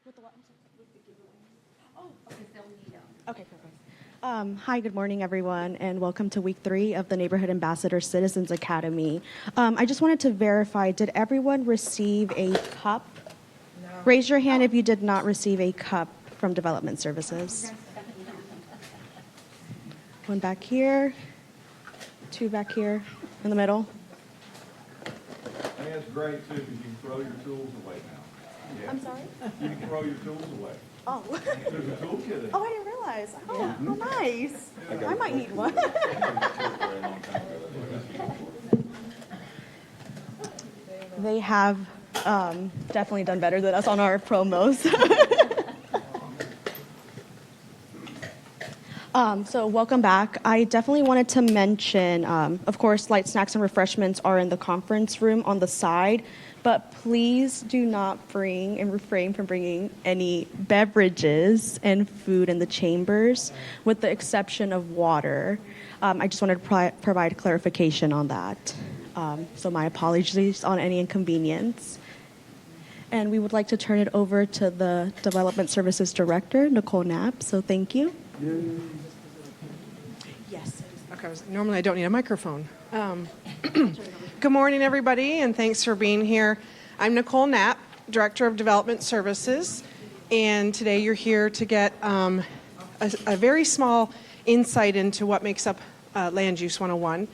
With the what? With the giveaway. Oh, Because they'll need them. okay, perfect. Hi, good morning, everyone, and welcome to week 3 of the Neighborhood Ambassador Citizens Academy. I just wanted to verify, did everyone receive a cup? No. Raise your hand if you did not receive a cup from Development Services. One back here, 2 back here, in the middle. I think that's great too, because you can throw your tools away now. Yeah. I'm sorry? You can throw your tools away. Oh. There's a toolkit in Oh, I didn't realize. Oh, oh nice. I might need one. They have definitely done better than us on our promos. So welcome back. I definitely wanted to mention, of course, light snacks and refreshments are in the conference room on the side, but please do not bring and refrain from bringing any beverages and food in the chambers, with the exception of water. I just wanted to provide clarification on that. So my apologies on any inconvenience. And we would like to turn it over to the Development Services Director, Nicole Knapp. So thank you. Yes. Okay, normally I don't need a microphone. Good morning, everybody, and thanks for being here. I'm Nicole Knapp, Director of Development Services, and today you're here to get a very small insight into what makes up Land Use 101.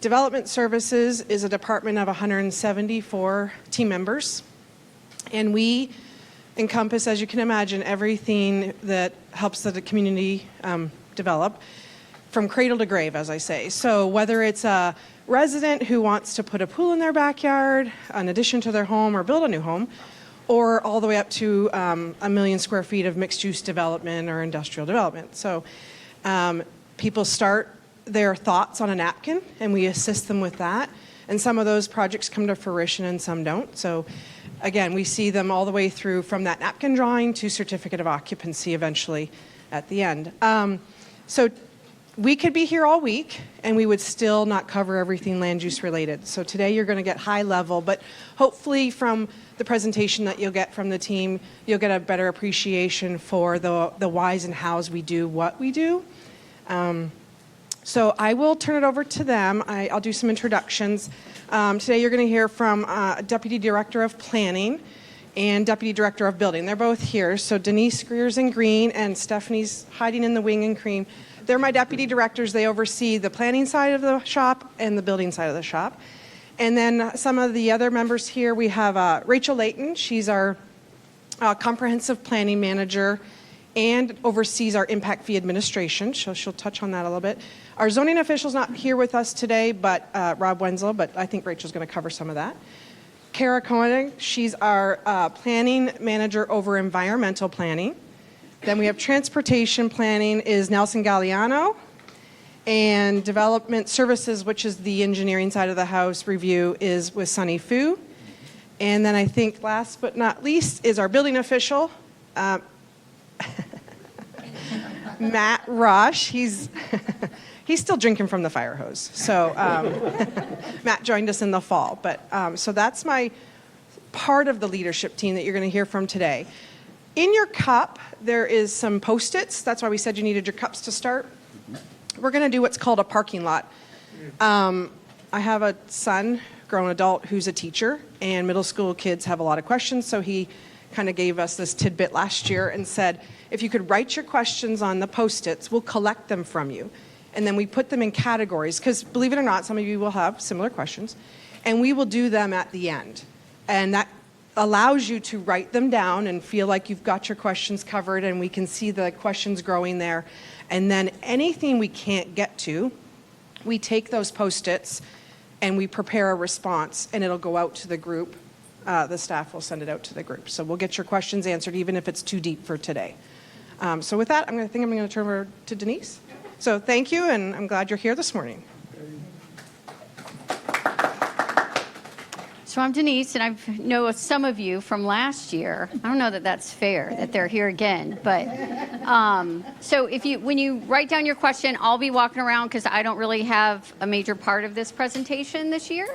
Development Services is a department of 174 team members, and we encompass, as you can imagine, everything that helps the community develop, from cradle to grave, as I say. So whether it's a resident who wants to put a pool in their backyard, an addition to their home, or build a new home, or all the way up to 1 million square feet of mixed-use development or industrial development. So people start their thoughts on a napkin, and we assist them with that. And some of those projects come to fruition and some don't. So again, we see them all the way through from that napkin drawing to certificate of occupancy eventually at the end. So we could be here all week and we would still not cover everything land use related. So today you're going to get high level, but hopefully from the presentation that you'll get from the team, you'll get a better appreciation for the whys and hows we do what we do. So I will turn it over to them. I'll do some introductions. Today you're going to hear from Deputy Director of Planning and Deputy Director of Building. They're both here. So Denise Greer's in green and Stephanie's hiding in the wing in cream. They're my deputy directors. They oversee the planning side of the shop and the building side of the shop. And then some of the other members here, we have Rachel Layton. She's our comprehensive planning manager and oversees our impact fee administration. She'll touch on that a little bit. Our zoning official's not here with us today, but Rob Wenzel, but I think Rachel's going to cover some of that. Kara Koenig, she's our planning manager over environmental planning. Then we have transportation planning is Nelson Galliano, and development services, which is the engineering side of the house review, is with Sunny Fu. And then I think last but not least is our building official, Matt Rush. He's still drinking from the fire hose. So Matt joined us in the fall. But so that's my part of the leadership team that you're going to hear from today. In your cup, there is some Post-its. That's why we said you needed your cups to start. We're going to do what's called a parking lot. I have a son, grown adult, who's a teacher, and middle school kids have a lot of questions. So he kind of gave us this tidbit last year and said, if you could write your questions on the Post-its, we'll collect them from you. And then we put them in categories, because believe it or not, some of you will have similar questions, and we will do them at the end. And that allows you to write them down and feel like you've got your questions covered, and we can see the questions growing there. And then anything we can't get to, we take those Post-its and we prepare a response, and it'll go out to the group. The staff will send it out to the group. So we'll get your questions answered, even if it's too deep for today. So with that, I'm going to turn over to Denise. So thank you, and I'm glad you're here this morning. So I'm Denise, and I know some of you from last year. I don't know that that's fair that they're here again, but so when you write down your question, I'll be walking around because I don't really have a major part of this presentation this year.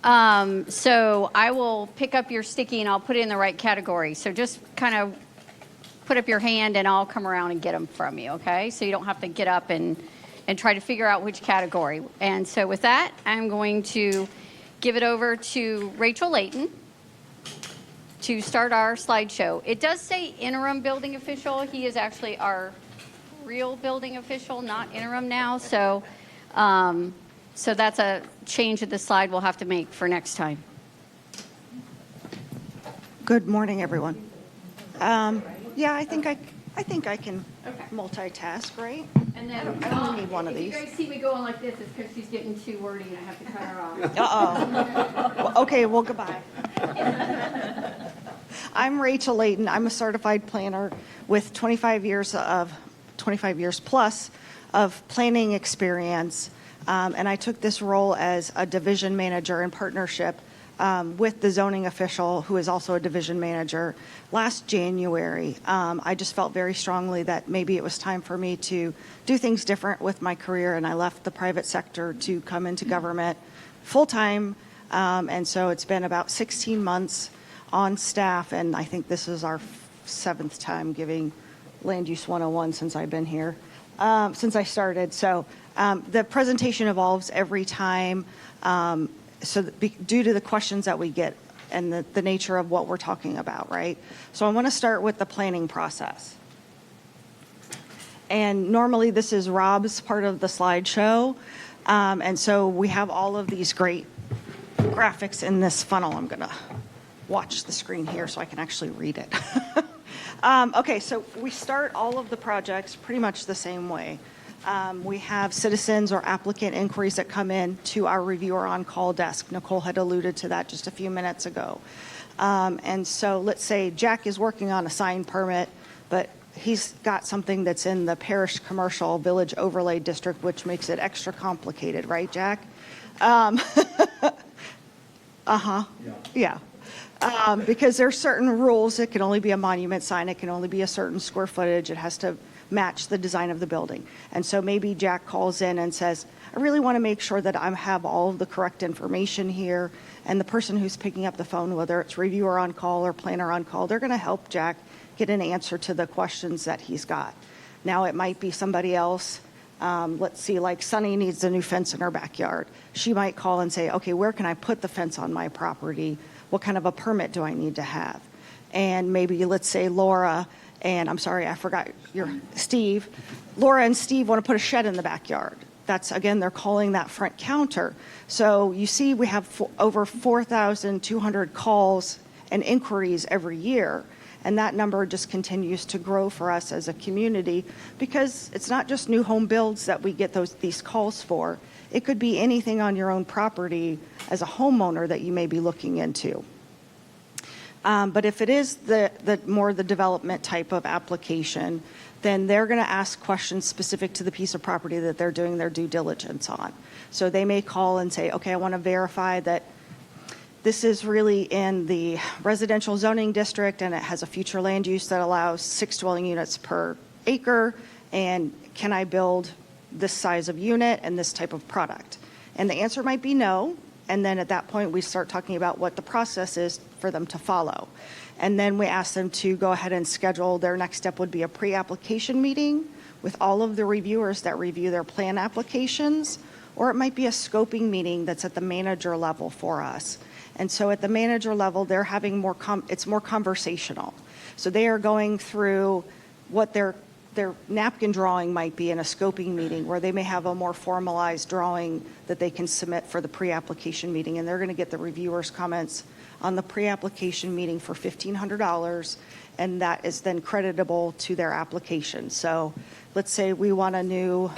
So I will pick up your sticky and I'll put it in the right category. So just kind of put up your hand and I'll come around and get them from you, okay? So you don't have to get up and try to figure out which category. And so with that, I'm going to give it over to Rachel Layton to start our slideshow. It does say interim building official. He is actually our real building official, not interim now. So, so that's a change of the slide we'll have to make for next time. Good morning, everyone. Yeah, I think I can Okay. multitask, right? And then I don't need one of if these. you guys see me going like this, it's because she's getting too wordy and I have to cut her off. Uh-oh. Well, okay, well, goodbye. I'm Rachel Layton. I'm a certified planner with 25 years plus of planning experience. And I took this role as a division manager in partnership with the zoning official, who is also a division manager, last January. I just felt very strongly that maybe it was time for me to do things different with my career, and I left the private sector to come into government full-time. And so it's been about 16 months on staff, and I think this is our 7th time giving Land Use 101 since I've been here, since I started. So the presentation evolves every time. Due to the questions that we get and the nature of what we're talking about, right? So I want to start with the planning process. And normally this is Rob's part of the slideshow. And so we have all of these great graphics in this funnel. I'm going to watch the screen here so I can actually read it. Okay, so we start all of the projects pretty much the same way. We have citizens or applicant inquiries that come in to our reviewer on-call desk. Nicole had alluded to that just a few minutes ago. And so let's say Jack is working on a sign permit, but he's got something that's in the parish commercial village overlay district, which makes it extra complicated, right, Jack? Yeah. Because there are certain rules. It can only be a monument sign. It can only be a certain square footage. It has to match the design of the building. And so maybe Jack calls in and says, I really want to make sure that I have all of the correct information here. And the person who's picking up the phone, whether it's reviewer on call or planner on call, they're going to help Jack get an answer to the questions that he's got. Now it might be somebody else. Let's see, like Sunny needs a new fence in her backyard. She might call and say, okay, where can I put the fence on my property? What kind of a permit do I need to have? And maybe let's say Laura and I'm sorry, I forgot Steve. Laura and Steve want to put a shed in the backyard. That's, again, they're calling that front counter. So you see we have over 4,200 calls and inquiries every year. And that number just continues to grow for us as a community because it's not just new home builds that we get these calls for. It could be anything on your own property as a homeowner that you may be looking into. But if it is the more the development type of application, then they're going to ask questions specific to the piece of property that they're doing their due diligence on. So they may call and say, okay, I want to verify that this is really in the residential zoning district and it has a future land use that allows 6 dwelling units per acre. And can I build this size of unit and this type of product? And the answer might be no. And then at that point, we start talking about what the process is for them to follow. And then we ask them to go ahead and schedule. Their next step would be a pre-application meeting with all of the reviewers that review their plan applications, or it might be a scoping meeting that's at the manager level for us. And so at the manager level, they're having it's more conversational. So they are going through what their napkin drawing might be in a scoping meeting where they may have a more formalized drawing that they can submit for the pre-application meeting, and they're going to get the reviewers' comments on the pre-application meeting for $1,500, and that is then creditable to their application. So let's say we want a new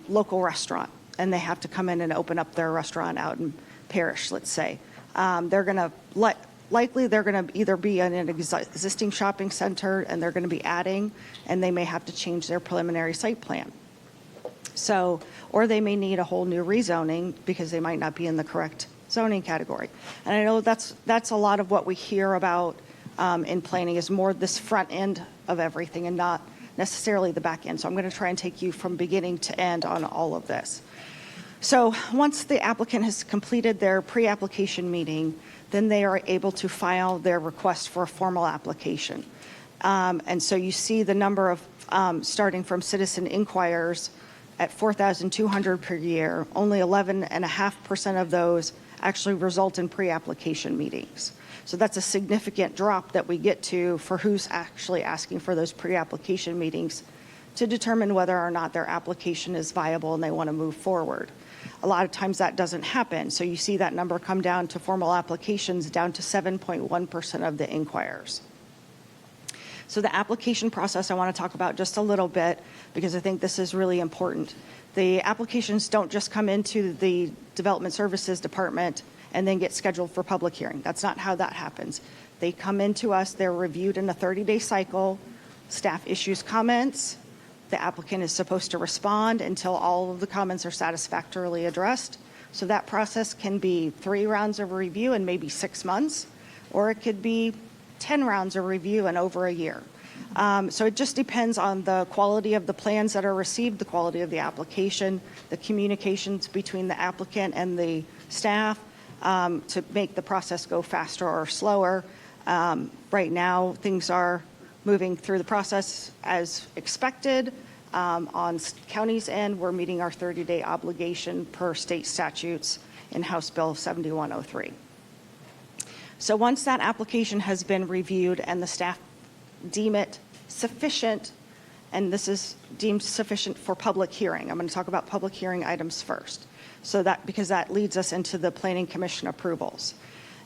local restaurant, and they have to come in and open up their restaurant out in Parish, let's say. They're going to likely they're going to either be in an existing shopping center and they're going to be adding, and they may have to change their preliminary site plan. So, or they may need a whole new rezoning because they might not be in the correct zoning category. And I know that's a lot of what we hear about in planning is more this front end of everything and not necessarily the back end. So I'm going to try and take you from beginning to end on all of this. So once the applicant has completed their pre-application meeting, then they are able to file their request for a formal application. And so you see the number of, starting from citizen inquirers at 4,200 per year, only 11.5% of those actually result in pre-application meetings. So that's a significant drop that we get to for who's actually asking for those pre-application meetings to determine whether or not their application is viable and they want to move forward. A lot of times that doesn't happen. So you see that number come down to formal applications down to 7.1% of the inquirers. So the application process I want to talk about just a little bit because I think this is really important. The applications don't just come into the Development Services Department and then get scheduled for public hearing. That's not how that happens. They come into us, they're reviewed in a 30-day cycle, staff issues comments, the applicant is supposed to respond until all of the comments are satisfactorily addressed. So that process can be 3 rounds of review and maybe 6 months, or it could be 10 rounds of review and over a year. So it just depends on the quality of the plans that are received, the quality of the application, the communications between the applicant and the staff to make the process go faster or slower. Right now, things are moving through the process as expected. On county's end, we're meeting our 30-day obligation per state statutes in House Bill 7103. So once that application has been reviewed and the staff deem it sufficient, and this is deemed sufficient for public hearing. I'm going to talk about public hearing items first. So that, because that leads us into the Planning Commission approvals.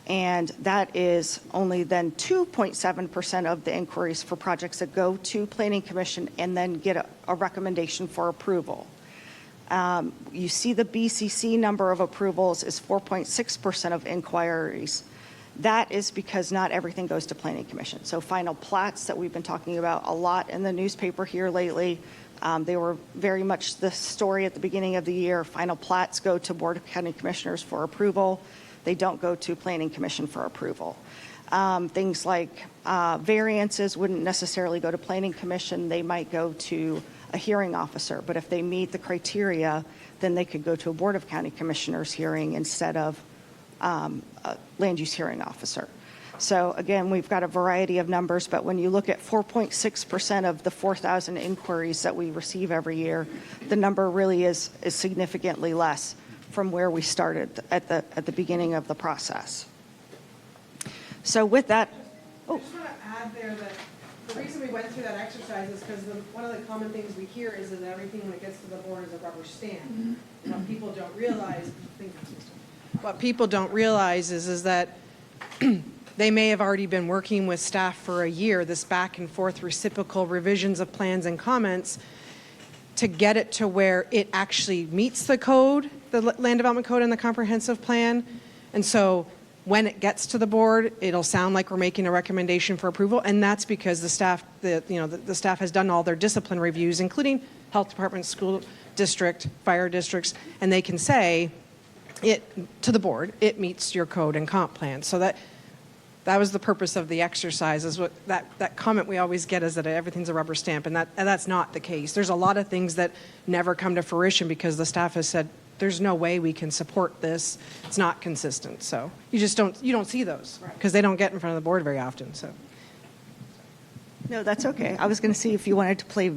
And that is only then 2.7% of the inquiries for projects that go to Planning Commission and then get a recommendation for approval. You see the BCC number of approvals is 4.6% of inquiries. That is because not everything goes to Planning Commission. So final plats that we've been talking about a lot in the newspaper here lately, they were very much the story at the beginning of the year. Final plats go to Board of County Commissioners for approval. They don't go to Planning Commission for approval. Things like variances wouldn't necessarily go to Planning Commission. They might go to a hearing officer. But if they meet the criteria, then they could go to a Board of County Commissioners hearing instead of a land use hearing officer. So again, we've got a variety of numbers, but when you look at 4.6% of the 4,000 inquiries that we receive every year, the number really is significantly less from where we started at the beginning of the process. So with that, I just want to add there that the reason we went through that exercise is because one of the common things we hear is that everything when it gets to the board is a rubber stamp. And what people don't realize, is that they may have already been working with staff for a year, this back and forth reciprocal revisions of plans and comments to get it to where it actually meets the code, the land development code and the comprehensive plan. And so when it gets to the board, it'll sound like we're making a recommendation for approval. And that's because the staff, the staff has done all their discipline reviews, including health department, school district, fire districts, and they can say it to the board, it meets your code and comp plan. So that was the purpose of the exercise, is what that comment we always get is that everything's a rubber stamp, and that's not the case. There's a lot of things that never come to fruition because the staff has said, there's no way we can support this. It's not consistent. So you don't see those because they don't get in front of the board very often. So. no, that's okay. I was going to see if you wanted to play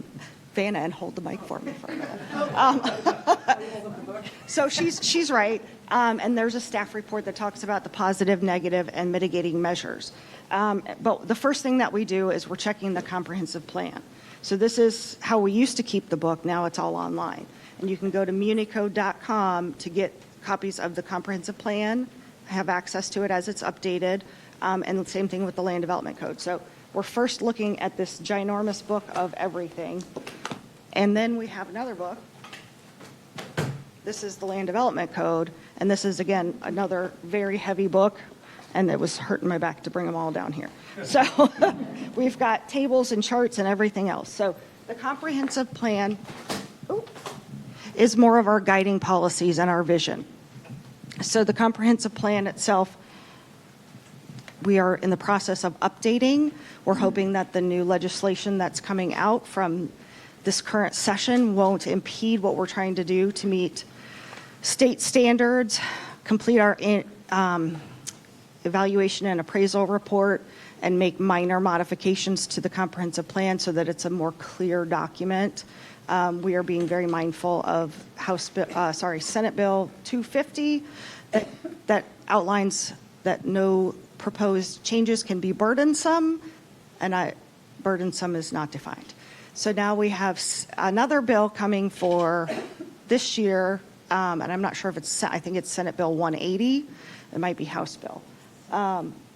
Vanna and hold the mic for me for a minute. So she's right. And there's a staff report that talks about the positive, negative, and mitigating measures. But the first thing that we do is we're checking the comprehensive plan. So this is how we used to keep the book. Now it's all online. And you can go to municode.com to get copies of the comprehensive plan, have access to it as it's updated, and the same thing with the land development code. So we're first looking at this ginormous book of everything. And then we have another book. This is the land development code. And this is, again, another very heavy book. And it was hurting my back to bring them all down here. So we've got tables and charts and everything else. So the comprehensive plan is more of our guiding policies and our vision. So the comprehensive plan itself, we are in the process of updating. We're hoping that the new legislation that's coming out from this current session won't impede what we're trying to do to meet state standards, complete our evaluation and appraisal report, and make minor modifications to the comprehensive plan so that it's a more clear document. We are being very mindful of Senate Bill 250 that outlines that no proposed changes can be burdensome, and burdensome is not defined. So now we have another bill coming for this year, and I'm not sure if I think it's Senate Bill 180. It might be House Bill.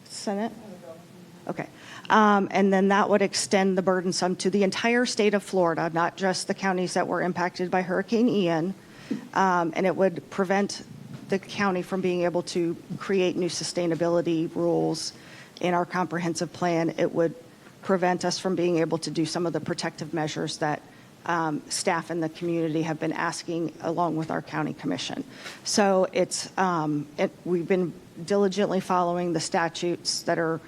Senate? Okay. And then that would extend the burdensome to the entire state of Florida, not just the counties that were impacted by Hurricane Ian. And it would prevent the county from being able to create new sustainability rules in our comprehensive plan. It would prevent us from being able to do some of the protective measures that staff in the community have been asking along with our county commission. So we've been diligently following the statutes that are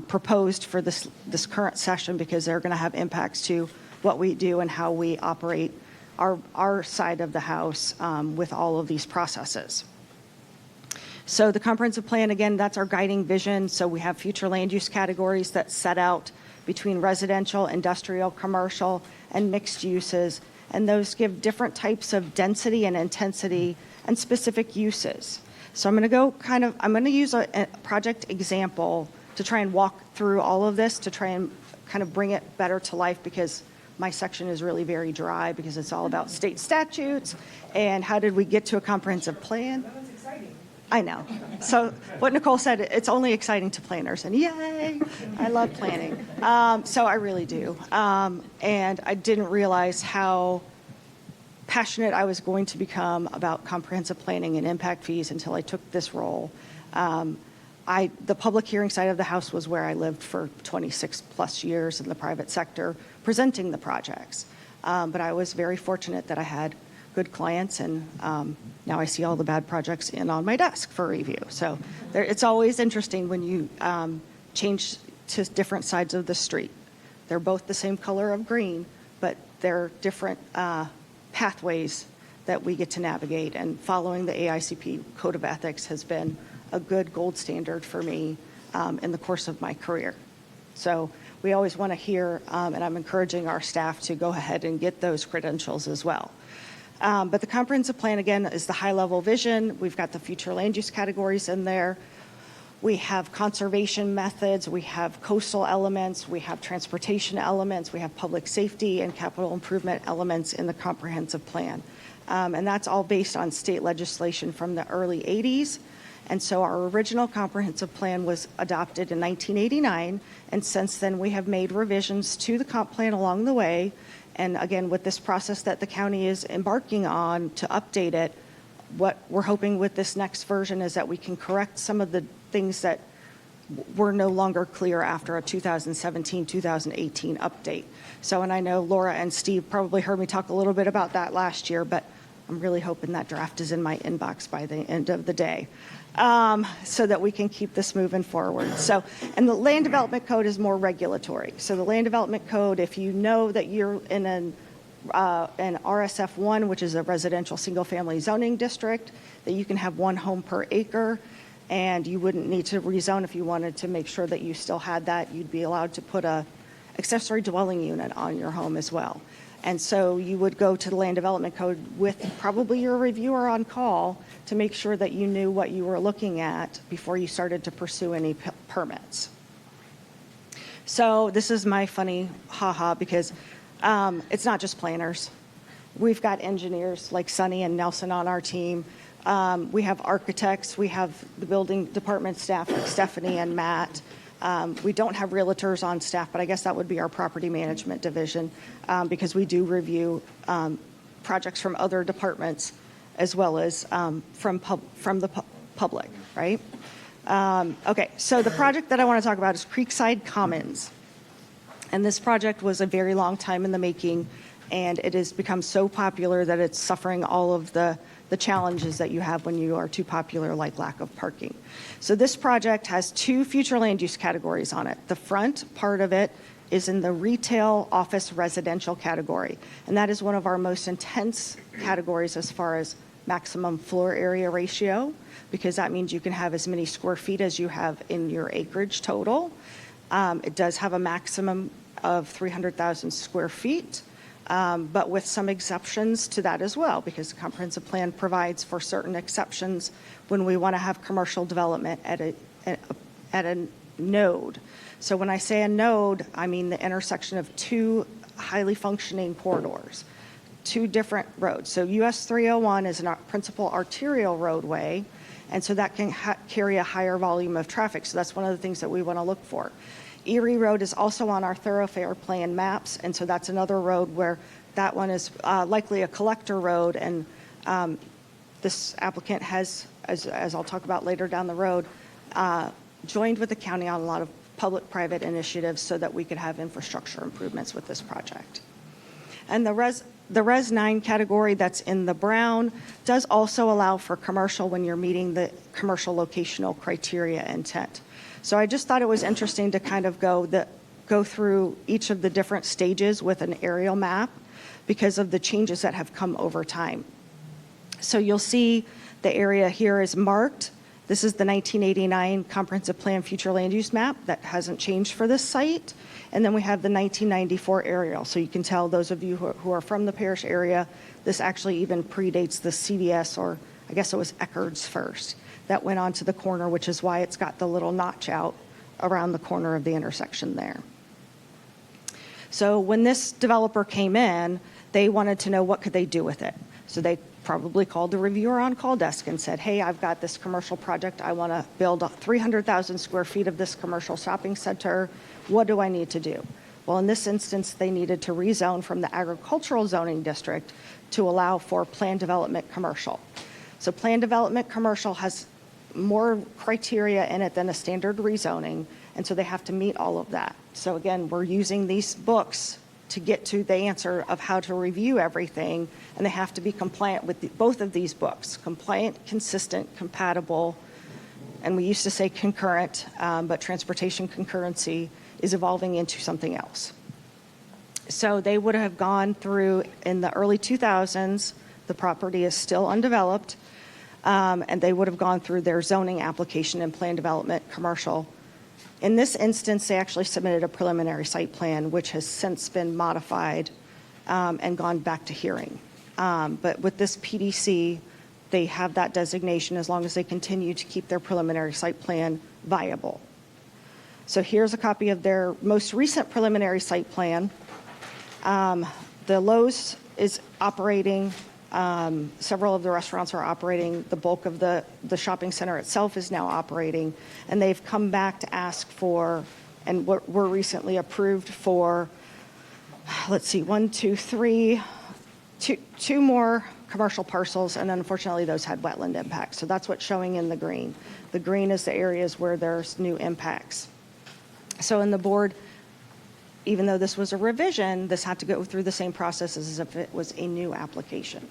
proposed for this current session because they're going to have impacts to what we do and how we operate our side of the house with all of these processes. So the comprehensive plan, again, that's our guiding vision. So we have future land use categories that set out between residential, industrial, commercial, and mixed uses. And those give different types of density and intensity and specific uses. So I'm going to use a project example to try and walk through all of this to try and kind of bring it better to life, because my section is really very dry because it's all about state statutes and how did we get to a comprehensive plan. That was exciting. I know. So what Nicole said, it's only exciting to planners, and yay, I love planning. So I really do. And I didn't realize how passionate I was going to become about comprehensive planning and impact fees until I took this role. The public hearing side of the house was where I lived for 26 plus years in the private sector presenting the projects. But I was very fortunate that I had good clients, and now I see all the bad projects on my desk for review. So it's always interesting when you change to different sides of the street. They're both the same color of green, but they're different pathways that we get to navigate, and following the AICP Code of Ethics has been a good gold standard for me in the course of my career. So we always want to hear, and I'm encouraging our staff to go ahead and get those credentials as well. But the comprehensive plan, again, is the high-level vision. We've got the future land use categories in there. We have conservation methods. We have coastal elements. We have transportation elements. We have public safety and capital improvement elements in the comprehensive plan. And that's all based on state legislation from the early 80s. And so our original comprehensive plan was adopted in 1989. And since then, we have made revisions to the comp plan along the way. And again, with this process that the county is embarking on to update it, what we're hoping with this next version is that we can correct some of the things that were no longer clear after a 2017, 2018 update. So, and I know Laura and Steve probably heard me talk a little bit about that last year, but I'm really hoping that draft is in my inbox by the end of the day, so that we can keep this moving forward. So, and the land development code is more regulatory. So the land development code, if you know that you're in an RSF1, which is a residential single-family zoning district, that you can have one home per acre, and you wouldn't need to rezone if you wanted to make sure that you still had that. You'd be allowed to put a accessory dwelling unit on your home as well. And so you would go to the land development code with probably your reviewer on call to make sure that you knew what you were looking at before you started to pursue any permits. So this is my funny haha, because it's not just planners. We've got engineers like Sunny and Nelson on our team. We have architects. We have the building department staff like Stephanie and Matt. We don't have realtors on staff, but I guess that would be our property management division, because we do review projects from other departments as well as from the public, right? Okay, so the project that I want to talk about is Creekside Commons. And this project was a very long time in the making, and it has become so popular that it's suffering all of the challenges that you have when you are too popular, like lack of parking. So this project has two future land use categories on it. The front part of it is in the retail, office, residential category. And that is one of our most intense categories as far as maximum floor area ratio, because that means you can have as many square feet as you have in your acreage total. It does have a maximum of 300,000 square feet, but with some exceptions to that as well, because the comprehensive plan provides for certain exceptions when we want to have commercial development at a node. So when I say a node, I mean the intersection of two highly functioning corridors, two different roads. So US 301 is a principal arterial roadway, and so that can carry a higher volume of traffic. So that's one of the things that we want to look for. Erie Road is also on our thoroughfare plan maps, and so that's another road where that one is likely a collector road, and this applicant has, as I'll talk about later down the road, joined with the county on a lot of public-private initiatives so that we could have infrastructure improvements with this project. And the Res 9 category that's in the brown does also allow for commercial when you're meeting the commercial locational criteria intent. So I just thought it was interesting to kind of go through each of the different stages with an aerial map because of the changes that have come over time. So you'll see the area here is marked. This is the 1989 Comprehensive Plan Future Land Use Map that hasn't changed for this site. And then we have the 1994 aerial. So you can tell, those of you who are from the parish area, this actually even predates the CVS, or I guess it was Eckerd's first, that went onto the corner, which is why it's got the little notch out around the corner of the intersection there. So when this developer came in, they wanted to know what could they do with it. So they probably called the reviewer on call desk and said, hey, I've got this commercial project. I want to build 300,000 square feet of this commercial shopping center. What do I need to do? Well, in this instance, they needed to rezone from the agricultural zoning district to allow for planned development commercial. So planned development commercial has more criteria in it than a standard rezoning, and so they have to meet all of that. So again, we're using these books to get to the answer of how to review everything, and they have to be compliant with both of these books: compliant, consistent, compatible, and we used to say concurrent, but transportation concurrency is evolving into something else. So they would have gone through, in the early 2000s, the property is still undeveloped, and they would have gone through their zoning application and plan development commercial. In this instance, they actually submitted a preliminary site plan, which has since been modified and gone back to hearing. But with this PDC, they have that designation as long as they continue to keep their preliminary site plan viable. So here's a copy of their most recent preliminary site plan. The Lowe's is operating. Several of the restaurants are operating. The bulk of the shopping center itself is now operating. And they've come back to ask for, and were recently approved for, let's see, two more commercial parcels. And unfortunately, those had wetland impacts. So that's what's showing in the green. The green is the areas where there's new impacts. So in the board, even though this was a revision, this had to go through the same process as if it was a new application.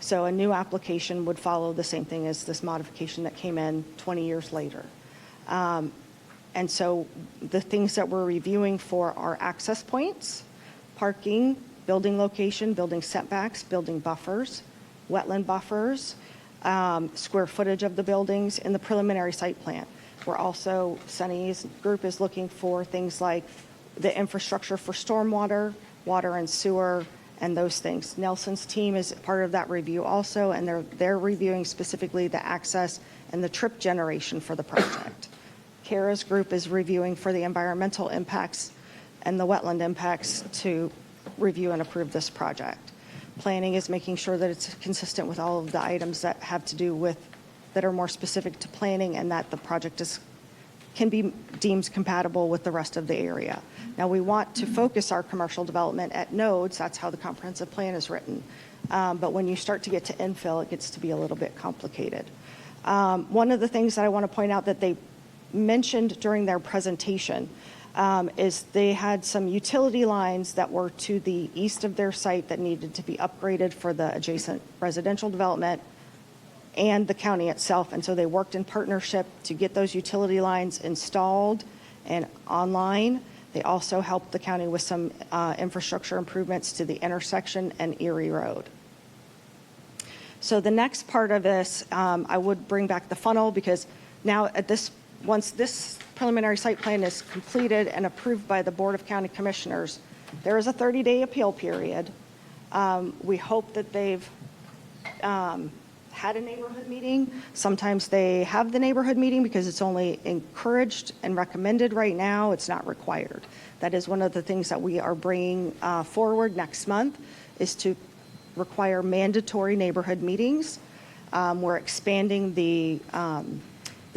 So a new application would follow the same thing as this modification that came in 20 years later. And so the things that we're reviewing for are access points, parking, building location, building setbacks, building buffers, wetland buffers, square footage of the buildings in the preliminary site plan. We're also, Sunny's group is looking for things like the infrastructure for stormwater, water and sewer, and those things. Nelson's team is part of that review also, and they're reviewing specifically the access and the trip generation for the project. Kara's group is reviewing for the environmental impacts and the wetland impacts to review and approve this project. Planning is making sure that it's consistent with all of the items that have to do with, that are more specific to planning, and that the project can be deemed compatible with the rest of the area. Now, we want to focus our commercial development at nodes. That's how the comprehensive plan is written. But when you start to get to infill, it gets to be a little bit complicated. One of the things that I want to point out that they mentioned during their presentation is they had some utility lines that were to the east of their site that needed to be upgraded for the adjacent residential development and the county itself. And so they worked in partnership to get those utility lines installed and online. They also helped the county with some infrastructure improvements to the intersection and Erie Road. So the next part of this, I would bring back the funnel, because now once this preliminary site plan is completed and approved by the Board of County Commissioners, there is a 30-day appeal period. We hope that they've had a neighborhood meeting. Sometimes they have the neighborhood meeting because it's only encouraged and recommended right now. It's not required. That is one of the things that we are bringing forward next month, is to require mandatory neighborhood meetings. We're expanding the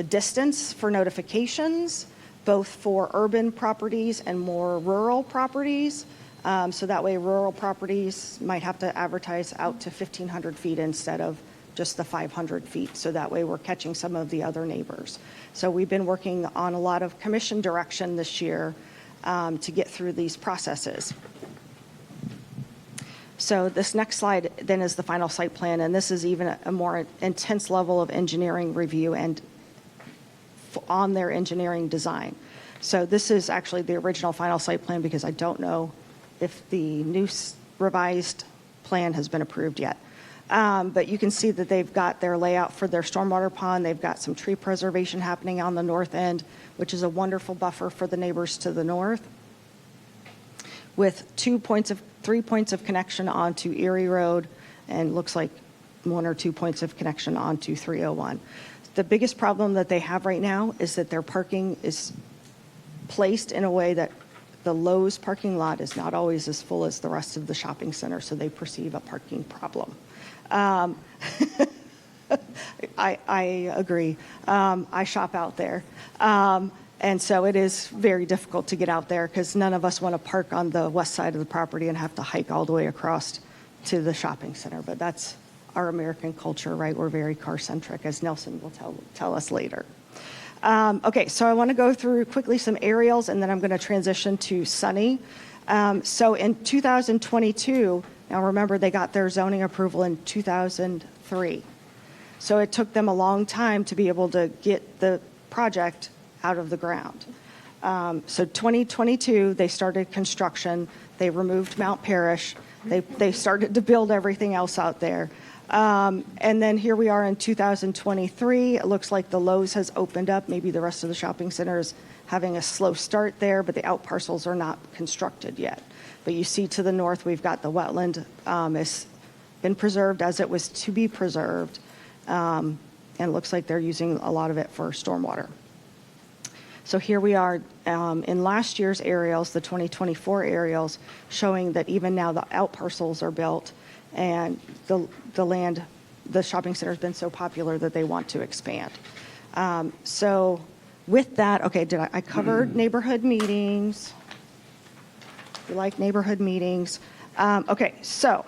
distance for notifications, both for urban properties and more rural properties. So that way rural properties might have to advertise out to 1,500 feet instead of just the 500 feet. So that way we're catching some of the other neighbors. So we've been working on a lot of commission direction this year to get through these processes. So this next slide then is the final site plan, and this is even a more intense level of engineering review and on their engineering design. So this is actually the original final site plan, because I don't know if the new revised plan has been approved yet. But you can see that they've got their layout for their stormwater pond. They've got some tree preservation happening on the north end, which is a wonderful buffer for the neighbors to the north, with 3 points of connection onto Erie Road, and looks like 1 or 2 points of connection onto 301. The biggest problem that they have right now is that their parking is placed in a way that the Lowe's parking lot is not always as full as the rest of the shopping center, so they perceive a parking problem. I agree. I shop out there. And so it is very difficult to get out there, because none of us want to park on the west side of the property and have to hike all the way across to the shopping center. But that's our American culture, right? We're very car-centric, as Nelson will tell us later. Okay, so I want to go through quickly some aerials, and then I'm going to transition to Sunny. So in 2022, now remember, they got their zoning approval in 2003. So it took them a long time to be able to get the project out of the ground. So 2022, they started construction. They removed Mount Parrish. They started to build everything else out there. And then here we are in 2023. It looks like the Lowe's has opened up. Maybe the rest of the shopping center is having a slow start there, but the out parcels are not constructed yet. But you see to the north, we've got the wetland. It's been preserved as it was to be preserved. And it looks like they're using a lot of it for stormwater. So here we are in last year's aerials, the 2024 aerials, showing that even now the out parcels are built, and the shopping center has been so popular that they want to expand. So with that, okay, I covered neighborhood meetings. We like neighborhood meetings. Okay, so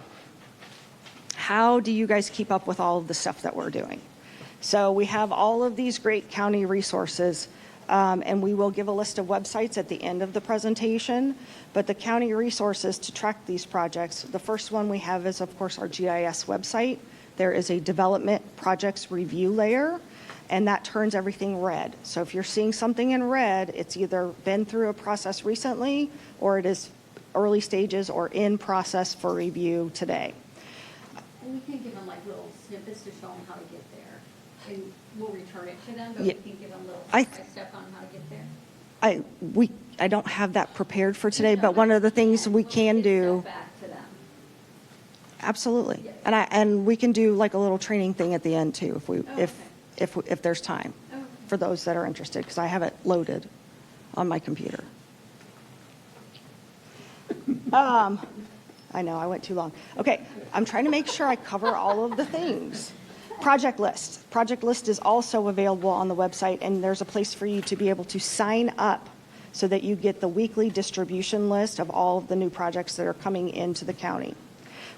how do you guys keep up with all of the stuff that we're doing? So we have all of these great county resources, and we will give a list of websites at the end of the presentation. But the county resources to track these projects, the first one we have is, of course, our GIS website. There is a development projects review layer, and that turns everything red. So if you're seeing something in red, it's either been through a process recently, or it is early stages or in process for review today. And we can give them like little snippets to show them how to get there. And we'll return it to them, but Yeah. we can give them little I- step-by-step on how to get there. I don't have that prepared for today, but one of the things we can do, Back to them. absolutely. Yes. And we can do like a little training thing at the end too, okay. if there's time Okay. for those that are interested, because I have it loaded on my computer. I know, I went too long. Okay, I'm trying to make sure I cover all of the things. Project list. Project list is also available on the website, and there's a place for you to be able to sign up so that you get the weekly distribution list of all of the new projects that are coming into the county.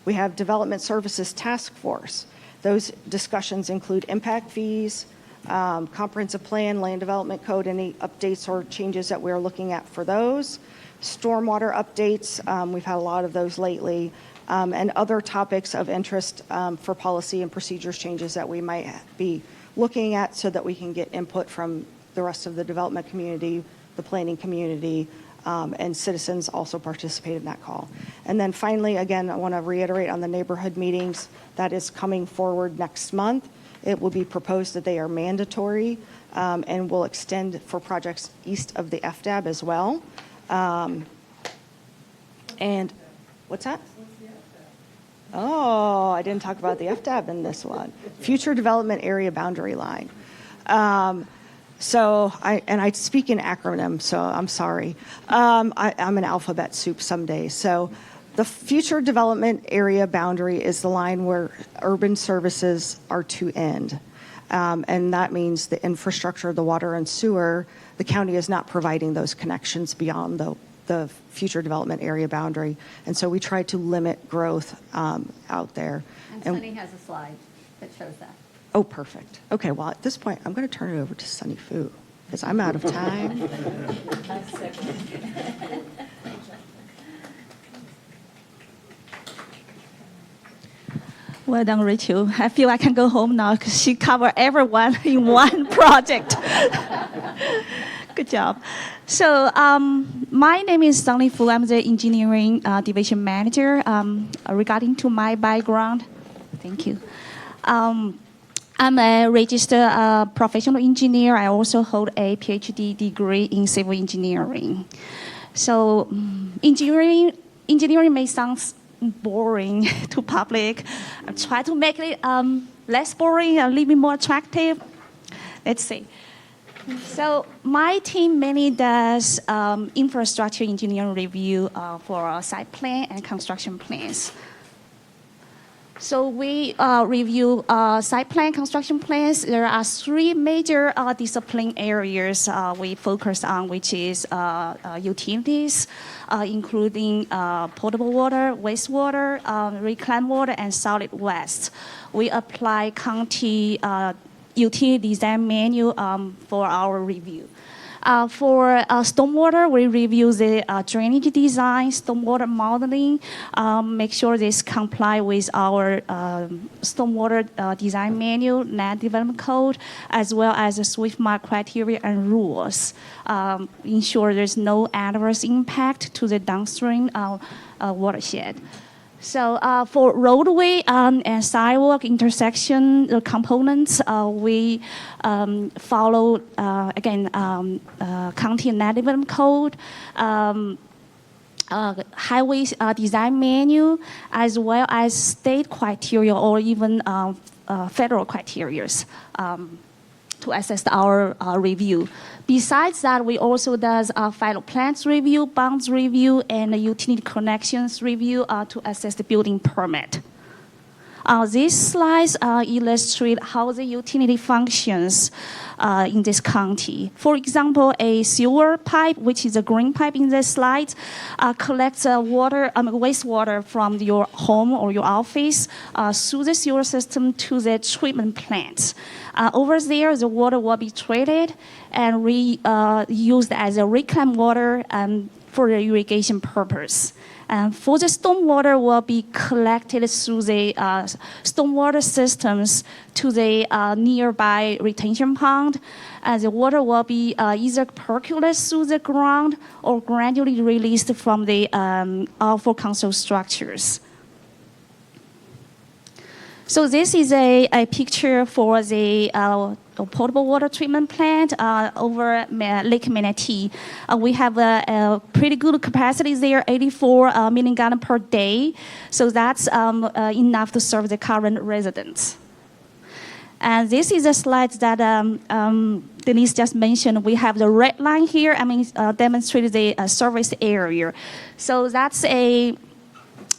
We have Development Services Task Force. Those discussions include impact fees, comprehensive plan, land development code, any updates or changes that we're looking at for those. Stormwater updates, we've had a lot of those lately, and other topics of interest for policy and procedures changes that we might be looking at so that we can get input from the rest of the development community, the planning community, and citizens also participated in that call. And then finally, again, I want to reiterate on the neighborhood meetings that is coming forward next month. It will be proposed that they are mandatory and will extend for projects east of the FDAB as well. And what's that? Oh, I didn't talk about the FDAB in this one. Future Development Area Boundary Line. So I speak in acronym, so I'm sorry. I'm an alphabet soup some days. So the future development area boundary is the line where urban services are to end. And that means the infrastructure, the water and sewer, the county is not providing those connections beyond the future development area boundary. And so we try to limit growth out there. And Sunny has a slide that shows that. Oh, perfect. Okay, well, at this point, I'm going to turn it over to Sunny Fu because I'm out of time. Well done, Rachel. I feel I can go home now because she covered everyone in one project. Good job. So my name is Sunny Fu. I'm the engineering division manager. Regarding to my background, thank you. I'm a registered professional engineer. I also hold a PhD degree in civil engineering. So engineering may sound boring to public. I try to make it less boring, a little bit more attractive. Let's see. So my team mainly does infrastructure engineering review for site plan and construction plans. So we review site plan, construction plans. There are three major discipline areas we focus on, which is utilities, including potable water, wastewater, reclaimed water, and solid waste. We apply county utility design manual for our review. For stormwater, we review the drainage design, stormwater modeling, make sure this comply with our stormwater design manual, land development code, as well as the SWIFT mark criteria and rules. Ensure there's no adverse impact to the downstream watershed. So for roadway and sidewalk intersection components, we follow, again, county land development code, highway design manual, as well as state criteria or even federal criteria to assess our review. Besides that, we also does final plans review, bonds review, and utility connections review to assess the building permit. These slides illustrate how the utility functions in this county. For example, a sewer pipe, which is a green pipe in this slide, collects wastewater from your home or your office through the sewer system to the treatment plant. Over there, the water will be treated and used as a reclaimed water for the irrigation purpose. And for the stormwater will be collected through the stormwater systems to the nearby retention pond. The water will be either percolated through the ground or gradually released from the outflow console structures. So this is a picture for the potable water treatment plant over Lake Manatee. We have a pretty good capacity there, 84 million gallons per day. So that's enough to serve the current residents. And this is a slide that Denise just mentioned. We have the red line here. Demonstrated the service area. So that's a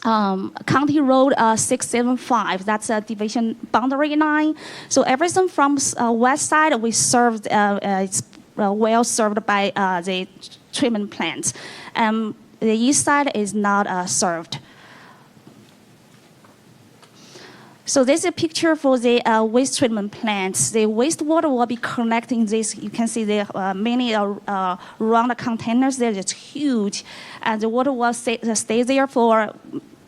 County Road 675, that's a division boundary line. So everything from west side, we served, it's well served by the treatment plants. The east side is not served. So this is a picture for the waste treatment plants. The wastewater will be collecting this. You can see there are many round containers there. It's huge. And the water will stay there for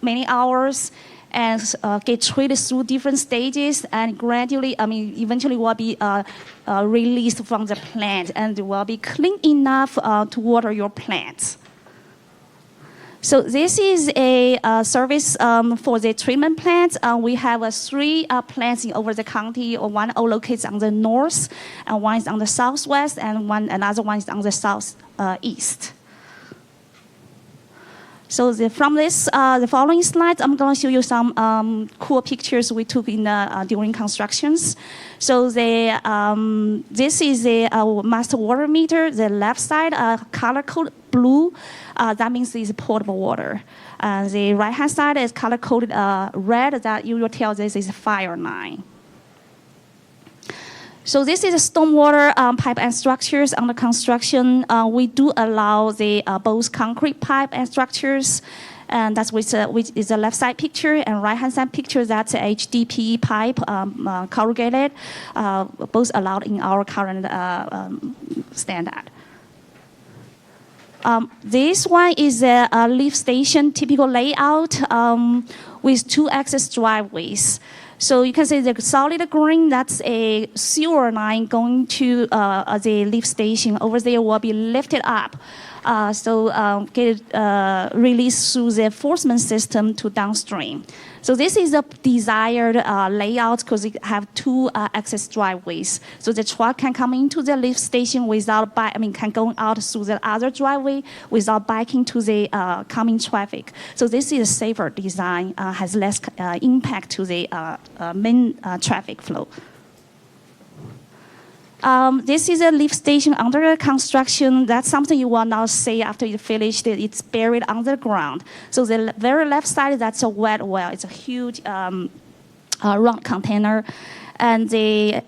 many hours and get treated through different stages and gradually, eventually will be released from the plant and will be clean enough to water your plants. So this is a service for the treatment plants. We have 3 plants in over the county. One located on the north, and one is on the southwest, and another one is on the southeast. So from this, the following slides, I'm going to show you some cool pictures we took in during constructions. So this is a master water meter. The left side, color coded blue, that means it's potable water. The right hand side is color coded red. That you will tell this is a fire line. So this is a stormwater pipe and structures under construction. We do allow the both concrete pipe and structures, and that's which is the left side picture, and right hand side picture, that's a HDPE pipe, corrugated, both allowed in our current standard. This one is a lift station typical layout with 2 access driveways. So you can see the solid green, that's a sewer line going to the lift station. Over there will be lifted up. Get released through the enforcement system to downstream. So this is a desired layout because it have 2 access driveways. So the truck can come into the lift station without can go out through the other driveway without biking to the coming traffic. So this is a safer design, has less impact to the main traffic flow. This is a lift station under construction. That's something you will not see after you finish it. It's buried underground. So the very left side, that's a wet well. It's a huge round container. And they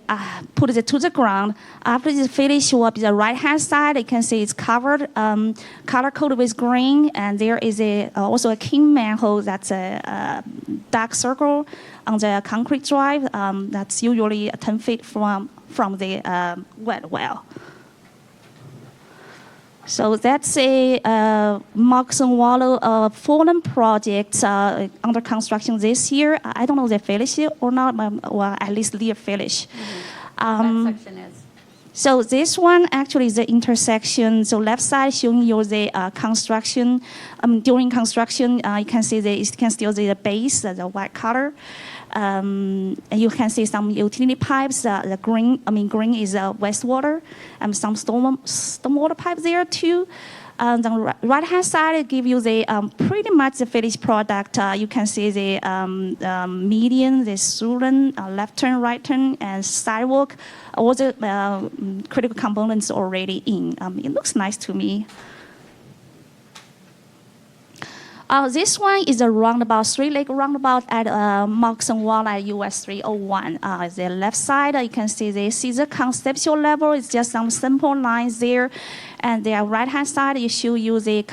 put it to the ground. After it's finished, will be the right-hand side. You can see it's covered, color-coded with green. And there is also a king manhole. That's a dark circle on the concrete drive. That's usually 10 feet from the wet well. So that's a Moxon Wallow Fallen project under construction this year. I don't know if they finished it or not, well, at least near finish. That section is. So this one actually is the intersection. So left side showing you the construction. During construction, you can see you can still see the base, the white color. And you can see some utility pipes. The green is wastewater, and some stormwater pipes there too. The right-hand side give you the pretty much the finished product. You can see the median, the sewer line, left turn, right turn, and sidewalk. All the critical components already in. It looks nice to me. This one is a roundabout, 3-leg roundabout at Moxon Wall at US 301. The left side, you can see this is a conceptual level. It's just some simple lines there. And the right-hand side, it shows you the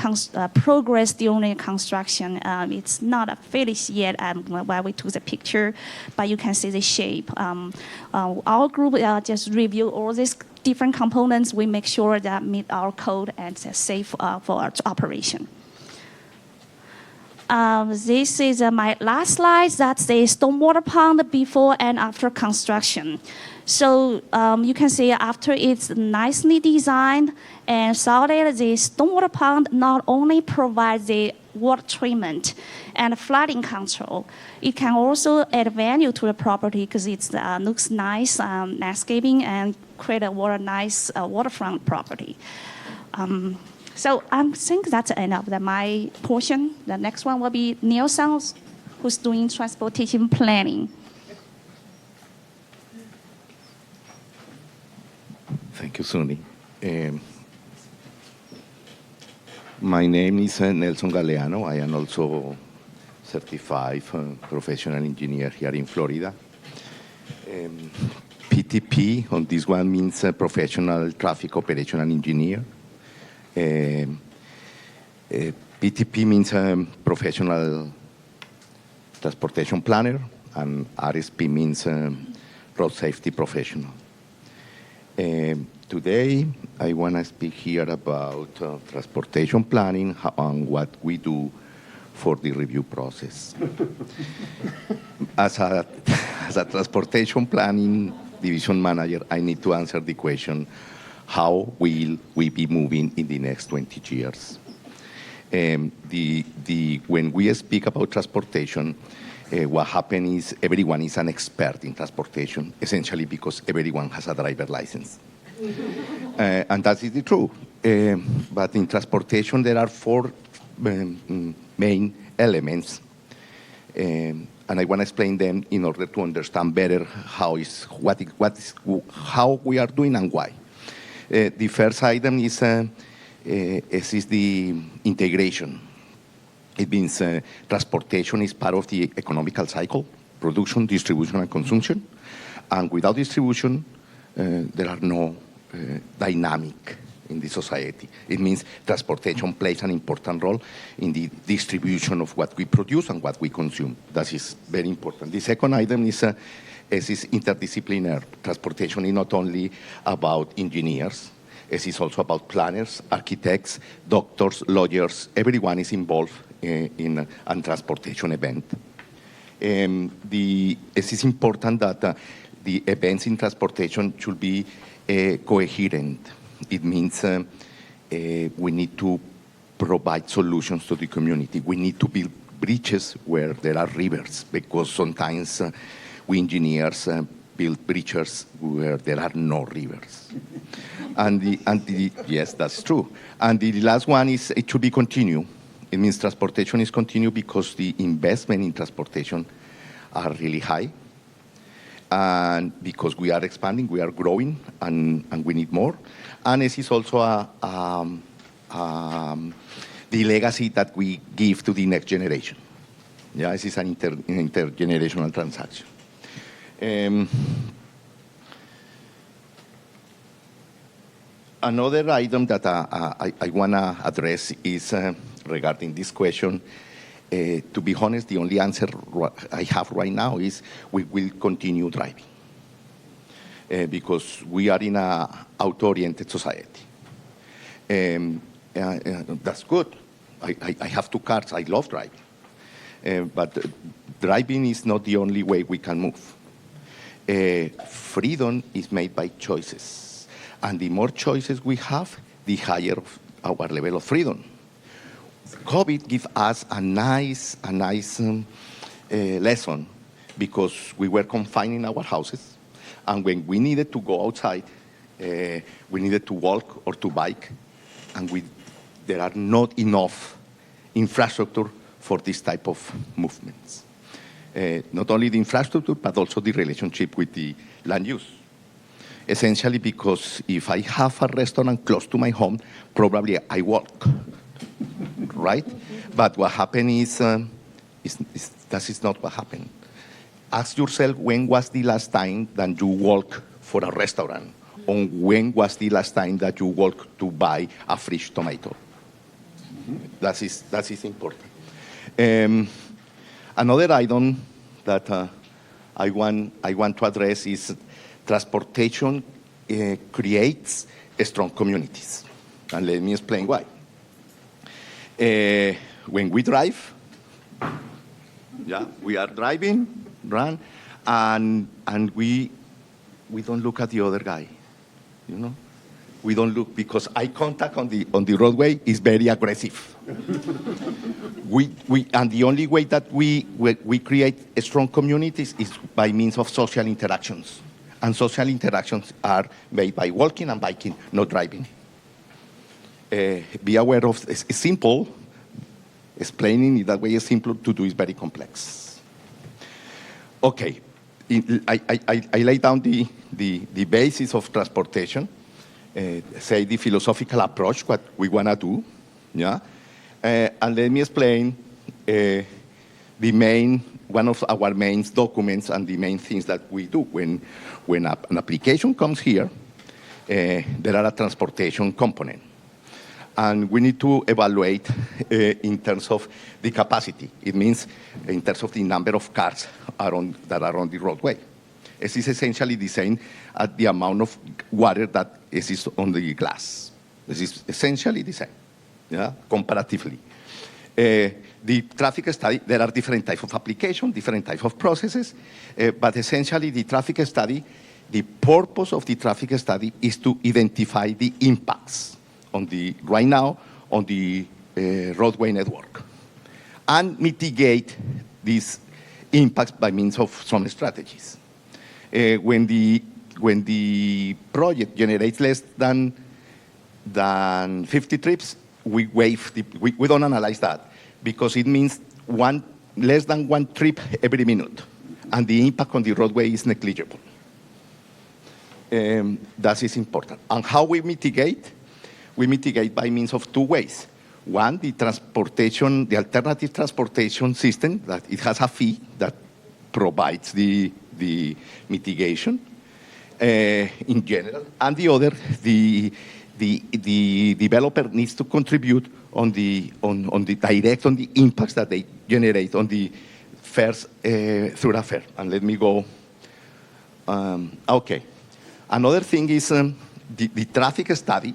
progress during construction. It's not finished yet while we took the picture, but you can see the shape. Our group just review all these different components. We make sure that meet our code and safe for our operation. This is my last slide. That's the stormwater pond before and after construction. So you can see after it's nicely designed and sorted, the stormwater pond not only provides the water treatment and flooding control, it can also add value to the property because it looks nice, landscaping, and create a nice waterfront property. So I think that's the end of my portion. The next one will be Nielsen, who's doing transportation planning. Thank you, Suni. My name is Nelson Galeano. I am also certified professional engineer here in Florida. PTP on this one means professional traffic operational engineer. PTP means professional transportation planner, and RSP means road safety professional. Today, I want to speak here about transportation planning and what we do for the review process. As a transportation planning division manager, I need to answer the question, how will we be moving in the next 20 years? when we speak about transportation, what happens is everyone is an expert in transportation, essentially because everyone has a driver license. And that is the truth. But in transportation, there are four main elements, and I want to explain them in order to understand better how we are doing and why. The first item is the integration. It means transportation is part of the economical cycle, production, distribution, and consumption. And without distribution, there are no dynamic in the society. It means transportation plays an important role in the distribution of what we produce and what we consume. That is very important. The second item is interdisciplinary. Transportation is not only about engineers, it is also about planners, architects, doctors, lawyers. Everyone is involved in a transportation event. It is important that the events in transportation should be coherent. It means we need to provide solutions to the community. We need to build bridges where there are rivers, because sometimes we engineers build bridges where there are no rivers. Yes, that's true. And the last one is it should be continue. It means transportation is continue because the investment in transportation are really high. And because we are expanding, we are growing, and we need more. And this is also the legacy that we give to the next generation. Yeah, this is an intergenerational transaction. Another item that I want to address is regarding this question. To be honest, the only answer I have right now is we will continue driving because we are in an auto-oriented society. That's good. I have 2 cars. I love driving. But driving is not the only way we can move. Freedom is made by choices. And the more choices we have, the higher our level of freedom. COVID gave us a nice lesson because we were confined in our houses. And when we needed to go outside, we needed to walk or to bike. And there are not enough infrastructure for this type of movements. Not only the infrastructure, but also the relationship with the land use. Essentially because if I have a restaurant close to my home, probably I walk, right? But what happened is that is not what happened. Ask yourself, when was the last time that you walked for a restaurant? Or when was the last time that you walked to buy a fresh tomato? That is important. Another item that I want to address is transportation creates strong communities. And let me explain why. When we drive, we are driving, run, and we don't look at the other guy, you know? We don't look, because eye contact on the roadway is very aggressive. And the only way that we create strong communities is by means of social interactions. And social interactions are made by walking and biking, not driving. Be aware of, it's simple. Explaining it that way is simple, to do is very complex. Okay, I lay down the basis of transportation. Say the philosophical approach, what we want to do, yeah? And let me explain one of our main documents and the main things that we do. When an application comes here, there are a transportation component. And we need to evaluate in terms of the capacity. It means in terms of the number of cars that are on the roadway. It is essentially the same as the amount of water that is on the glass. This is essentially the same, yeah, comparatively. The traffic study, there are different types of applications, different types of processes, but essentially the traffic study, the purpose of the traffic study is to identify the impacts right now on the roadway network and mitigate these impacts by means of some strategies. When the project generates less than 50 trips, we don't analyze that because it means less than one trip every minute, and the impact on the roadway is negligible. That is important. And how we mitigate? We mitigate by means of two ways. One, the alternative transportation system, that it has a fee that provides the mitigation in general. And the other, the developer needs to contribute on the impacts that they generate on the fares thoroughfare. And let me go. Okay. Another thing is the traffic study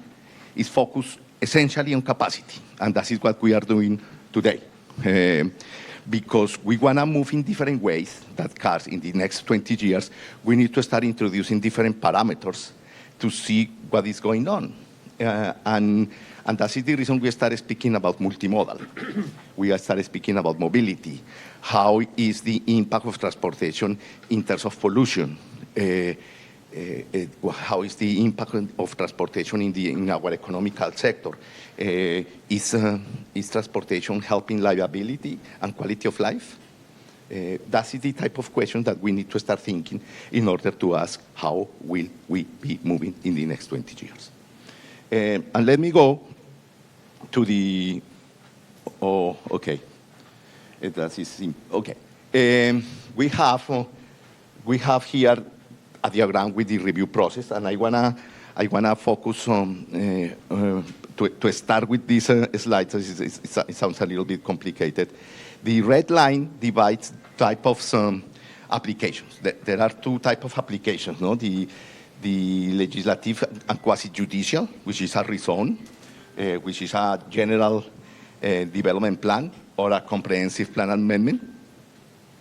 is focused essentially on capacity, and that is what we are doing today. Because we want to move in different ways that cars in the next 20 years, we need to start introducing different parameters to see what is going on. And that is the reason we started speaking about multimodal. We started speaking about mobility. How is the impact of transportation in terms of pollution? How is the impact of transportation in our economical sector? Is transportation helping livability and quality of life? That is the type of question that we need to start thinking in order to ask how will we be moving in the next 20 years. And let me go to the, okay. That is, okay. We have here a diagram with the review process, and I wanna focus on to start with this slide. It sounds a little bit complicated. The red line divides type of some applications. There are two types of applications, no? The legislative and quasi-judicial, which is a rezone, which is a general development plan or a comprehensive plan amendment.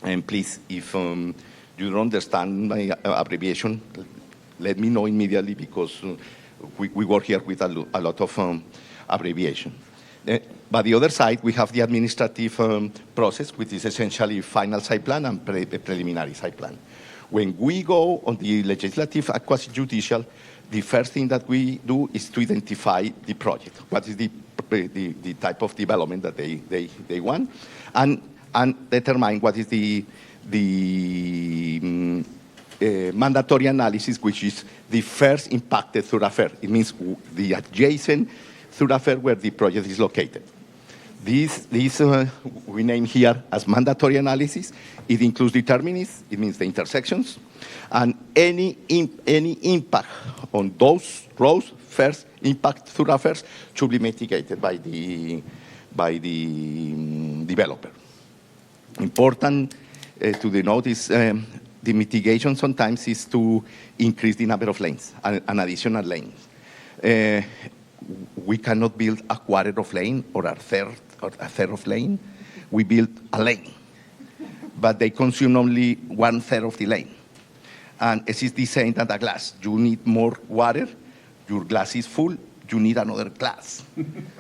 And please, if you don't understand my abbreviation, let me know immediately because we work here with a lot of abbreviation. By the other side, we have the administrative process, which is essentially final site plan and preliminary site plan. When we go on the legislative and quasi-judicial, the first thing that we do is to identify the project. What is the type of development that they want, and determine what is the mandatory analysis, which is the first impacted thoroughfare. It means the adjacent thoroughfare where the project is located. This we name here as mandatory analysis. It includes determinists, it means the intersections, and any impact on those roads, first impact thoroughfares, should be mitigated by the developer. Important to denote is the mitigation sometimes is to increase the number of lanes, an additional lane. We cannot build a quarter of lane or a third of lane. We build a lane, but they consume only 1/3 of the lane. And it is the same as a glass. You need more water, your glass is full, you need another glass,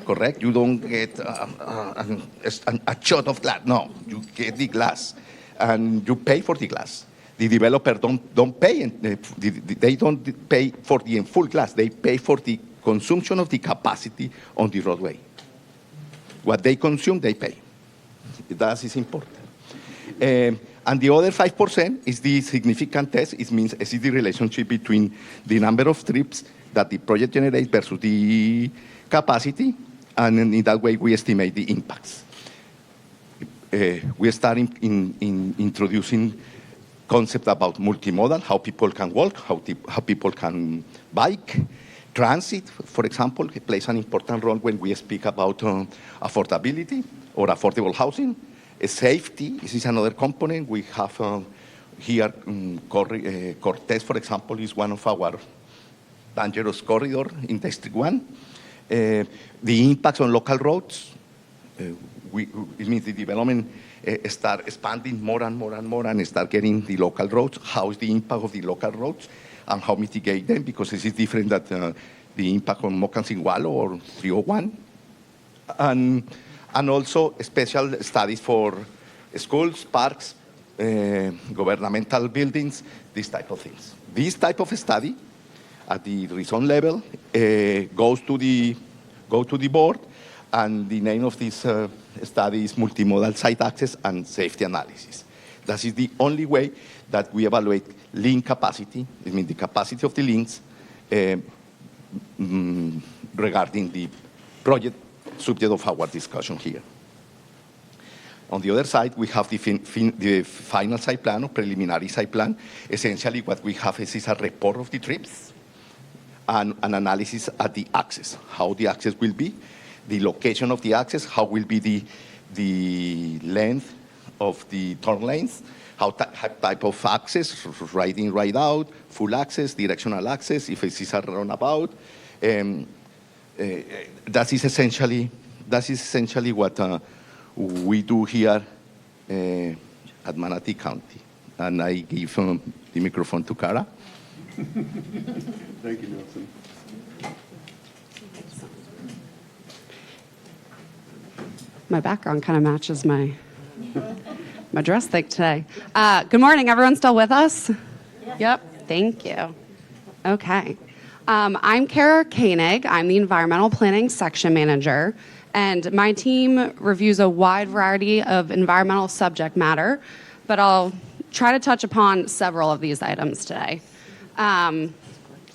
correct? You don't get a shot of glass. No, you get the glass, and you pay for the glass. The developer don't pay. They don't pay for the full glass. They pay for the consumption of the capacity on the roadway. What they consume, they pay. That is important. And the other 5% is the significant test. It means it's the relationship between the number of trips that the project generates versus the capacity, and in that way we estimate the impacts. We are starting in introducing concept about multimodal, how people can walk, how people can bike. Transit, for example, plays an important role when we speak about affordability or affordable housing. Safety, this is another component. We have here, Cortez, for example, is one of our dangerous corridor in District 1. The impacts on local roads, it means the development start expanding more and more and more and start getting the local roads. How is the impact of the local roads and how mitigate them? Because this is different than the impact on Mocansingualo or 301. and also special studies for schools, parks, governmental buildings, these type of things. This type of study at the rezone level go to the board, and the name of this study is multimodal site access and safety analysis. That is the only way that we evaluate link capacity, I mean the capacity of the links regarding the project subject of our discussion here. On the other side, we have the final site plan or preliminary site plan. Essentially, what we have is a report of the trips and an analysis at the access, how the access will be, the location of the access, how will be the length of the turn lanes, how type of access, right in, right out, full access, directional access, if it is a runabout. That is essentially what we do here at Manatee County. And I give the microphone to Cara. Thank you, Nelson. My background kind of matches my dress thick today. Good morning, everyone still with us? Yep, thank you. Okay. I'm Kara Koenig. I'm the Environmental Planning Section Manager, and my team reviews a wide variety of environmental subject matter, but I'll try to touch upon several of these items today.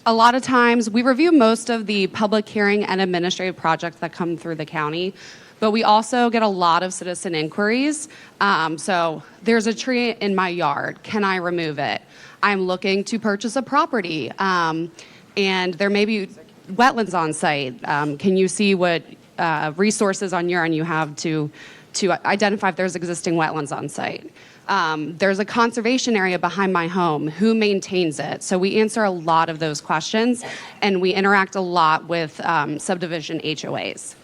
A lot of times, we review most of the public hearing and administrative projects that come through the county, but we also get a lot of citizen inquiries. So there's a tree in my yard. Can I remove it? I'm looking to purchase a property, and there may be wetlands on site. Can you see what resources on your end you have to identify if there's existing wetlands on site? There's a conservation area behind my home. Who maintains it? So we answer a lot of those questions, and we interact a lot with subdivision HOAs.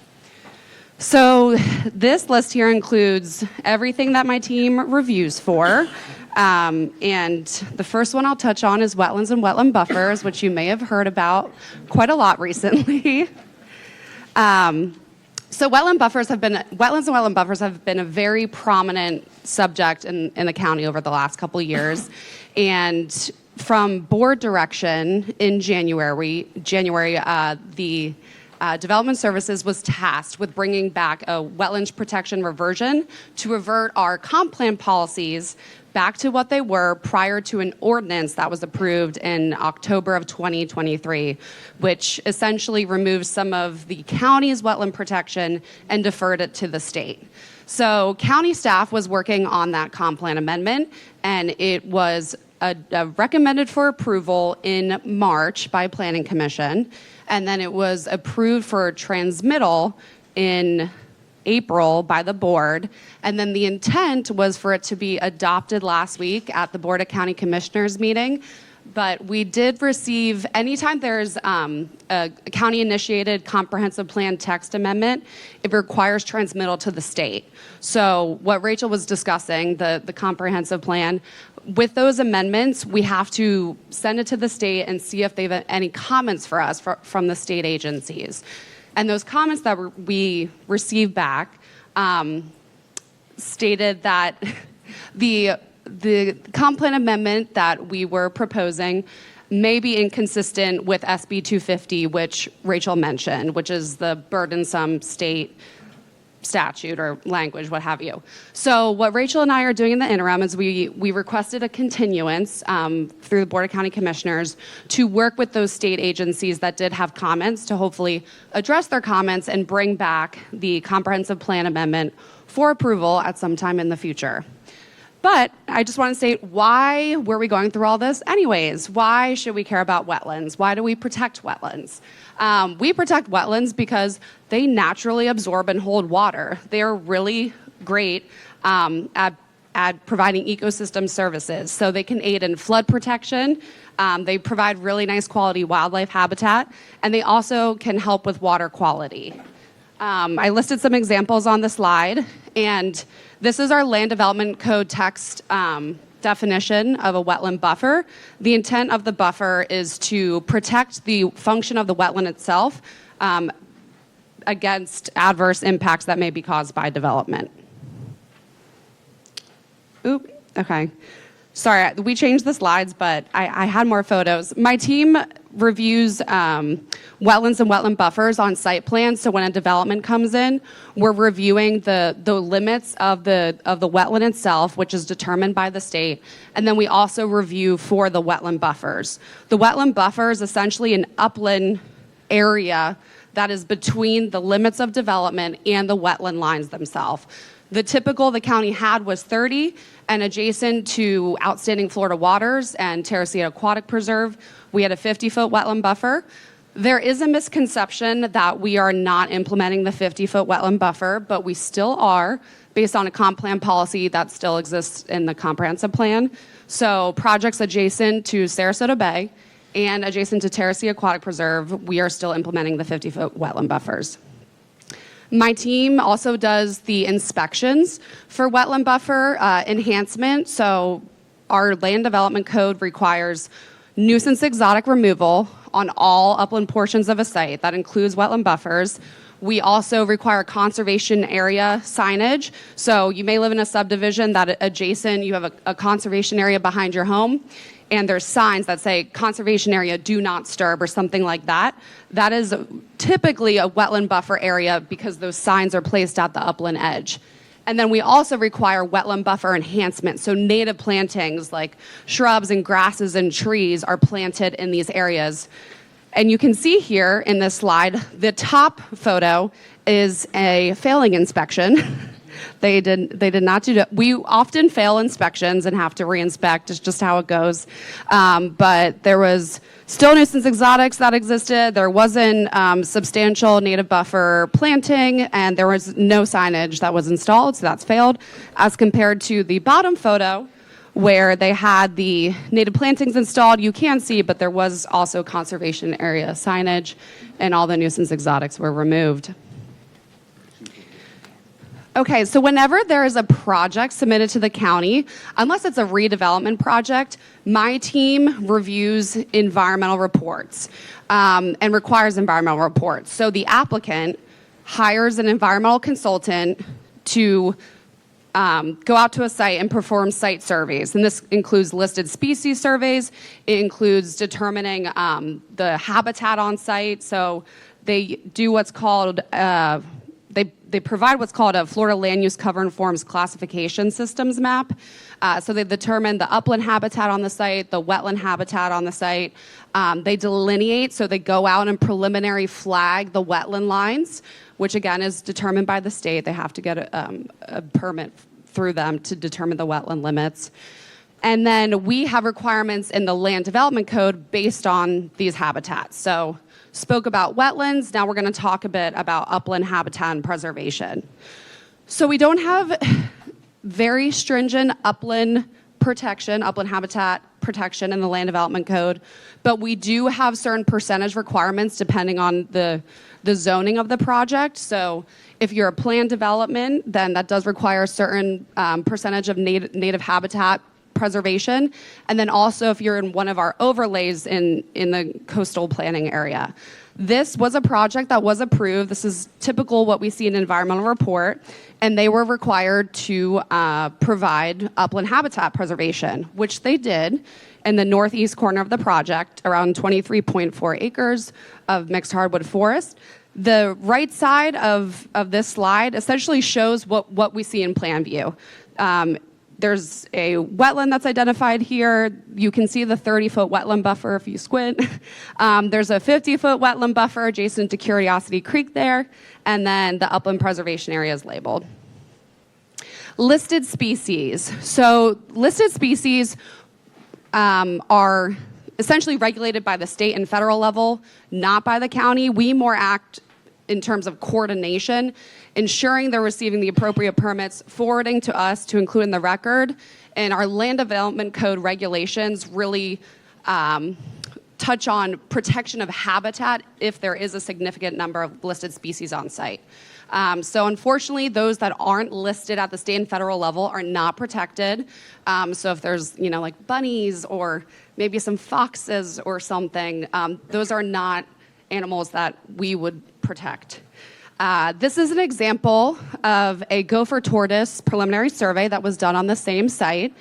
So this list here includes everything that my team reviews for. And the first one I'll touch on is wetlands and wetland buffers, which you may have heard about quite a lot recently. So wetlands and wetland buffers have been a very prominent subject in the county over the last couple of years. And from board direction in January, the Development Services was tasked with bringing back a wetlands protection reversion to revert our comp plan policies back to what they were prior to an ordinance that was approved in October of 2023, which essentially removed some of the county's wetland protection and deferred it to the state. So county staff was working on that comp plan amendment, and it was recommended for approval in March by Planning Commission, and then it was approved for transmittal in April by the board, and then the intent was for it to be adopted last week at the Board of County Commissioners meeting. But we did receive, anytime there's a county-initiated comprehensive plan text amendment, it requires transmittal to the state. So what Rachel was discussing, the comprehensive plan, with those amendments, we have to send it to the state and see if they have any comments for us from the state agencies. And those comments that we received back stated that the comp plan amendment that we were proposing may be inconsistent with SB 250, which Rachel mentioned, which is the burdensome state statute or language, what have you. So what Rachel and I are doing in the interim is we requested a continuance through the Board of County Commissioners to work with those state agencies that did have comments to hopefully address their comments and bring back the comprehensive plan amendment for approval at some time in the future. But I just want to say, why were we going through all this anyways? Why should we care about wetlands? Why do we protect wetlands? We protect wetlands because they naturally absorb and hold water. They are really great at providing ecosystem services. So they can aid in flood protection. They provide really nice quality wildlife habitat, and they also can help with water quality. I listed some examples on the slide, and this is our Land Development Code text definition of a wetland buffer. The intent of the buffer is to protect the function of the wetland itself against adverse impacts that may be caused by development. Oop, okay. Sorry, we changed the slides, but I had more photos. My team reviews wetlands and wetland buffers on site plans. So when a development comes in, we're reviewing the limits of the wetland itself, which is determined by the state. And then we also review for the wetland buffers. The wetland buffer is essentially an upland area that is between the limits of development and the wetland lines themselves. The typical the county had was 30, and adjacent to outstanding Florida waters and Terracea Aquatic Preserve, we had a 50-foot wetland buffer. There is a misconception that we are not implementing the 50-foot wetland buffer, but we still are, based on a comp plan policy that still exists in the comprehensive plan. So projects adjacent to Sarasota Bay and adjacent to Terracea Aquatic Preserve, we are still implementing the 50-foot wetland buffers. My team also does the inspections for wetland buffer enhancement. So our land development code requires nuisance exotic removal on all upland portions of a site. That includes wetland buffers. We also require conservation area signage. So you may live in a subdivision that adjacent, you have a conservation area behind your home, and there's signs that say conservation area, do not disturb, or something like that. That is typically a wetland buffer area because those signs are placed at the upland edge. And then we also require wetland buffer enhancement. So native plantings like shrubs and grasses and trees are planted in these areas. And you can see here in this slide, the top photo is a failing inspection. They did not do that. We often fail inspections and have to re-inspect. It's just how it goes. But there was still nuisance exotics that existed. There wasn't substantial native buffer planting, and there was no signage that was installed, so that's failed. As compared to the bottom photo, where they had the native plantings installed, you can see, but there was also conservation area signage, and all the nuisance exotics were removed. Okay, so whenever there is a project submitted to the county, unless it's a redevelopment project, my team reviews environmental reports and requires environmental reports. So the applicant hires an environmental consultant to go out to a site and perform site surveys. And this includes listed species surveys. It includes determining the habitat on site. So they do what's called they provide what's called a Florida Land Use Cover and Forms Classification Systems map. So they determine the upland habitat on the site, the wetland habitat on the site. They delineate, so they go out and preliminary flag the wetland lines, which again is determined by the state. They have to get a permit through them to determine the wetland limits. And then we have requirements in the land development code based on these habitats. So spoke about wetlands. Now we're going to talk a bit about upland habitat and preservation. So we don't have very stringent upland habitat protection in the land development code, but we do have certain percentage requirements depending on the zoning of the project. So if you're a planned development, then that does require a certain percentage of native habitat preservation. And then also if you're in one of our overlays in the coastal planning area. This was a project that was approved. This is typical what we see in an environmental report. And they were required to provide upland habitat preservation, which they did in the northeast corner of the project, around 23.4 acres of mixed hardwood forest. The right side of this slide essentially shows what we see in plan view. There's a wetland that's identified here. You can see the 30-foot wetland buffer if you squint. There's a 50-foot wetland buffer adjacent to Curiosity Creek there, and then the upland preservation area is labeled. Listed species. So listed species are essentially regulated by the state and federal level, not by the county. We more act in terms of coordination, ensuring they're receiving the appropriate permits, forwarding to us to include in the record. And our land development code regulations really touch on protection of habitat if there is a significant number of listed species on site. So unfortunately, those that aren't listed at the state and federal level are not protected. So if there's, like bunnies or maybe some foxes or something, those are not animals that we would protect. This is an example of a gopher tortoise preliminary survey that was done on the same site.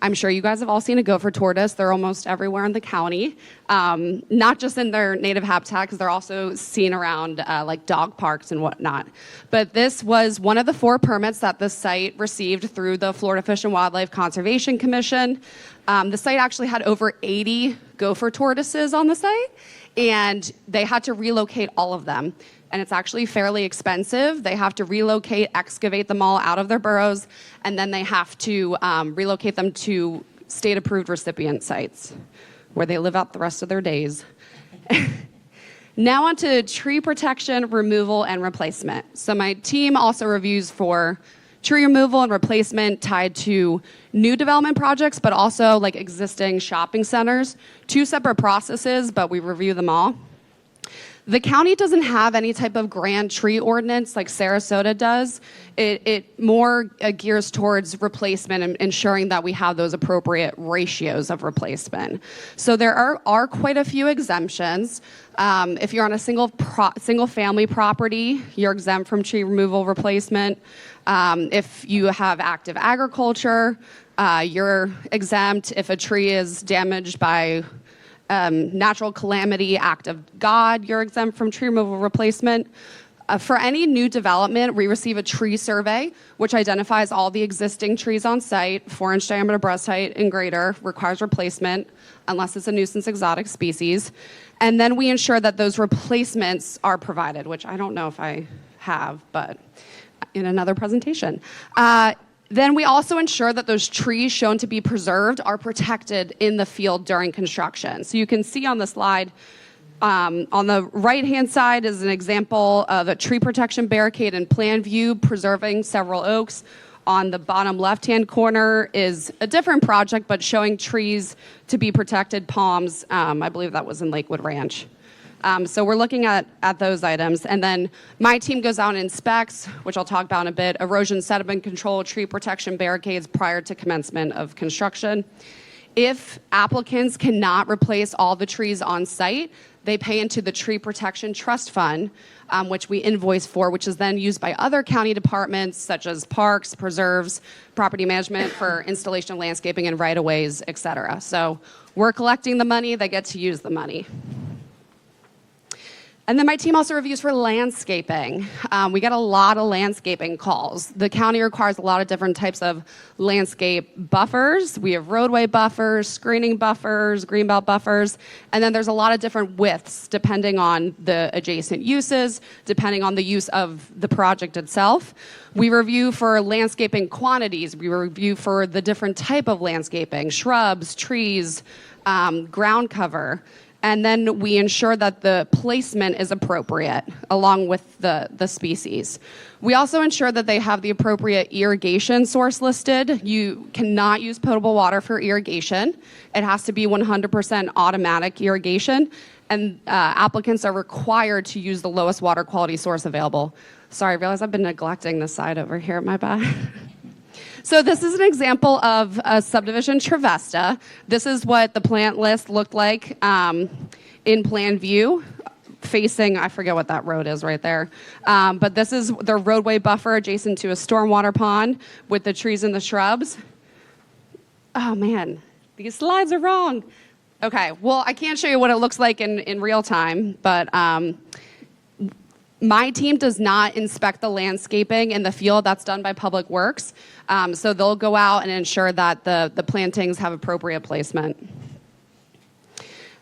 I'm sure you guys have all seen a gopher tortoise. They're almost everywhere in the county, not just in their native habitat, because they're also seen around like dog parks and whatnot. But this was one of the 4 permits that the site received through the Florida Fish and Wildlife Conservation Commission. The site actually had over 80 gopher tortoises on the site, and they had to relocate all of them. And it's actually fairly expensive. They have to relocate, excavate them all out of their burrows, and then they have to relocate them to state-approved recipient sites where they live out the rest of their days. Now on to tree protection, removal, and replacement. So my team also reviews for tree removal and replacement tied to new development projects, but also like existing shopping centers. 2 separate processes, but we review them all. The county doesn't have any type of grand tree ordinance like Sarasota does. It more gears towards replacement and ensuring that we have those appropriate ratios of replacement. So there are quite a few exemptions. If you're on a single family property, you're exempt from tree removal replacement. If you have active agriculture, you're exempt. If a tree is damaged by natural calamity, act of God, you're exempt from tree removal replacement. For any new development, we receive a tree survey, which identifies all the existing trees on site, 4-inch diameter breast height and greater, requires replacement unless it's a nuisance exotic species. And then we ensure that those replacements are provided, which I don't know if I have, but in another presentation. Then we also ensure that those trees shown to be preserved are protected in the field during construction. So you can see on the slide, on the right-hand side is an example of a tree protection barricade in plan view preserving several oaks. On the bottom left-hand corner is a different project, but showing trees to be protected, palms. I believe that was in Lakewood Ranch. So we're looking at those items. And then my team goes out and inspects, which I'll talk about in a bit, erosion sediment control, tree protection barricades prior to commencement of construction. If applicants cannot replace all the trees on site, they pay into the Tree Protection Trust Fund, which we invoice for, which is then used by other county departments such as parks, preserves, property management for installation of landscaping and right-of-ways, et cetera. So we're collecting the money, they get to use the money. And then my team also reviews for landscaping. We get a lot of landscaping calls. The county requires a lot of different types of landscape buffers. We have roadway buffers, screening buffers, greenbelt buffers, and then there's a lot of different widths depending on the adjacent uses, depending on the use of the project itself. We review for landscaping quantities. We review for the different type of landscaping, shrubs, trees, ground cover. And then we ensure that the placement is appropriate along with the species. We also ensure that they have the appropriate irrigation source listed. You cannot use potable water for irrigation. It has to be 100% automatic irrigation. And applicants are required to use the lowest water quality source available. Sorry, I realize I've been neglecting this side over here, my bad. So this is an example of a subdivision Travesta. This is what the plant list looked like in plan view, facing, I forget what that road is right there. But this is the roadway buffer adjacent to a stormwater pond with the trees and the shrubs. Oh man, these slides are wrong. Okay, well, I can't show you what it looks like in real time, but my team does not inspect the landscaping in the field. That's done by Public Works. So they'll go out and ensure that the plantings have appropriate placement.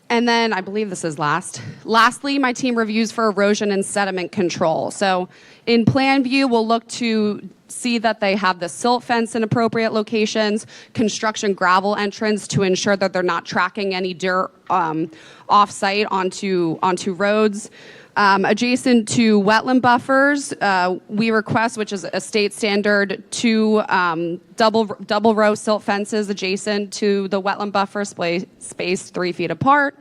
And then I believe this is last. Lastly, my team reviews for erosion and sediment control. So in plan view, we'll look to see that they have the silt fence in appropriate locations, construction gravel entrance to ensure that they're not tracking any dirt off-site onto roads. Adjacent to wetland buffers, we request, which is a state standard, 2 double row silt fences adjacent to the wetland buffer, spaced 3 feet apart.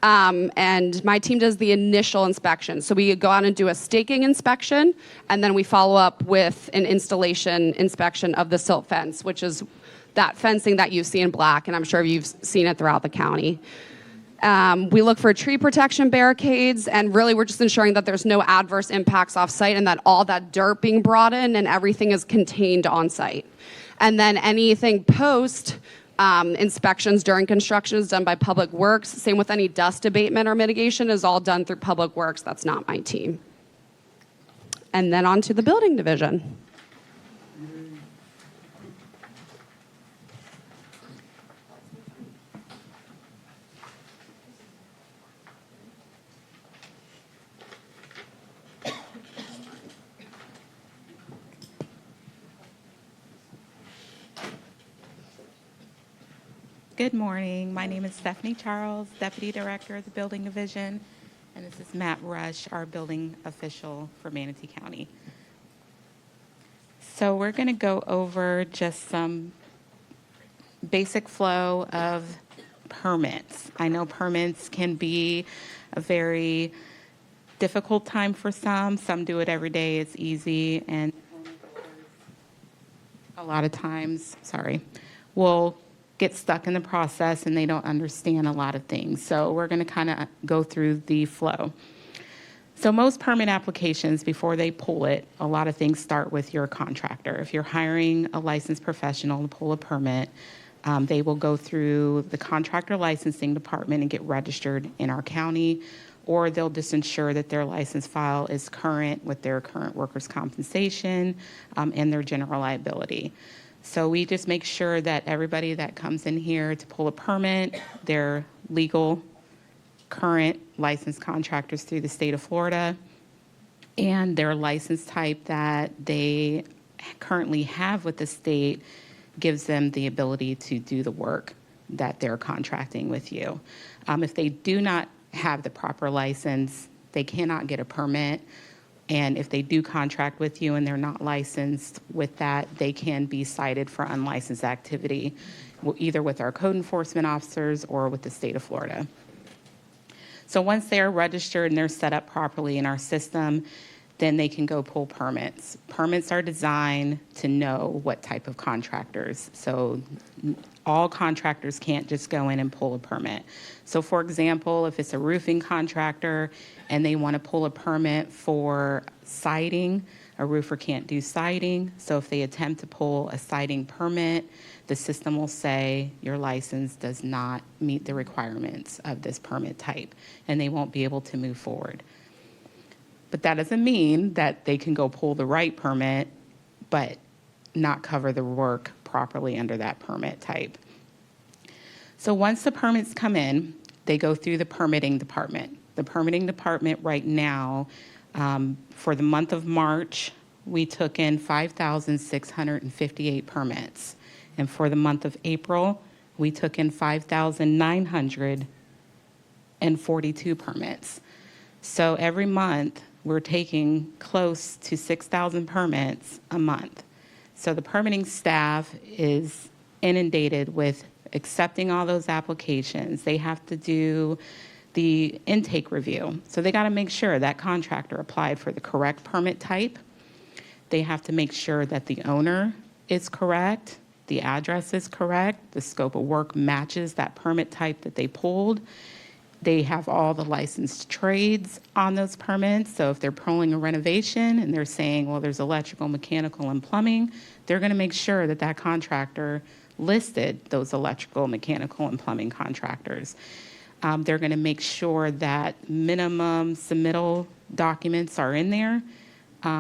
And my team does the initial inspection. So we go out and do a staking inspection, and then we follow up with an installation inspection of the silt fence, which is that fencing that you see in black, and I'm sure you've seen it throughout the county. We look for tree protection barricades, and really we're just ensuring that there's no adverse impacts off-site and that all that dirt being brought in and everything is contained on-site. And then anything post inspections during construction is done by Public Works. Same with any dust abatement or mitigation is all done through Public Works. That's not my team. And then on to the building division. Good morning. My name is Stephanie Charles, Deputy Director of the Building Division, and this is Matt Rush, our building official for Manatee County. So we're going to go over just some basic flow of permits. I know permits can be a very difficult time for some. Some do it every day. It's easy, and a lot of times, will get stuck in the process and they don't understand a lot of things. So we're going to kind of go through the flow. So most permit applications, before they pull it, a lot of things start with your contractor. If you're hiring a licensed professional to pull a permit, they will go through the contractor licensing department and get registered in our county, or they'll just ensure that their license file is current with their current workers' compensation and their general liability. So we just make sure that everybody that comes in here to pull a permit, they're legal, current licensed contractors through the state of Florida, and their license type that they currently have with the state gives them the ability to do the work that they're contracting with you. If they do not have the proper license, they cannot get a permit. And if they do contract with you and they're not licensed with that, they can be cited for unlicensed activity, either with our code enforcement officers or with the state of Florida. So once they're registered and they're set up properly in our system, then they can go pull permits. Permits are designed to know what type of contractors. So all contractors can't just go in and pull a permit. So for example, if it's a roofing contractor and they want to pull a permit for siding, a roofer can't do siding. So if they attempt to pull a siding permit, the system will say your license does not meet the requirements of this permit type, and they won't be able to move forward. But that doesn't mean that they can go pull the right permit, but not cover the work properly under that permit type. So once the permits come in, they go through the permitting department. The permitting department right now, for the month of March, we took in 5,658 permits. And for the month of April, we took in 5,942 permits. So every month, we're taking close to 6,000 permits a month. So the permitting staff is inundated with accepting all those applications. They have to do the intake review. So they got to make sure that contractor applied for the correct permit type. They have to make sure that the owner is correct, the address is correct, the scope of work matches that permit type that they pulled. They have all the licensed trades on those permits. So if they're pulling a renovation and they're saying, well, there's electrical, mechanical, and plumbing, they're going to make sure that that contractor listed those electrical, mechanical, and plumbing contractors. They're going to make sure that minimum submittal documents are in there.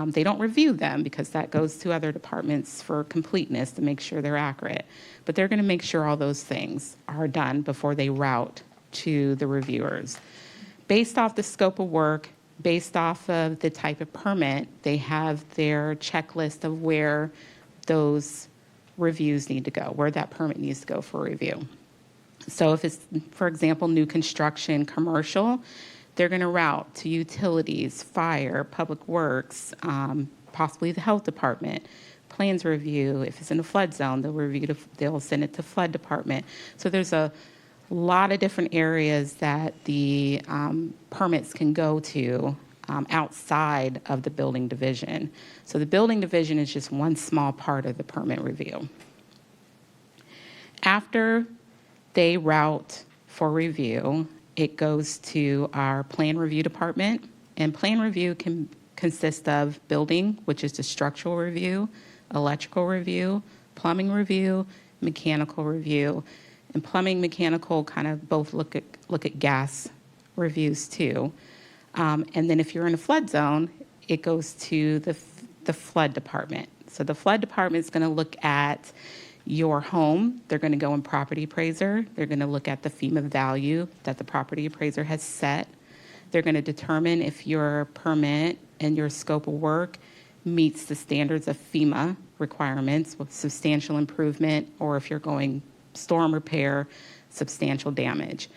They don't review them because that goes to other departments for completeness to make sure they're accurate. But they're going to make sure all those things are done before they route to the reviewers. Based off the scope of work, based off of the type of permit, they have their checklist of where those reviews need to go, where that permit needs to go for review. So if it's, for example, new construction, commercial, they're going to route to utilities, fire, public works, possibly the health department, plans review. If it's in a flood zone, they'll send it to flood department. So there's a lot of different areas that the permits can go to outside of the building division. So the building division is just one small part of the permit review. After they route for review it goes to our plan review department. And plan review can consist of building, which is the structural review, electrical review, plumbing review, mechanical review. And plumbing, mechanical kind of both look at gas reviews too. And then if you're in a flood zone, it goes to the flood department. So the flood department is going to look at your home. They're going to go in property appraiser. They're going to look at the FEMA value that the property appraiser has set. They're going to determine if your permit and your scope of work meets the standards of FEMA requirements with substantial improvement, or if you're going storm repair, substantial damage.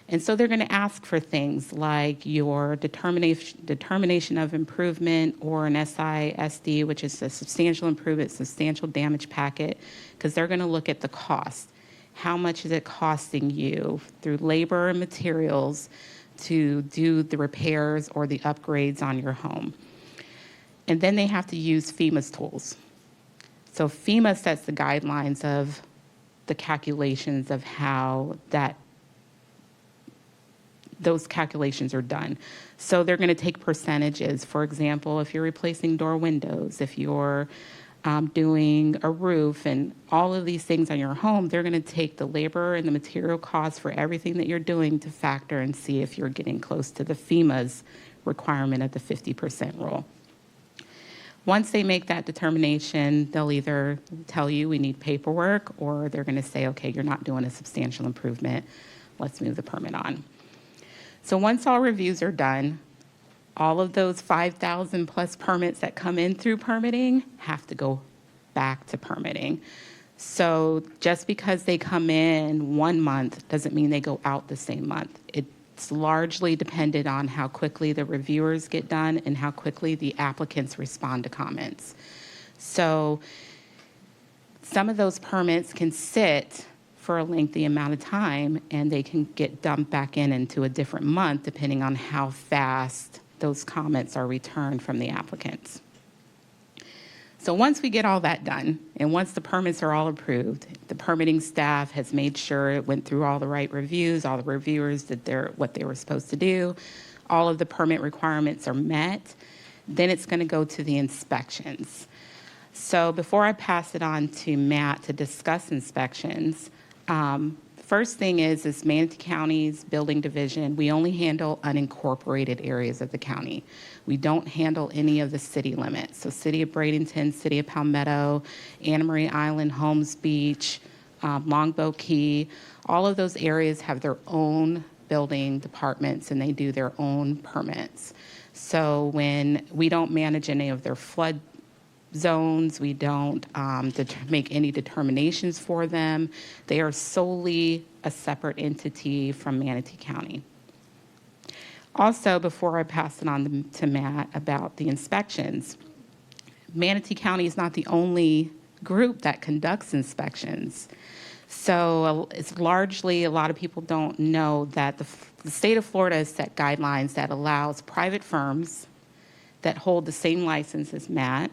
And so they're going to ask for things like your determination of improvement, or an SISD, which is a substantial improvement, substantial damage packet, because they're going to look at the cost. How much is it costing you through labor and materials to do the repairs or the upgrades on your home? And then they have to use FEMA's tools. So FEMA sets the guidelines of the calculations of how those calculations are done. So they're going to take percentages. For example, if you're replacing door windows, if you're doing a roof and all of these things on your home, they're going to take the labor and the material costs for everything that you're doing to factor and see if you're getting close to the FEMA's requirement of the 50% rule. Once they make that determination, they'll either tell you we need paperwork, or they're going to say, okay, you're not doing a substantial improvement. Let's move the permit on. So once all reviews are done, all of those 5,000 plus permits that come in through permitting have to go back to permitting. So just because they come in 1 month doesn't mean they go out the same month. It's largely dependent on how quickly the reviewers get done and how quickly the applicants respond to comments. So some of those permits can sit for a lengthy amount of time, and they can get dumped back into a different month depending on how fast those comments are returned from the applicants. So once we get all that done, and once the permits are all approved, the permitting staff has made sure it went through all the right reviews, all the reviewers did what they were supposed to do, all of the permit requirements are met, then it's going to go to the inspections. So before I pass it on to Matt to discuss inspections, first thing is Manatee County's building division, we only handle unincorporated areas of the county. We don't handle any of the city limits. So City of Bradenton, City of Palmetto, Anna Marie Island, Holmes Beach, Longboat Key, all of those areas have their own building departments and they do their own permits. So when we don't manage any of their flood zones, we don't make any determinations for them. They are solely a separate entity from Manatee County. Also, before I pass it on to Matt about the inspections, Manatee County is not the only group that conducts inspections. So it's largely, a lot of people don't know that the state of Florida has set guidelines that allows private firms that hold the same license as Matt,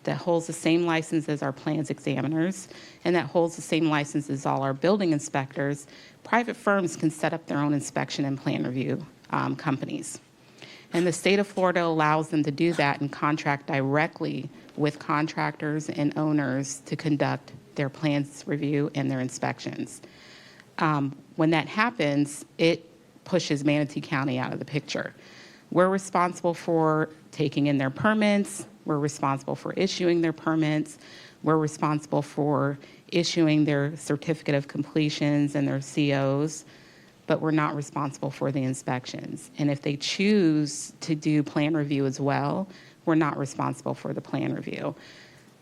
that holds the same license as our plans examiners, and that holds the same license as all our building inspectors. Private firms can set up their own inspection and plan review companies. And the state of Florida allows them to do that and contract directly with contractors and owners to conduct their plans review and their inspections. When that happens, it pushes Manatee County out of the picture. We're responsible for taking in their permits. We're responsible for issuing their permits. We're responsible for issuing their certificate of completions and their COs, but we're not responsible for the inspections. And if they choose to do plan review as well, we're not responsible for the plan review.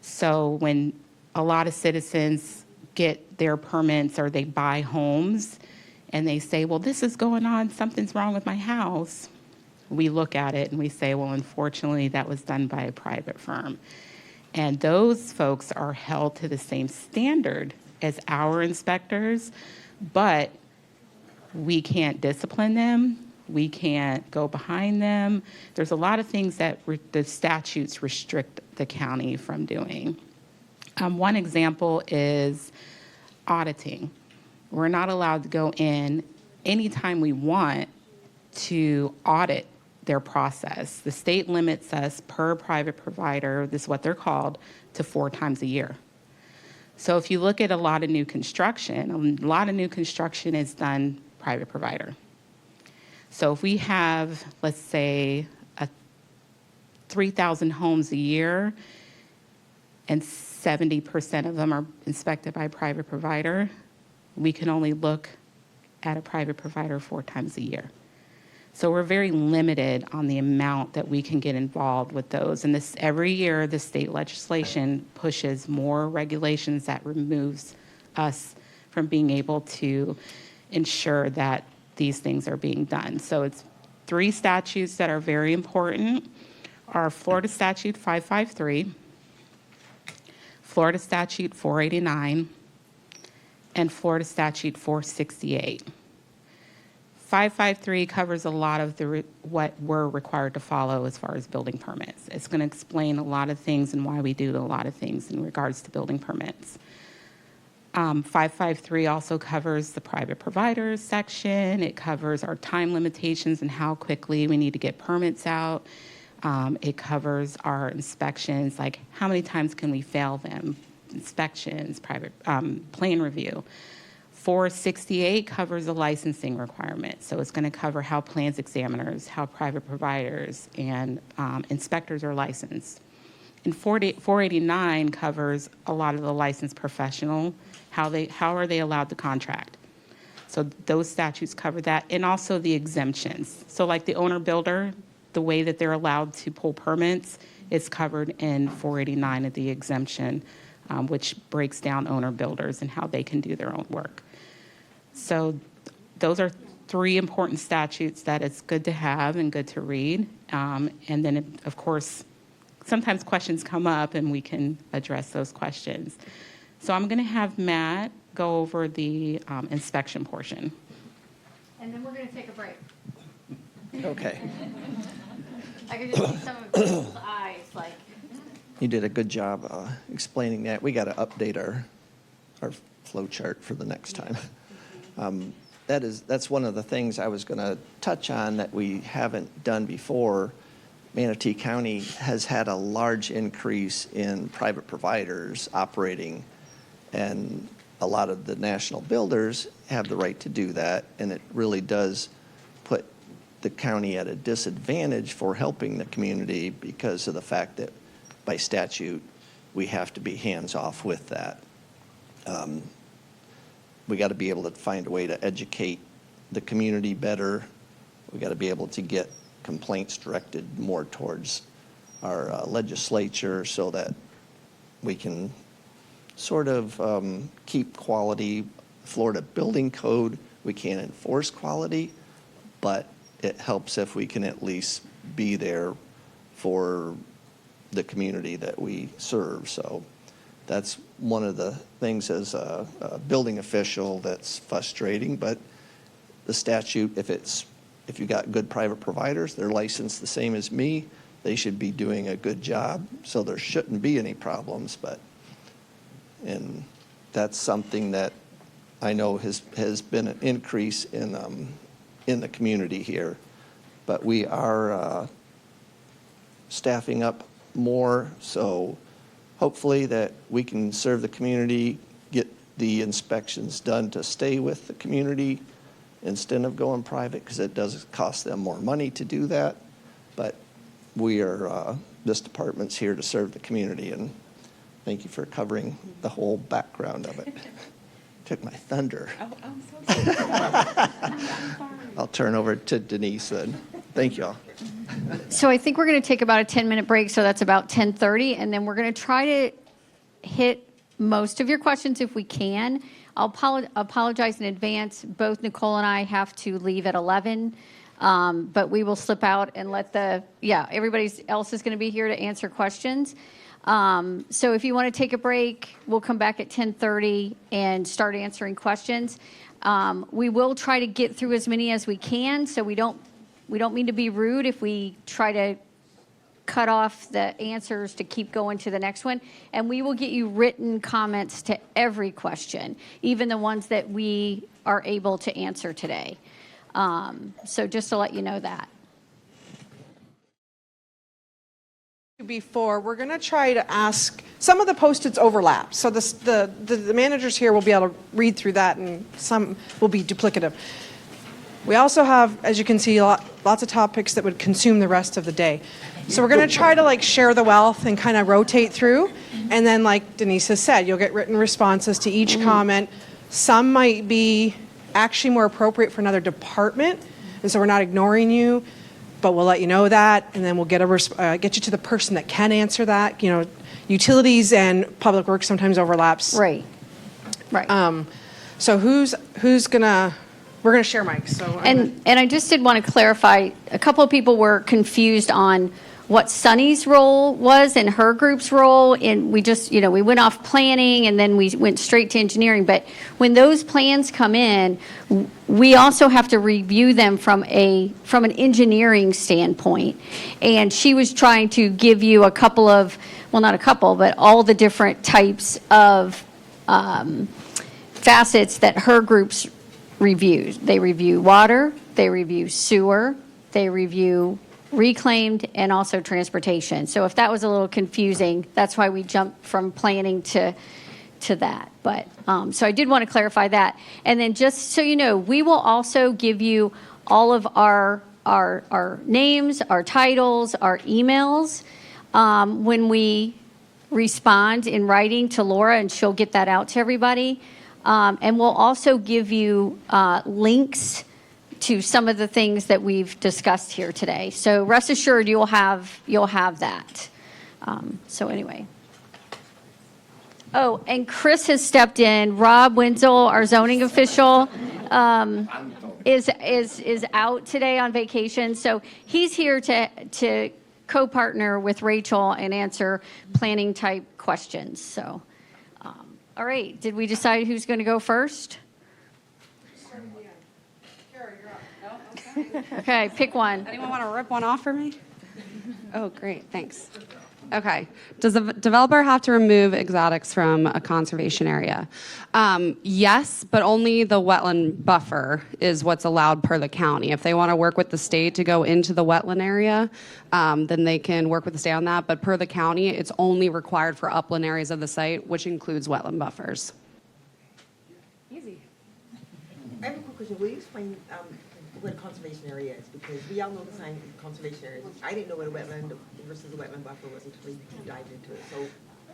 So when a lot of citizens get their permits or they buy homes and they say, well, this is going on, something's wrong with my house, we look at it and we say, well, unfortunately, that was done by a private firm. And those folks are held to the same standard as our inspectors, but we can't discipline them. We can't go behind them. There's a lot of things that the statutes restrict the county from doing. One example is auditing. We're not allowed to go in anytime we want to audit their process. The state limits us per private provider, this is what they're called, to 4 times a year. So if you look at a lot of new construction, a lot of new construction is done private provider. So if we have, let's say, 3,000 homes a year, and 70% of them are inspected by a private provider, we can only look at a private provider 4 times a year. So we're very limited on the amount that we can get involved with those. And this every year, the state legislation pushes more regulations that removes us from being able to ensure that these things are being done. So it's 3 statutes that are very important are Florida Statute 553, Florida Statute 489, and Florida Statute 468. 553 covers a lot of what we're required to follow as far as building permits. It's going to explain a lot of things and why we do a lot of things in regards to building permits. 553 also covers the private providers section. It covers our time limitations and how quickly we need to get permits out. It covers our inspections, like how many times can we fail them, inspections, private plan review. 468 covers the licensing requirements. So it's going to cover how plans examiners, how private providers, and inspectors are licensed. And 489 covers a lot of the licensed professional, how are they allowed to contract. So those statutes cover that, and also the exemptions. So like the owner builder, the way that they're allowed to pull permits is covered in 489 of the exemption, which breaks down owner builders and how they can do their own work. So those are 3 important statutes that it's good to have and good to read. And then, of course, sometimes questions come up and we can address those questions. So I'm going to have Matt go over the inspection portion. And then we're going to take a break. Okay. I can just see some of people's eyes like. You did a good job explaining that. We got to update our flow chart for the next time. That's one of the things I was going to touch on that we haven't done before. Manatee County has had a large increase in private providers operating, and a lot of the national builders have the right to do that, and it really does put the county at a disadvantage for helping the community because of the fact that by statute we have to be hands-off with that. We got to be able to find a way to educate the community better. We got to be able to get complaints directed more towards our legislature so that we can sort of keep quality. Florida building code, we can't enforce quality, but it helps if we can at least be there for the community that we serve. So that's one of the things as a building official that's frustrating, but the statute, if you got good private providers, they're licensed the same as me, they should be doing a good job, so there shouldn't be any problems. And that's something that I know has been an increase in the community here. But we are staffing up more, so hopefully that we can serve the community, get the inspections done to stay with the community instead of going private, because it does cost them more money to do that. But we are, this department's here to serve the community, and thank you for covering the whole background of it. Took my thunder. Oh, I'm so sorry. I'll turn over to Denise then. Thank you all. So I think we're going to take about a 10-minute break, so that's about 10:30, and then we're going to try to hit most of your questions if we can. I'll apologize in advance. Both Nicole and I have to leave at 11, but we will slip out and let everybody else is going to be here to answer questions. So if you want to take a break, we'll come back at 10:30 and start answering questions. We will try to get through as many as we can, so we don't mean to be rude if we try to cut off the answers to keep going to the next one. And we will get you written comments to every question, even the ones that we are able to answer today. So just to let you know that. Before, we're going to try to ask, some of the Post-its overlap, so the managers here will be able to read through that, and some will be duplicative. We also have, as you can see, lots of topics that would consume the rest of the day. So we're going to try to like share the wealth and kind of rotate through, and then like Denise has said, you'll get written responses to each comment. Some might be actually more appropriate for another department, and so we're not ignoring you, but we'll let you know that, and then we'll get you to the person that can answer that. You know, utilities and public works sometimes overlaps. Right. So who's gonna? We're gonna share mics. So And I just did want to clarify, a couple of people were confused on what Sunny's role was and her group's role, and we just, we went off planning and then we went straight to engineering. But when those plans come in, we also have to review them from an engineering standpoint. And she was trying to give you a couple of, well, not a couple, but all the different types of facets that her groups reviews. They review water, they review sewer, they review reclaimed, and also transportation. So if that was a little confusing, that's why we jumped from planning to that. But so I did want to clarify that. And then just so you know, we will also give you all of our names, our titles, our emails when we respond in writing to Laura, and she'll get that out to everybody. And we'll also give you links to some of the things that we've discussed here today. So rest assured, you'll have that. So anyway. Oh, and Chris has stepped in. Rob Wenzel, our zoning official, is out today on vacation. So he's here to co-partner with Rachel and answer planning type questions. So, all right. Did we decide who's going to go first? Okay, pick one. Anyone want to rip one off for me? Oh, great, thanks. Okay, does the developer have to remove exotics from a conservation area? Yes, but only the wetland buffer is what's allowed per the county. If they want to work with the state to go into the wetland area, then they can work with the state on that. But per the county, it's only required for upland areas of the site, which includes wetland buffers. Easy. I have a quick question. Will you explain what a conservation area is? Because we all know the sign of conservation areas. I didn't know what a wetland versus a wetland buffer was until we dived into it. So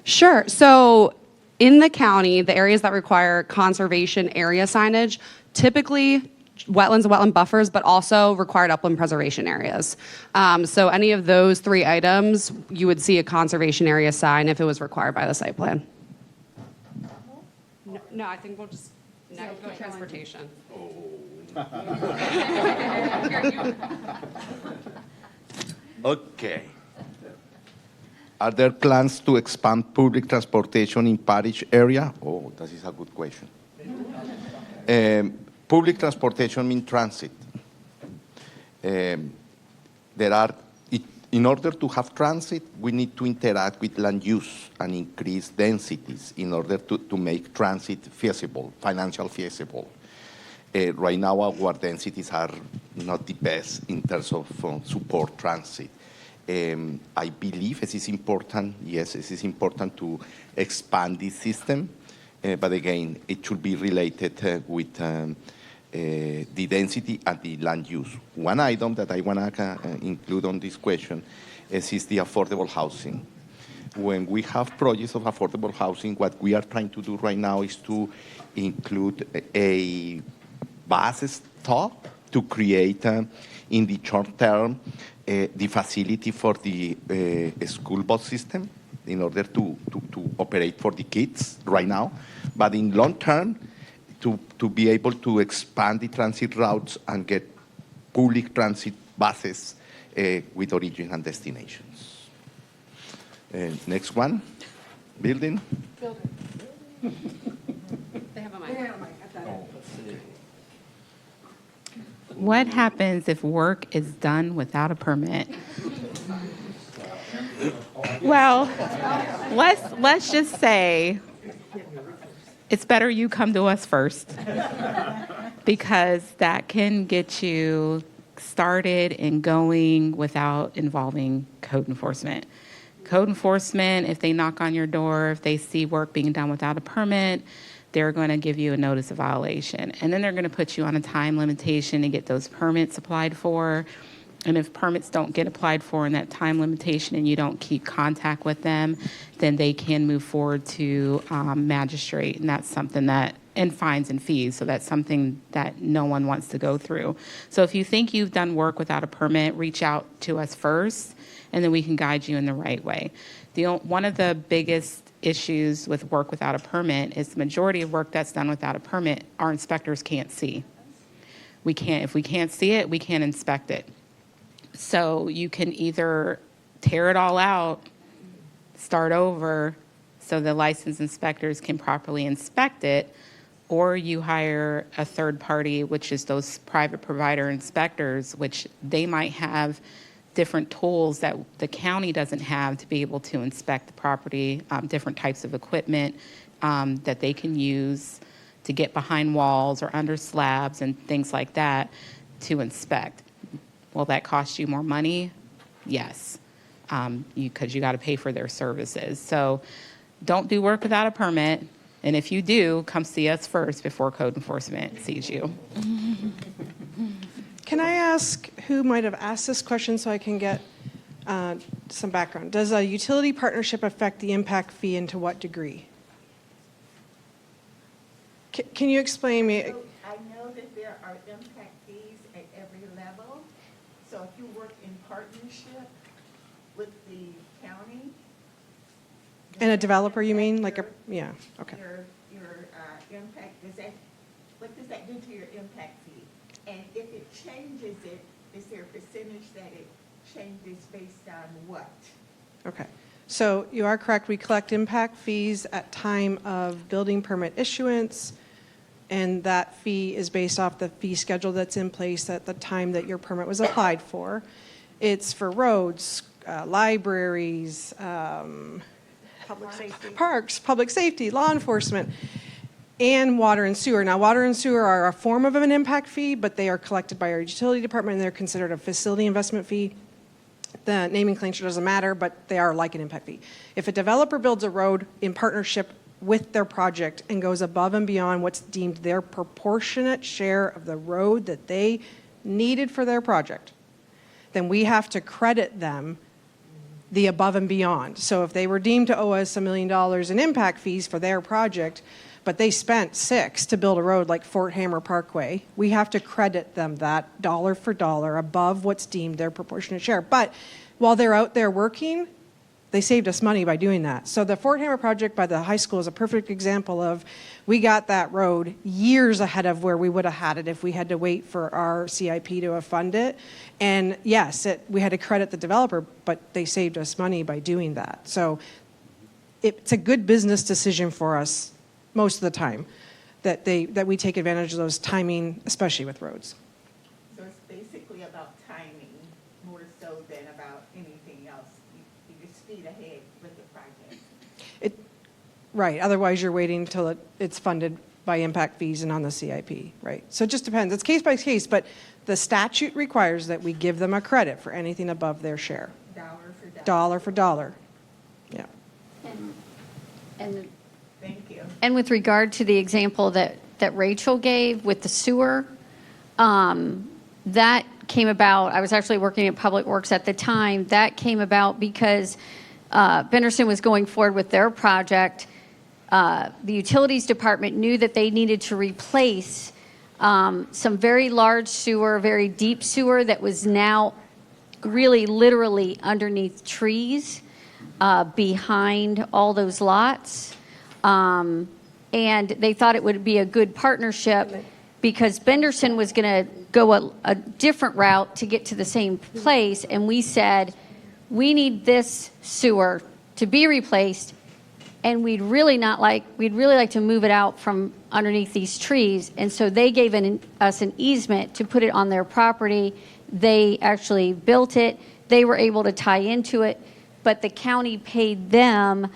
Sure. So in the county, the areas that require conservation area signage, typically wetlands and wetland buffers, but also required upland preservation areas. So any of those three items, you would see a conservation area sign if it was required by the site plan. No, I think we'll just next go transportation. Okay. Are there plans to expand public transportation in parish area? Oh, that is a good question. Public transportation means transit. In order to have transit, we need to interact with land use and increase densities in order to make transit feasible, financial feasible. Right now, our densities are not the best in terms of support transit. I believe it is important, yes, it is important to expand this system, but again, it should be related with the density and the land use. One item that I want to include on this question is the affordable housing. When we have projects of affordable housing, what we are trying to do right now is to include a bus stop to create, in the short term, the facility for the school bus system in order to operate for the kids right now. But in long term, to be able to expand the transit routes and get public transit buses with origin and destinations. Next one, building. They have a mic. What happens if work is done without a permit? Well, let's just say it's better you come to us first because that can get you started and going without involving code enforcement. Code enforcement, if they knock on your door, if they see work being done without a permit, they're going to give you a notice of violation. And then they're going to put you on a time limitation to get those permits applied for. And if permits don't get applied for in that time limitation and you don't keep contact with them, then they can move forward to magistrate. And that's something that, and fines and fees. So that's something that no one wants to go through. So if you think you've done work without a permit, reach out to us first, and then we can guide you in the right way. One of the biggest issues with work without a permit is the majority of work that's done without a permit, our inspectors can't see. If we can't see it, we can't inspect it. So you can either tear it all out, start over so the licensed inspectors can properly inspect it, or you hire a third party, which is those private provider inspectors, which they might have different tools that the county doesn't have to be able to inspect the property, different types of equipment that they can use to get behind walls or under slabs and things like that to inspect. Will that cost you more money? Yes, because you got to pay for their services. So don't do work without a permit. And if you do, come see us first before code enforcement sees you. Can I ask who might have asked this question so I can get some background? Does a utility partnership affect the impact fee and to what degree? Can you explain me? So I know that there are impact fees at every level. So if you work in partnership with the county. And a developer, you mean? Yeah, okay. Your impact, what does that do to your impact fee? And if it changes it, is there a percentage that it changes based on what? Okay. So you are correct. We collect impact fees at time of building permit issuance, and that fee is based off the fee schedule that's in place at the time that your permit was applied for. It's for roads, libraries, Public safety. parks, public safety, law enforcement, and water and sewer. Now, water and sewer are a form of an impact fee, but they are collected by our utility department, and they're considered a facility investment fee. The naming claims doesn't matter, but they are like an impact fee. If a developer builds a road in partnership with their project and goes above and beyond what's deemed their proportionate share of the road that they needed for their project, then we have to credit them the above and beyond. So if they were deemed to owe us $1 million in impact fees for their project, but they spent $6 million to build a road like Fort Hammer Parkway, we have to credit them that dollar for dollar above what's deemed their proportionate share. But while they're out there working, they saved us money by doing that. So the Fort Hammer project by the high school is a perfect example of we got that road years ahead of where we would have had it if we had to wait for our CIP to have funded it. And yes, we had to credit the developer, but they saved us money by doing that. So it's a good business decision for us most of the time that we take advantage of those timing, especially with roads. So it's basically about timing more so than about anything else. You just speed ahead with the project. Right, otherwise you're waiting until it's funded by impact fees and on the CIP, right? So it just depends. It's case by case, but the statute requires that we give them a credit for anything above their share. Dollar for dollar. Dollar for dollar, yeah. And Thank you. And with regard to the example that Rachel gave with the sewer, that came about, I was actually working at Public Works at the time, that came about because Benderson was going forward with their project. The utilities department knew that they needed to replace some very large sewer, very deep sewer that was now really literally underneath trees behind all those lots. And they thought it would be a good partnership because Benderson was going to go a different route to get to the same place. And we said, we need this sewer to be replaced. And we'd really like to move it out from underneath these trees. And so they gave us an easement to put it on their property. They actually built it. They were able to tie into it. but the county paid them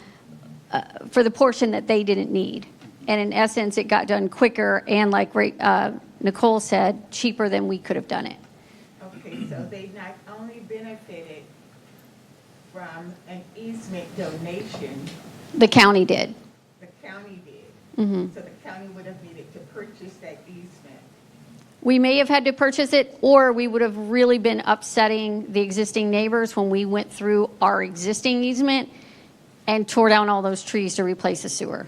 for the portion that they didn't need. And in essence, it got done quicker and, like Nicole said, cheaper than we could have done it. Okay, so they not only benefited from an easement donation, The county did. the county did. Mhm. So the county would have needed to purchase that easement. We may have had to purchase it, or we would have really been upsetting the existing neighbors when we went through our existing easement and tore down all those trees to replace the sewer.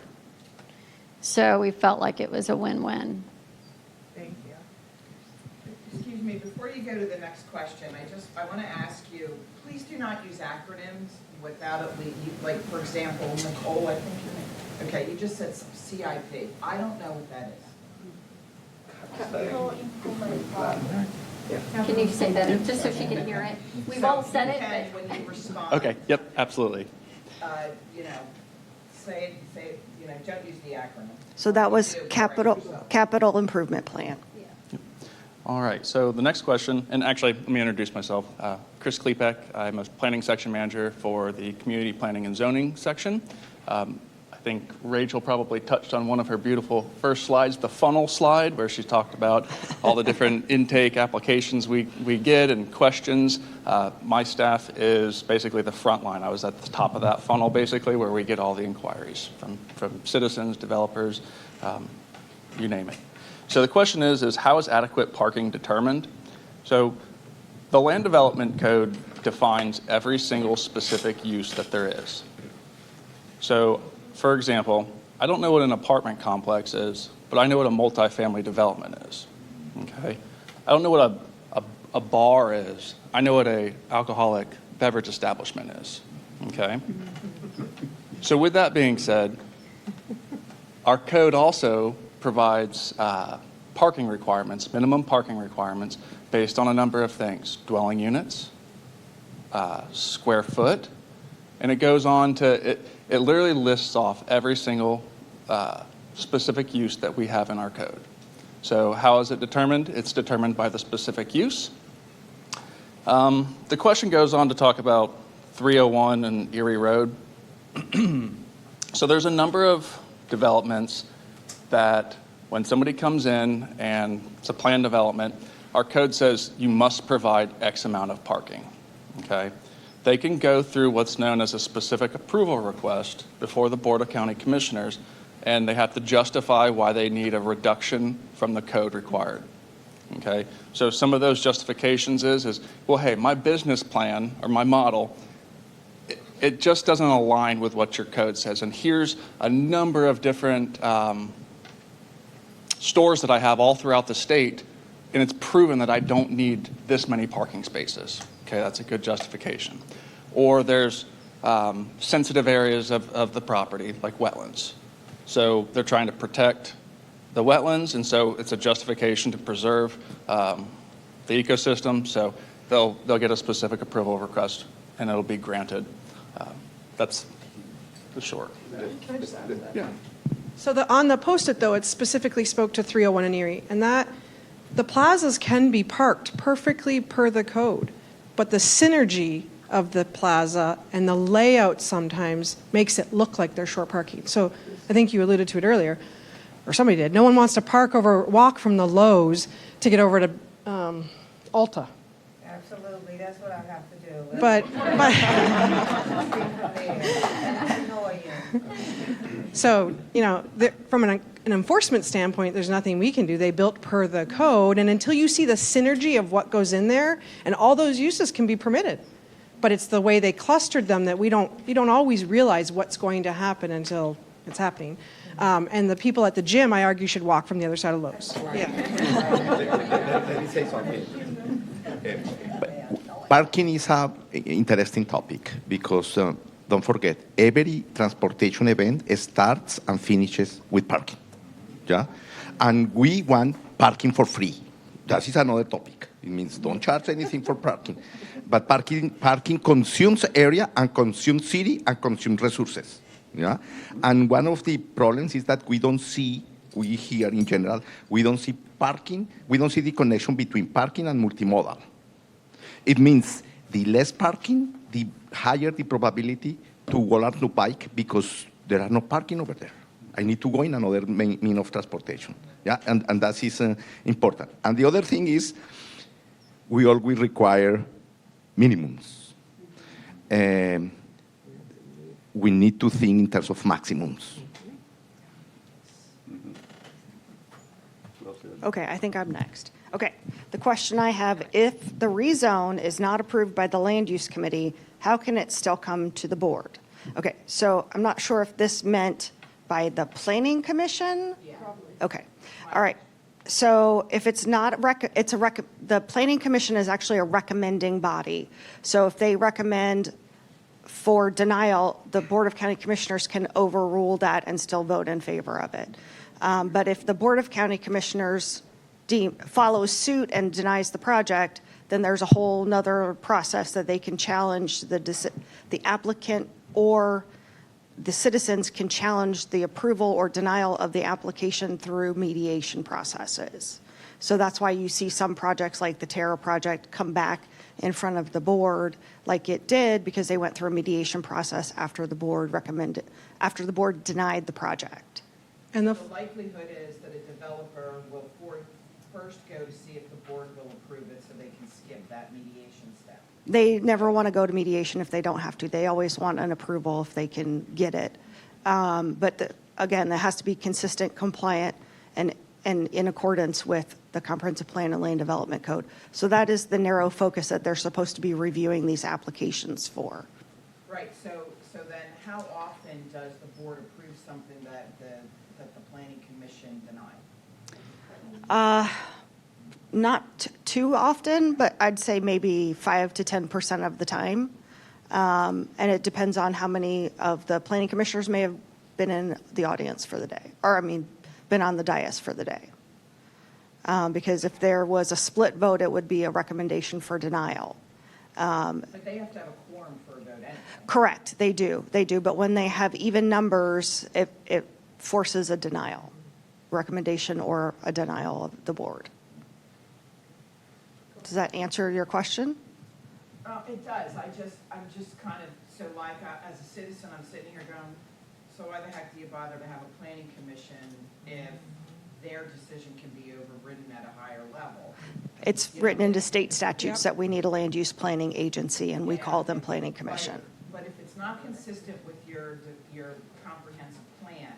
So we felt like it was a win-win. Thank you. Excuse me, before you go to the next question, I want to ask you, please do not use acronyms without at least, like, for example, Nicole, I think your name, okay, you just said CIP. I don't know what that is. Can you say that, just so she can hear it? We've all said it, Okay, but. when you respond. Okay, yep, absolutely. You know, say, you know, don't use the acronym. So that was capital improvement plan. All right, so the next question, and actually, let me introduce myself. Chris Klepek, I'm a planning section manager for the community planning and zoning section. I think Rachel probably touched on one of her beautiful first slides, the funnel slide, where she talked about all the different intake applications we get and questions. My staff is basically the front line. I was at the top of that funnel, basically, where we get all the inquiries from citizens, developers, you name it. So the question is how is adequate parking determined? So the Land Development Code defines every single specific use that there is. So, for example, I don't know what an apartment complex is, but I know what a multifamily development is. Okay? I don't know what a bar is. I know what a alcoholic beverage establishment is. Okay? So with that being said, our code also provides parking requirements, minimum parking requirements, based on a number of things: dwelling units, square foot, and it goes on to, it literally lists off every single specific use that we have in our code. So how is it determined? It's determined by the specific use. The question goes on to talk about 301 and Erie Road. So there's a number of developments that when somebody comes in and it's a planned development, our code says you must provide X amount of parking, okay? They can go through what's known as a specific approval request before the Board of County Commissioners, and they have to justify why they need a reduction from the code required, okay? So some of those justifications is well, hey, my business plan or my model, it just doesn't align with what your code says. And here's a number of different stores that I have all throughout the state, and it's proven that I don't need this many parking spaces. Okay, that's a good justification. Or there's sensitive areas of the property, like wetlands. So they're trying to protect the wetlands, and so it's a justification to preserve the ecosystem. So they'll get a specific approval request, and it'll be granted. That's the short. Can I just add to that? Yeah. So on the post-it, though, it specifically spoke to 301 and Erie, and that the plazas can be parked perfectly per the code, but the synergy of the plaza and the layout sometimes makes it look like they're short parking. So I think you alluded to it earlier, or somebody did. No one wants to walk from the Lowe's to get over to Ulta. Absolutely, that's what I have to do. But so, you know, from an enforcement standpoint, there's nothing we can do. They built per the code, and until you see the synergy of what goes in there, and all those uses can be permitted. But it's the way they clustered them that you don't always realize what's going to happen until it's happening. And the people at the gym, I argue, should walk from the other side of Lowe's. Yeah. Let me say something. Parking is an interesting topic because don't forget, every transportation event starts and finishes with parking. Yeah? And we want parking for free. That is another topic. It means don't charge anything for parking. But parking consumes area and consumes city and consumes resources. Yeah? And one of the problems is that we here in general, we don't see parking, we don't see the connection between parking and multimodal. It means the less parking, the higher the probability to walk to bike because there are no parking over there. I need to go in another mean of transportation. Yeah, and that is important. And the other thing is, we always require minimums. We need to think in terms of maximums. Okay, I think I'm next. Okay, the question I have, if the rezone is not approved by the land use committee, how can it still come to the board? Okay, so I'm not sure if this meant by the planning commission? Yeah. Okay, all right. So if it's not, the planning commission is actually a recommending body. So if they recommend for denial, the Board of County Commissioners can overrule that and still vote in favor of it. But if the Board of County Commissioners follows suit and denies the project, then there's a whole nother process that they can challenge the applicant, or the citizens can challenge the approval or denial of the application through mediation processes. So that's why you see some projects like the Terra project come back in front of the board like it did, because they went through a mediation process after the board denied the project. And The likelihood is that a developer will first go to see if the board will approve it, so they can skip that mediation step. They never want to go to mediation if they don't have to. They always want an approval if they can get it. But again, that has to be consistent, compliant, and in accordance with the Comprehensive Plan and Land Development Code. So that is the narrow focus that they're supposed to be reviewing these applications for. Right, so then how often does the board approve something that the planning commission denied? Not too often, but I'd say maybe 5 to 10% of the time. And it depends on how many of the planning commissioners may have been in the audience for the day, or been on the dais for the day. Because if there was a split vote, it would be a recommendation for denial. But they have to have a quorum for a vote anyway. Correct, they do. But when they have even numbers, it forces a denial, recommendation or a denial of the board. Does that answer your question? It does. I'm just kind of, so like, as a citizen, I'm sitting here going, so why the heck do you bother to have a planning commission if their decision can be overridden at a higher level? It's written into state statutes that we need a land use planning agency, and we call them planning commission. But if it's not consistent with your comprehensive plan,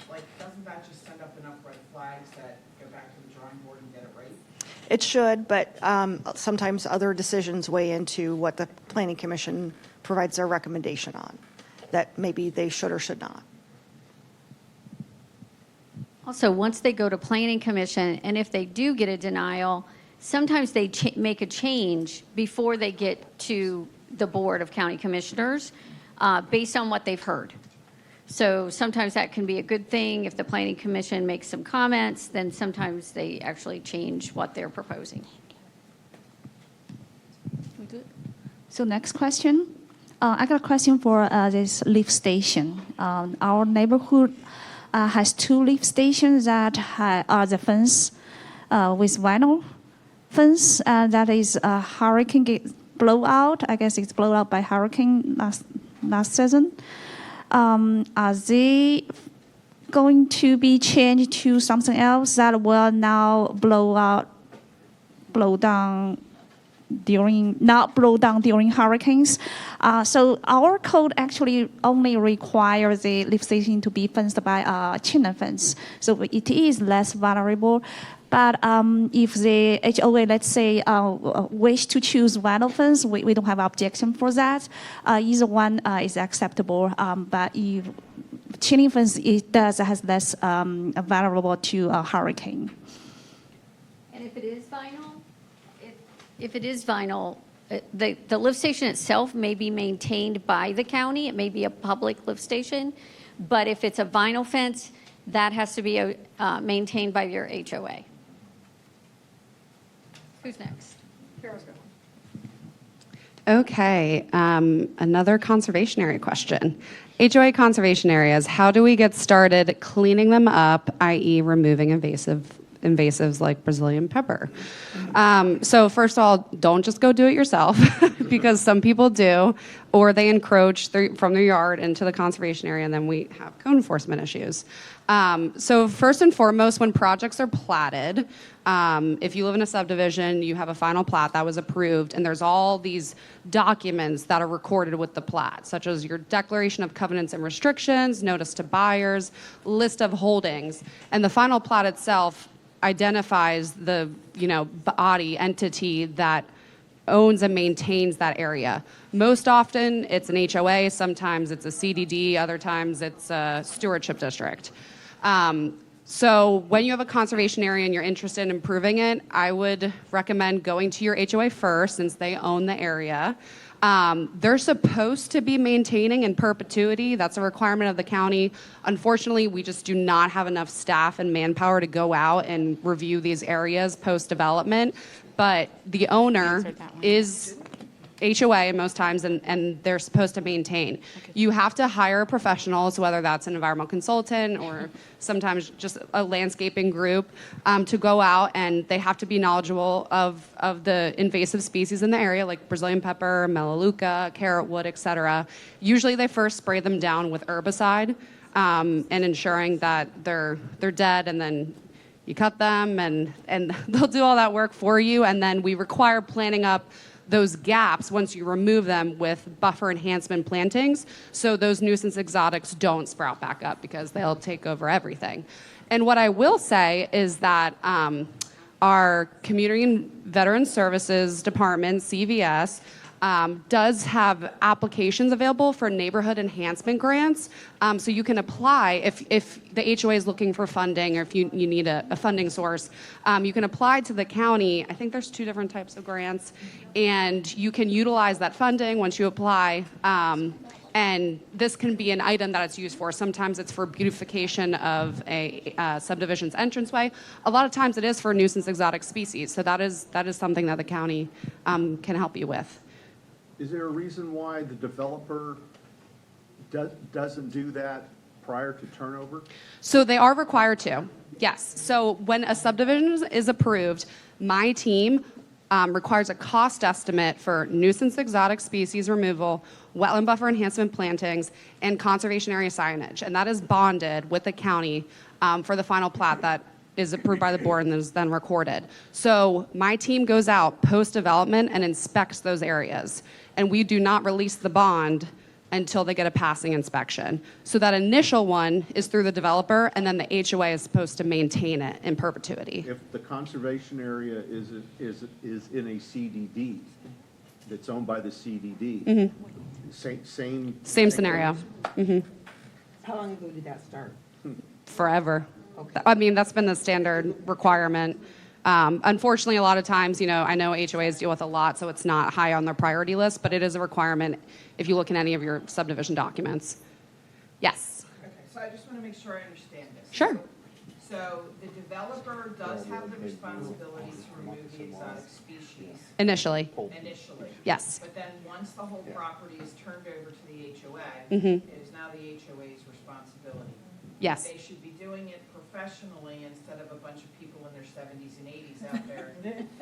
like, doesn't that just send up enough red flags that go back to the drawing board and get it right? It should, but sometimes other decisions weigh into what the planning commission provides their recommendation on, that maybe they should or should not. Also, once they go to planning commission, and if they do get a denial, sometimes they make a change before they get to the Board of County Commissioners based on what they've heard. So sometimes that can be a good thing. If the planning commission makes some comments, then sometimes they actually change what they're proposing. So next question. I got a question for this lift station. Our neighborhood has 2 lift stations that are the fence with vinyl fence. That is a hurricane blowout. I guess it's blown out by hurricane last season. Are they going to be changed to something else that will now not blow down during hurricanes? So our code actually only requires the lift station to be fenced by a chain link fence, so it is less vulnerable. But if the HOA, let's say, wish to choose vinyl fence, we don't have objection for that. Either one is acceptable. But if chain link fence, has less vulnerable to a hurricane. And if it is vinyl, the lift station itself may be maintained by the county. It may be a public lift station. But if it's a vinyl fence, that has to be maintained by your HOA. Who's next? Carol's going. Okay, another conservation area question. HOA conservation areas, how do we get started cleaning them up, i.e. removing invasive invasives like Brazilian pepper. So first of all, don't just go do it yourself because some people do, or they encroach from their yard into the conservation area, and then we have code enforcement issues. So first and foremost, when projects are platted, if you live in a subdivision, you have a final plat that was approved, and there's all these documents that are recorded with the plat, such as your declaration of covenants and restrictions, notice to buyers, list of holdings, and the final plat itself identifies the body entity that owns and maintains that area. Most often, it's an HOA. Sometimes it's a CDD. Other times, it's a stewardship district. So when you have a conservation area and you're interested in improving it, I would recommend going to your HOA first, since they own the area. They're supposed to be maintaining in perpetuity. That's a requirement of the county. Unfortunately, we just do not have enough staff and manpower to go out and review these areas post-development. But the owner is HOA most times, and they're supposed to maintain. You have to hire a professional, so whether that's an environmental consultant or sometimes just a landscaping group, to go out, and they have to be knowledgeable of the invasive species in the area, like Brazilian pepper, melaleuca, carrot wood, etc. Usually they first spray them down with herbicide, and ensuring that they're dead, and then you cut them, and they'll do all that work for you, and then we require planting up those gaps once you remove them with buffer enhancement plantings, so those nuisance exotics don't sprout back up, because they'll take over everything. And what I will say is that our Community and Veteran Services Department, CVS, does have applications available for neighborhood enhancement grants. So you can apply if the HOA is looking for funding, or if you need a funding source, you can apply to the county. I think there's 2 different types of grants, and you can utilize that funding once you apply. And this can be an item that it's used for. Sometimes it's for beautification of a subdivision's entranceway. A lot of times it is for nuisance exotic species. So that is something that the county can help you with. Is there a reason why the developer doesn't do that prior to turnover? So they are required to, yes. So when a subdivision is approved, my team requires a cost estimate for nuisance exotic species removal, wetland buffer enhancement plantings, and conservation area signage. And that is bonded with the county for the final plat that is approved by the board and is then recorded. So my team goes out post-development and inspects those areas. And we do not release the bond until they get a passing inspection. So that initial one is through the developer, and then the HOA is supposed to maintain it in perpetuity. If the conservation area is in a CDD, that's owned by the CDD, same scenario. How long ago did that start? Forever. Okay. I mean, that's been the standard requirement. Unfortunately, a lot of times, I know HOAs deal with a lot, so it's not high on their priority list, but it is a requirement if you look in any of your subdivision documents. Yes. Okay, so I just want to make sure I understand this. Sure. So the developer does have the responsibility to remove the exotic species Initially. initially. Yes. But then once the whole property is turned over to the HOA, Mhm. it is now the HOA's responsibility. Yes. They should be doing it professionally instead of a bunch of people in their 70s and 80s out there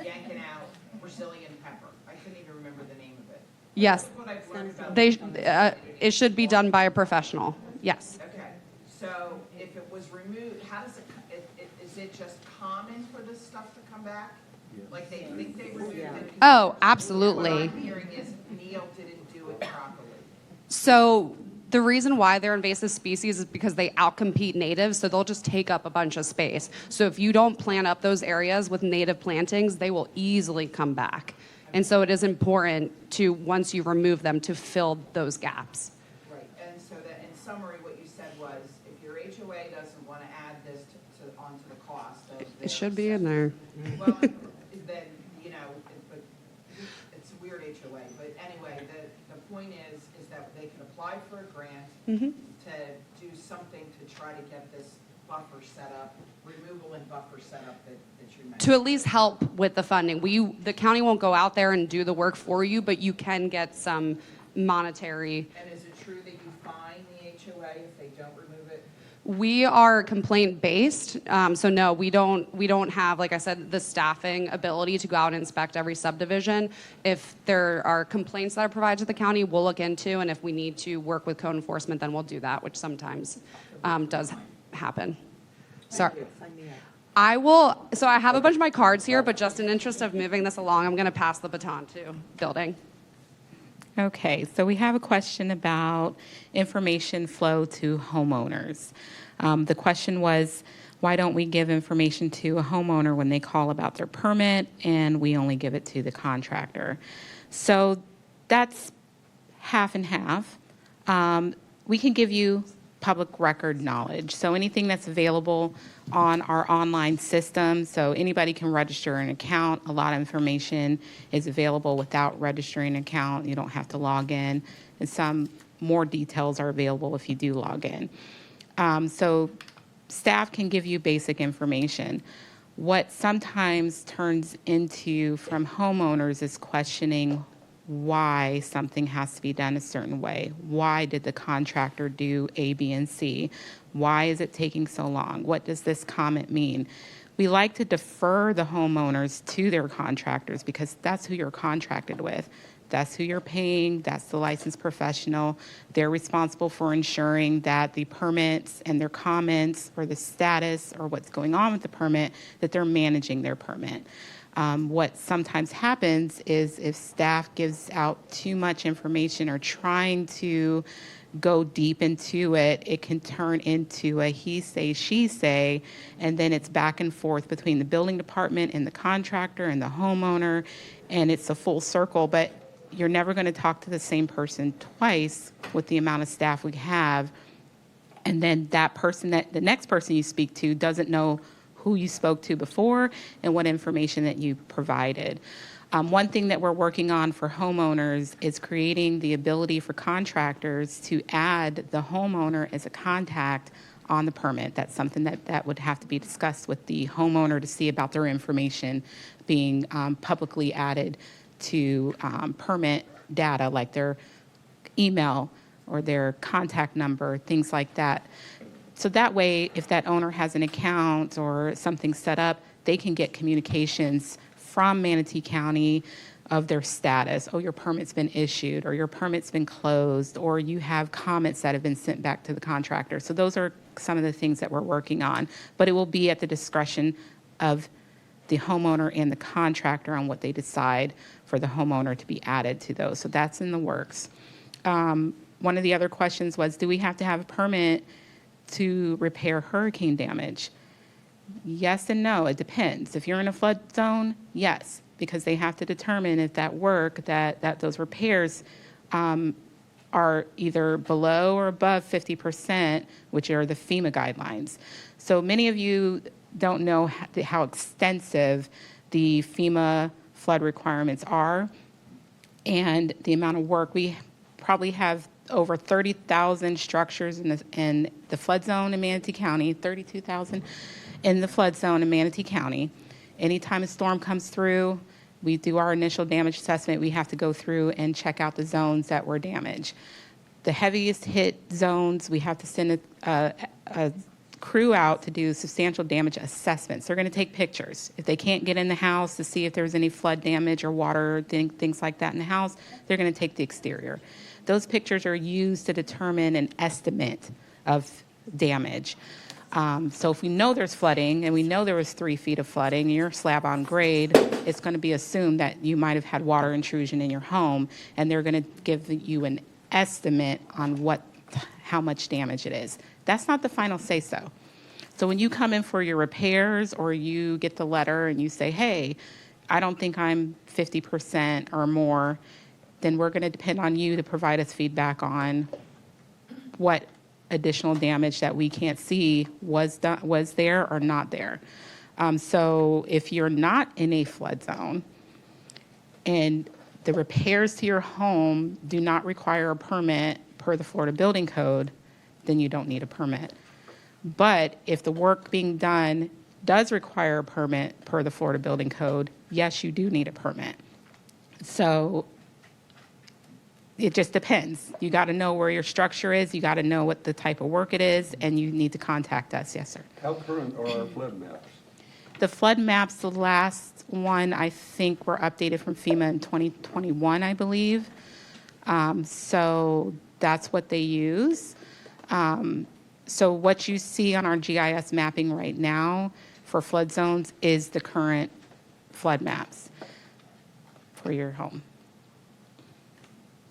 yanking out Brazilian pepper. I couldn't even remember the name of it. Yes. That's what I've learned about It should be done by a professional. Yes. Okay, so if it was removed, how does is it just common for this stuff to come back? Like they think they removed it? Oh, absolutely. What I'm hearing is Neil didn't do it properly. So the reason why they're invasive species is because they outcompete natives, so they'll just take up a bunch of space. So if you don't plant up those areas with native plantings, they will easily come back. And so it is important to, once you remove them, to fill those gaps. Right, and so that in summary, what you said was, if your HOA doesn't want to add this onto the cost of It should be in there. Well, then, but it's a weird HOA, but anyway, the point is that they can apply for a grant to do something to try to get this buffer set up, removal and buffer set up that you mentioned. To at least help with the funding. The county won't go out there and do the work for you, but you can get some monetary. And is it true that you fine the HOA if they don't remove it? We are complaint-based, so no, we don't have, like I said, the staffing ability to go out and inspect every subdivision. If there are complaints that are provided to the county, we'll look into, and if we need to work with code enforcement, then we'll do that, which sometimes does happen. Sorry. I will, so I have a bunch of my cards here, but just in interest of moving this along, I'm going to pass the baton to Building. Okay, so we have a question about information flow to homeowners. The question was, why don't we give information to a homeowner when they call about their permit and we only give it to the contractor? So that's half and half. We can give you public record knowledge. So anything that's available on our online system, so anybody can register an account. A lot of information is available without registering an account. You don't have to log in. And some more details are available if you do log in. So staff can give you basic information. What sometimes turns into from homeowners is questioning why something has to be done a certain way. Why did the contractor do A, B, and C? Why is it taking so long? What does this comment mean? We like to defer the homeowners to their contractors because that's who you're contracted with. That's who you're paying. That's the licensed professional. They're responsible for ensuring that the permits and their comments or the status or what's going on with the permit, that they're managing their permit. What sometimes happens is if staff gives out too much information or trying to go deep into it, it can turn into a he say, she say, and then it's back and forth between the building department and the contractor and the homeowner, and it's a full circle, but you're never going to talk to the same person twice with the amount of staff we have, and then that person, that the next person you speak to doesn't know who you spoke to before and what information that you provided. One thing that we're working on for homeowners is creating the ability for contractors to add the homeowner as a contact on the permit. That's something that would have to be discussed with the homeowner to see about their information being publicly added to permit data, like their email or their contact number, things like that. So that way, if that owner has an account or something set up, they can get communications from Manatee County of their status. Oh, your permit's been issued, or your permit's been closed, or you have comments that have been sent back to the contractor. So those are some of the things that we're working on. But it will be at the discretion of the homeowner and the contractor on what they decide for the homeowner to be added to those. So that's in the works. One of the other questions was, do we have to have a permit to repair hurricane damage? Yes and no, it depends. If you're in a flood zone, yes, because they have to determine if that work, that those repairs are either below or above 50%, which are the FEMA guidelines. So many of you don't know how extensive the FEMA flood requirements are and the amount of work. We probably have over 30,000 structures in the flood zone in Manatee County, 32,000 in the flood zone in Manatee County. Anytime a storm comes through, we do our initial damage assessment. We have to go through and check out the zones that were damaged. The heaviest hit zones, we have to send a crew out to do substantial damage assessments. They're going to take pictures. If they can't get in the house to see if there's any flood damage or water, things like that in the house, they're going to take the exterior. Those pictures are used to determine an estimate of damage. So if we know there's flooding and we know there was 3 feet of flooding and you're slab on grade, it's going to be assumed that you might have had water intrusion in your home, and they're going to give you an estimate on how much damage it is. That's not the final say-so. So when you come in for your repairs or you get the letter and you say, hey, I don't think I'm 50% or more, then we're going to depend on you to provide us feedback on what additional damage that we can't see was there or not there. So if you're not in a flood zone and the repairs to your home do not require a permit per the Florida Building Code, then you don't need a permit. But if the work being done does require a permit per the Florida Building Code, yes, you do need a permit. So It just depends. You got to know where your structure is. You got to know what the type of work it is, and you need to contact us. Yes, sir. How current are our flood maps? The flood maps, the last one, I think, were updated from FEMA in 2021, I believe. So that's what they use. So what you see on our GIS mapping right now for flood zones is the current flood maps for your home.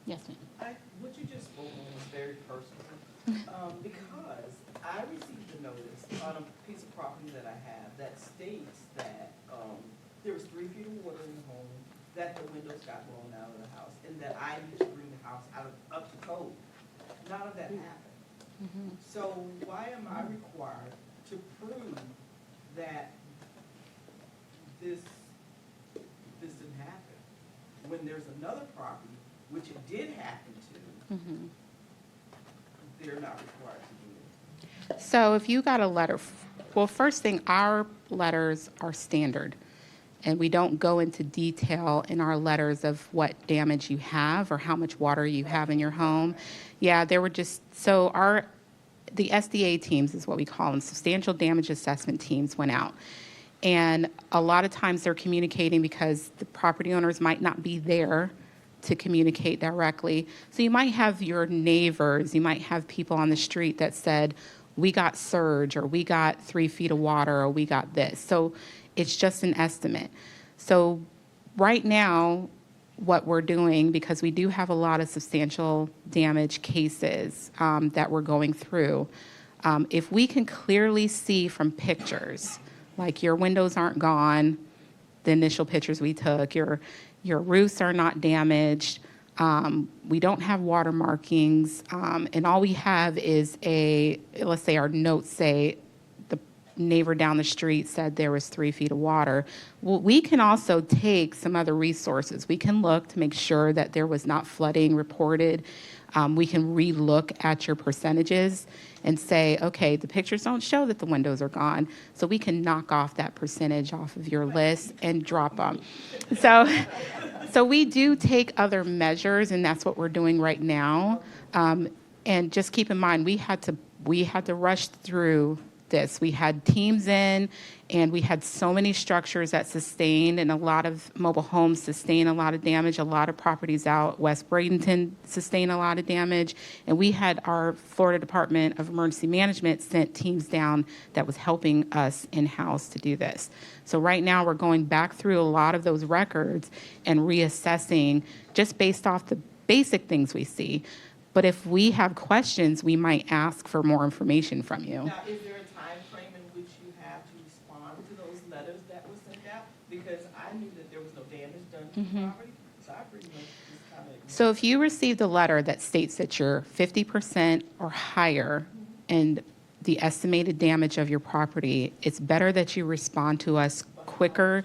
Yes, ma'am. What you just spoke on was very personal, because I received a notice on a piece of property that I have that states that there was 3 feet of water in the home, that the windows got blown out of the house, and that I need to bring the house up to code. None of that happened. So why am I required to prove that this didn't happen when there's another property which it did happen to? They're not required to do it. So if you got a letter, well, first thing, our letters are standard. And we don't go into detail in our letters of what damage you have or how much water you have in your home. Yeah, there were just, so the SDA teams is what we call them, substantial damage assessment teams went out. And a lot of times they're communicating because the property owners might not be there to communicate directly. So you might have your neighbors, you might have people on the street that said, we got surge, or we got 3 feet of water, or we got this. So it's just an estimate. So right now, what we're doing, because we do have a lot of substantial damage cases that we're going through, if we can clearly see from pictures, like your windows aren't gone, the initial pictures we took, your roofs are not damaged, we don't have water markings, and all we have is let's say our notes say the neighbor down the street said there was 3 feet of water. Well, we can also take some other resources. We can look to make sure that there was not flooding reported. We can re-look at your percentages and say, okay, the pictures don't show that the windows are gone, so we can knock off that percentage off of your list and drop them. So we do take other measures, and that's what we're doing right now. And just keep in mind, we had to rush through this. We had teams in, and we had so many structures that sustained, and a lot of mobile homes sustained a lot of damage. A lot of properties out West Bradenton sustained a lot of damage, and we had our Florida Department of Emergency Management sent teams down that was helping us in-house to do this. So right now we're going back through a lot of those records and reassessing just based off the basic things we see. But if we have questions, we might ask for more information from you. Now, is there a time frame in which you have to respond to those letters that were sent out? Because I knew that there was no damage done to the property, so I pretty much just kind of... So if you received a letter that states that you're 50% or higher in the estimated damage of your property, it's better that you respond to us quicker.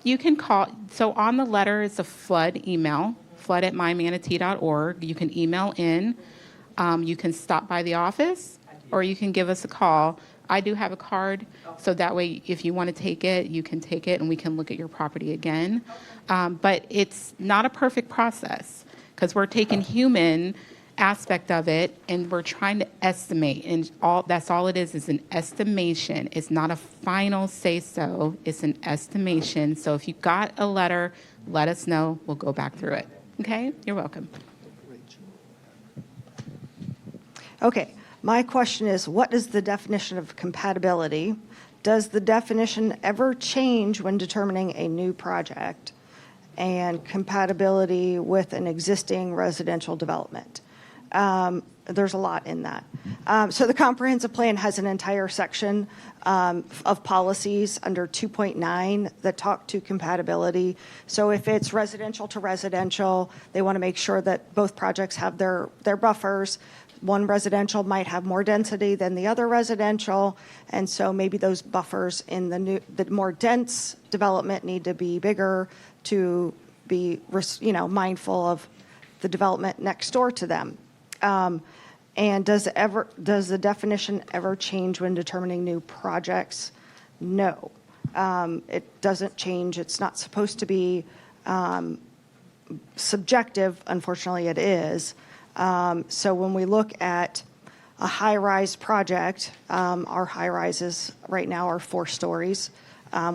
You can call, so on the letter is a flood email, flood@mymanatee.org. You can email in. You can stop by the office, or you can give us a call. I do have a card, so that way if you want to take it, you can take it, and we can look at your property again. But it's not a perfect process, because we're taking human aspect of it, and we're trying to estimate, and that's all it is an estimation. It's not a final say-so, it's an estimation. So if you got a letter, let us know. We'll go back through it. Okay? You're welcome. Okay, my question is, what is the definition of compatibility? Does the definition ever change when determining a new project? And compatibility with an existing residential development? There's a lot in that. So the comprehensive plan has an entire section of policies under 2.9 that talk to compatibility. So if it's residential to residential, they want to make sure that both projects have their buffers. One residential might have more density than the other residential, and so maybe those buffers in the more dense development need to be bigger to be, mindful of the development next door to them. And does the definition ever change when determining new projects? No, it doesn't change. It's not supposed to be subjective, unfortunately it is. So when we look at a high-rise project, our high-rises right now are 4 stories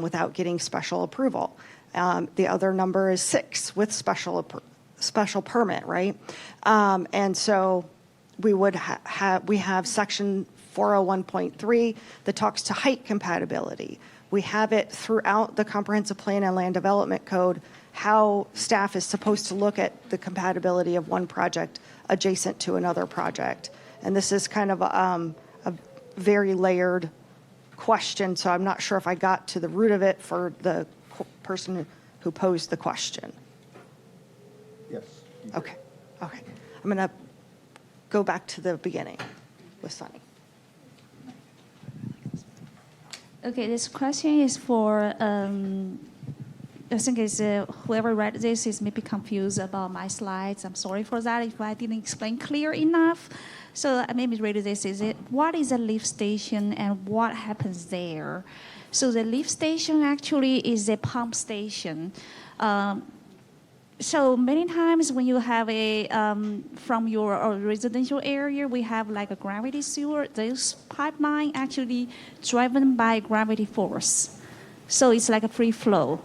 without getting special approval. The other number is 6 with special permit, right? And so we would we have section 401.3 that talks to height compatibility. We have it throughout the comprehensive plan and land development code, how staff is supposed to look at the compatibility of one project adjacent to another project. And this is kind of a very layered question, so I'm not sure if I got to the root of it for the person who posed the question. Yes. Okay, okay. I'm going to go back to the beginning with Sunny. Okay, this question is for, I think it's whoever read this is maybe confused about my slides. I'm sorry for that if I didn't explain clear enough. So I maybe read this. What is a lift station and what happens there? So the lift station actually is a pump station. So many times when you have a, from your residential area, we have like a gravity sewer. This pipeline actually driven by gravity force. So it's like a free flow.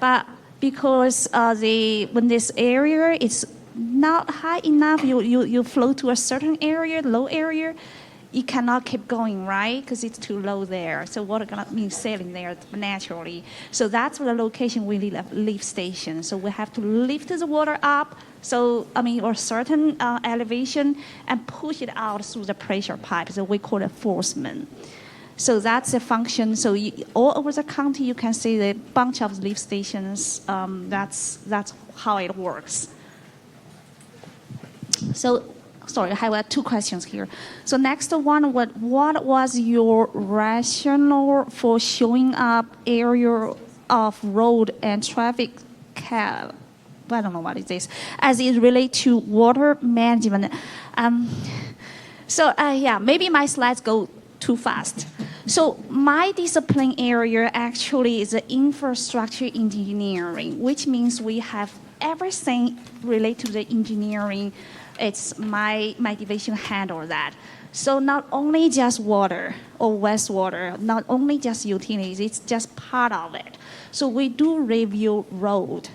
But because when this area is not high enough, you flow to a certain area, low area, you cannot keep going, right? Because it's too low there. So water cannot be sailing there naturally. So that's the location we need a lift station. So we have to lift the water up, so or certain elevation, and push it out through the pressure pipe. So we call it forcement. So that's the function. So all over the county, you can see a bunch of lift stations. That's how it works. So, sorry, I have 2 questions here. So next one, what was your rationale for showing up area of road and traffic I don't know what is this, as it relates to water management? Maybe my slides go too fast. So my discipline area actually is infrastructure engineering, which means we have everything related to the engineering. It's my division handle that. So not only just water or wastewater, not only just utilities, it's just part of it. So we do review road,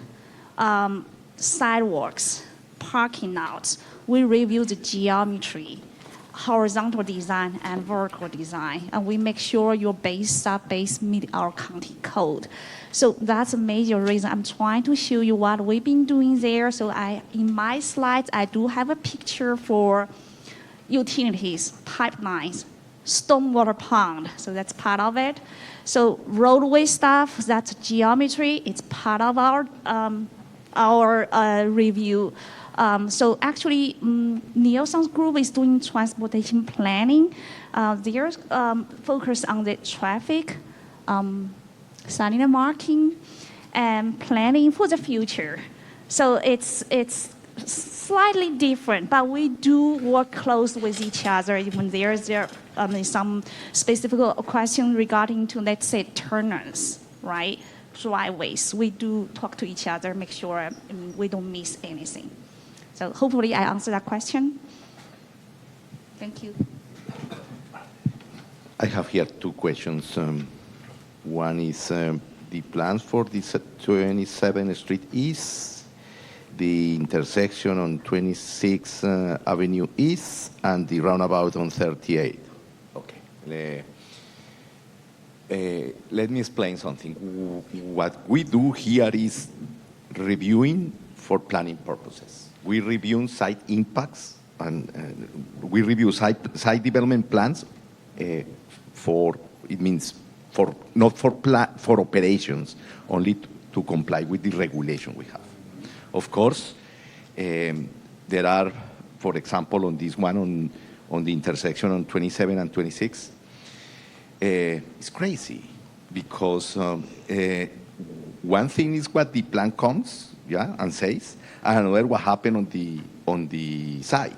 sidewalks, parking lots. We review the geometry, horizontal design and vertical design, and we make sure your base, sub-base meet our county code. So that's a major reason I'm trying to show you what we've been doing there. So in my slides, I do have a picture for utilities, pipelines, stormwater pond, so that's part of it. So roadway stuff, that's geometry, it's part of our review. So actually, Nielsen's group is doing transportation planning. They're focused on the traffic, signing and marking, and planning for the future. So it's slightly different, but we do work close with each other when there's some specific question regarding to, let's say, turners, right? Driveways. We do talk to each other, make sure we don't miss anything. So hopefully I answered that question. Thank you. I have here 2 questions. One is the plans for the 27th Street East, the intersection on 26th Avenue East, and the roundabout on 38th. Okay. Let me explain something. What we do here is reviewing for planning purposes. We review site impacts, and we review site development plans not for operations, only to comply with the regulation we have. Of course, there are, for example, on this one, on the intersection on 27 and 26, it's crazy because one thing is what the plan comes, and says, and another what happened on the site.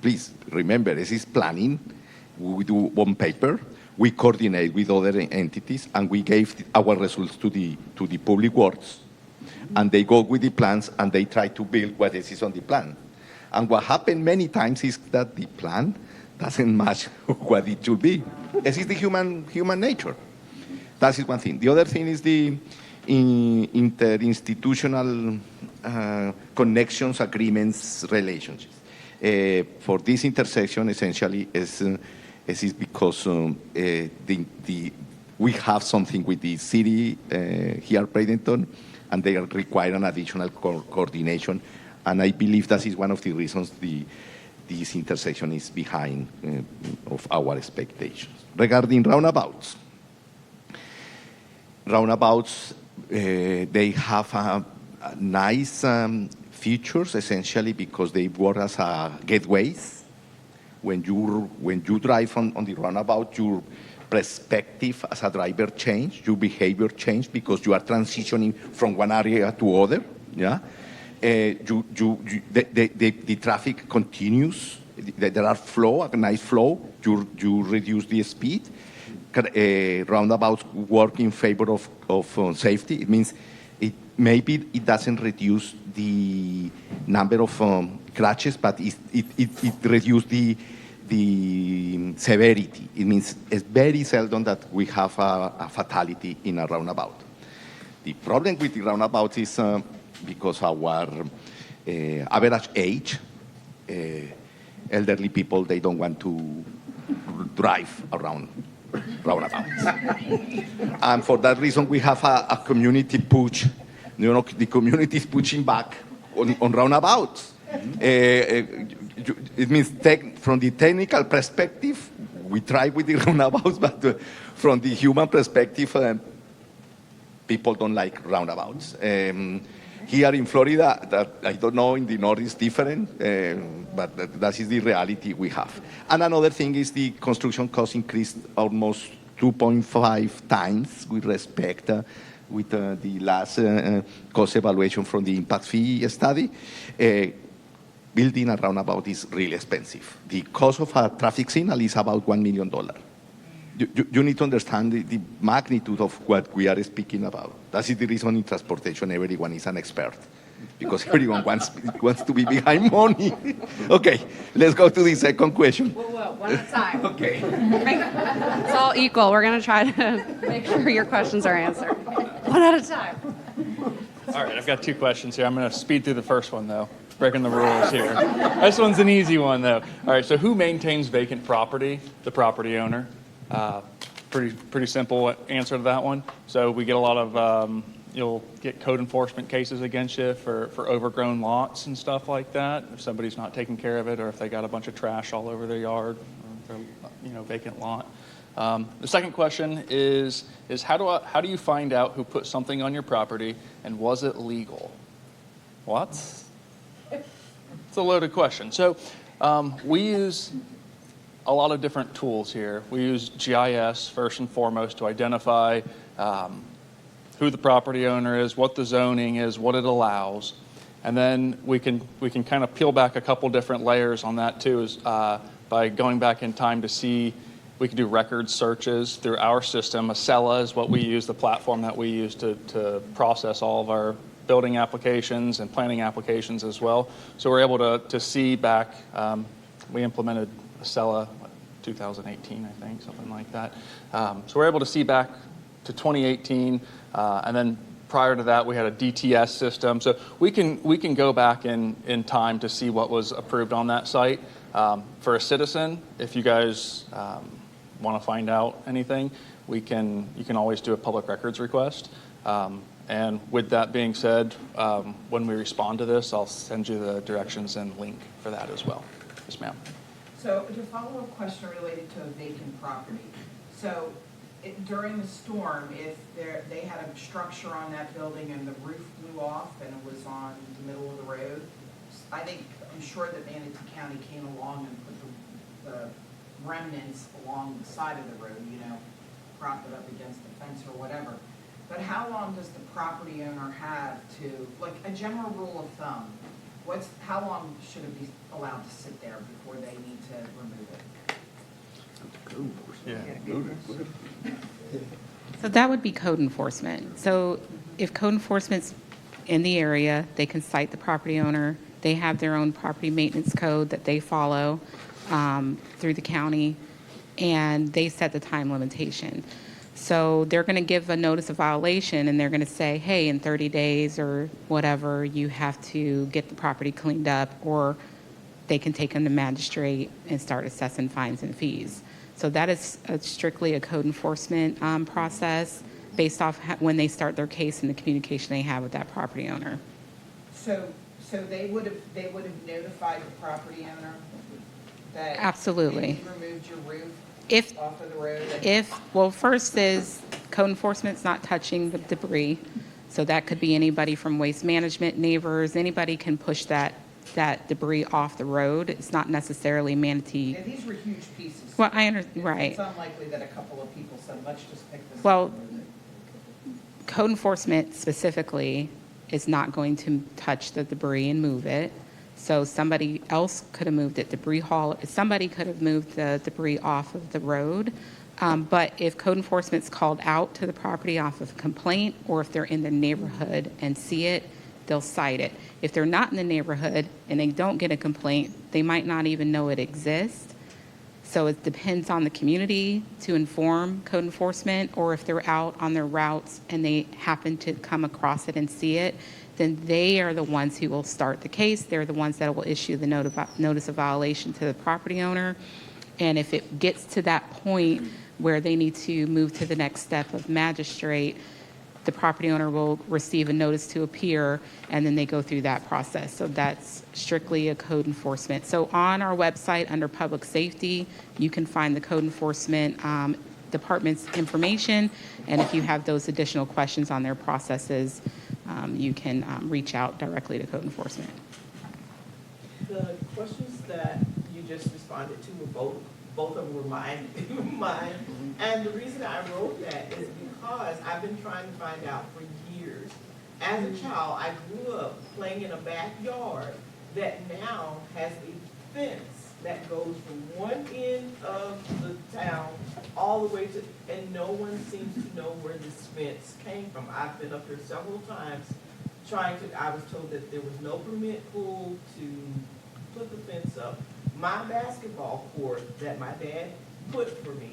Please remember, this is planning. We do on paper. We coordinate with other entities, and we gave our results to the public works, And they go with the plans and they try to build what is on the plan. And what happened many times is that the plan doesn't match what it should be. This is the human nature. That is one thing. The other thing is the interinstitutional connections, agreements, relationships. For this intersection, essentially, is because we have something with the city here, Bradenton, and they require an additional coordination. And I believe that is one of the reasons this intersection is behind of our expectations. Regarding roundabouts, they have nice features, essentially, because they work as gateways. When you drive on the roundabout, your perspective as a driver change, your behavior change, because you are transitioning from one area to other. Yeah, the traffic continues. There are flow, a nice flow. You reduce the speed. Roundabouts work in favor of safety. It means maybe it doesn't reduce the number of crashes, but it reduces the severity. It means it's very seldom that we have a fatality in a roundabout. The problem with the roundabout is because our average age, elderly people, they don't want to drive around roundabouts. And for that reason, we have a community push. You know, the community is pushing back on roundabouts. It means from the technical perspective, we try with the roundabouts, but from the human perspective, people don't like roundabouts. Here in Florida, that I don't know, in the north is different, but that is the reality we have. And another thing is the construction cost increased almost 2.5 times with respect with the last cost evaluation from the impact fee study. Building a roundabout is really expensive. The cost of a traffic signal is about $1 million. You need to understand the magnitude of what we are speaking about. That is the reason in transportation everyone is an expert, because everyone wants to be behind money. Okay, let's go to the second question. Whoa, one at a time. Okay. It's all equal. We're going to try to make sure your questions are answered. One at a time. All right, I've got two questions here. I'm going to speed through the first one, though. Breaking the rules here. This one's an easy one, though. All right, so who maintains vacant property? The property owner. Pretty simple answer to that one. So we get a lot of, you'll get code enforcement cases against you for overgrown lots and stuff like that. If somebody's not taking care of it, or if they got a bunch of trash all over their yard, or their vacant lot. The second question is how do you find out who put something on your property, and was it legal? What? It's a loaded question. So we use a lot of different tools here. We use GIS first and foremost to identify who the property owner is, what the zoning is, what it allows, and then we can kind of peel back a couple different layers on that too, is by going back in time to see. We can do record searches through our system. Acela is what we use, the platform that we use to process all of our building applications and planning applications as well. So we're able to see back. We implemented Acela 2018, I think, something like that. So we're able to see back to 2018, and then prior to that we had a DTS system. So we can go back in time to see what was approved on that site. For a citizen, if you guys want to find out anything, you can always do a public records request. And with that being said, when we respond to this, I'll send you the directions and link for that as well. Yes, ma'am. So a follow-up question related to a vacant property. So during the storm, if they had a structure on that building and the roof blew off and it was on the middle of the road, I'm sure that Manatee County came along and put the remnants along the side of the road, prop it up against the fence or whatever. But how long does the property owner have to, like a general rule of thumb, how long should it be allowed to sit there before they need to remove it? So that would be code enforcement. So if code enforcement's in the area. They can cite the property owner. They have their own property maintenance code that they follow through the county, and they set the time limitation. So they're going to give a notice of violation, and they're going to say, hey, in 30 days or whatever, you have to get the property cleaned up, or they can take them to magistrate and start assessing fines and fees. So that is strictly a code enforcement process based off when they start their case and the communication they have with that property owner. So they would have notified the property owner that Absolutely. you removed your roof off of the road? Well, first is code enforcement's not touching the debris. So that could be anybody from waste management, neighbors, anybody can push that debris off the road. It's not necessarily Manatee. Yeah, these were huge pieces. Well, right. It's unlikely that a couple of people said, let's just pick this up. Well, code enforcement specifically is not going to touch the debris and move it. So somebody else could have moved it, somebody could have moved the debris off of the road. But if code enforcement's called out to the property off of a complaint, or if they're in the neighborhood and see it, they'll cite it. If they're not in the neighborhood and they don't get a complaint, they might not even know it exists. So it depends on the community to inform code enforcement, or if they're out on their routes and they happen to come across it and see it, then they are the ones who will start the case. They're the ones that will issue the notice of violation to the property owner. And if it gets to that point where they need to move to the next step of magistrate, the property owner will receive a notice to appear, and then they go through that process. So that's strictly a code enforcement. So on our website under public safety, you can find the code enforcement department's information. And if you have those additional questions on their processes, you can reach out directly to code enforcement. The questions that you just responded to were both of them were mine. And the reason I wrote that is because I've been trying to find out for years. As a child, I grew up playing in a backyard that now has a fence that goes from one end of the town all the way to, and no one seems to know where this fence came from. I've been up there several times I was told that there was no permit pulled to put the fence up. My basketball court that my dad put for me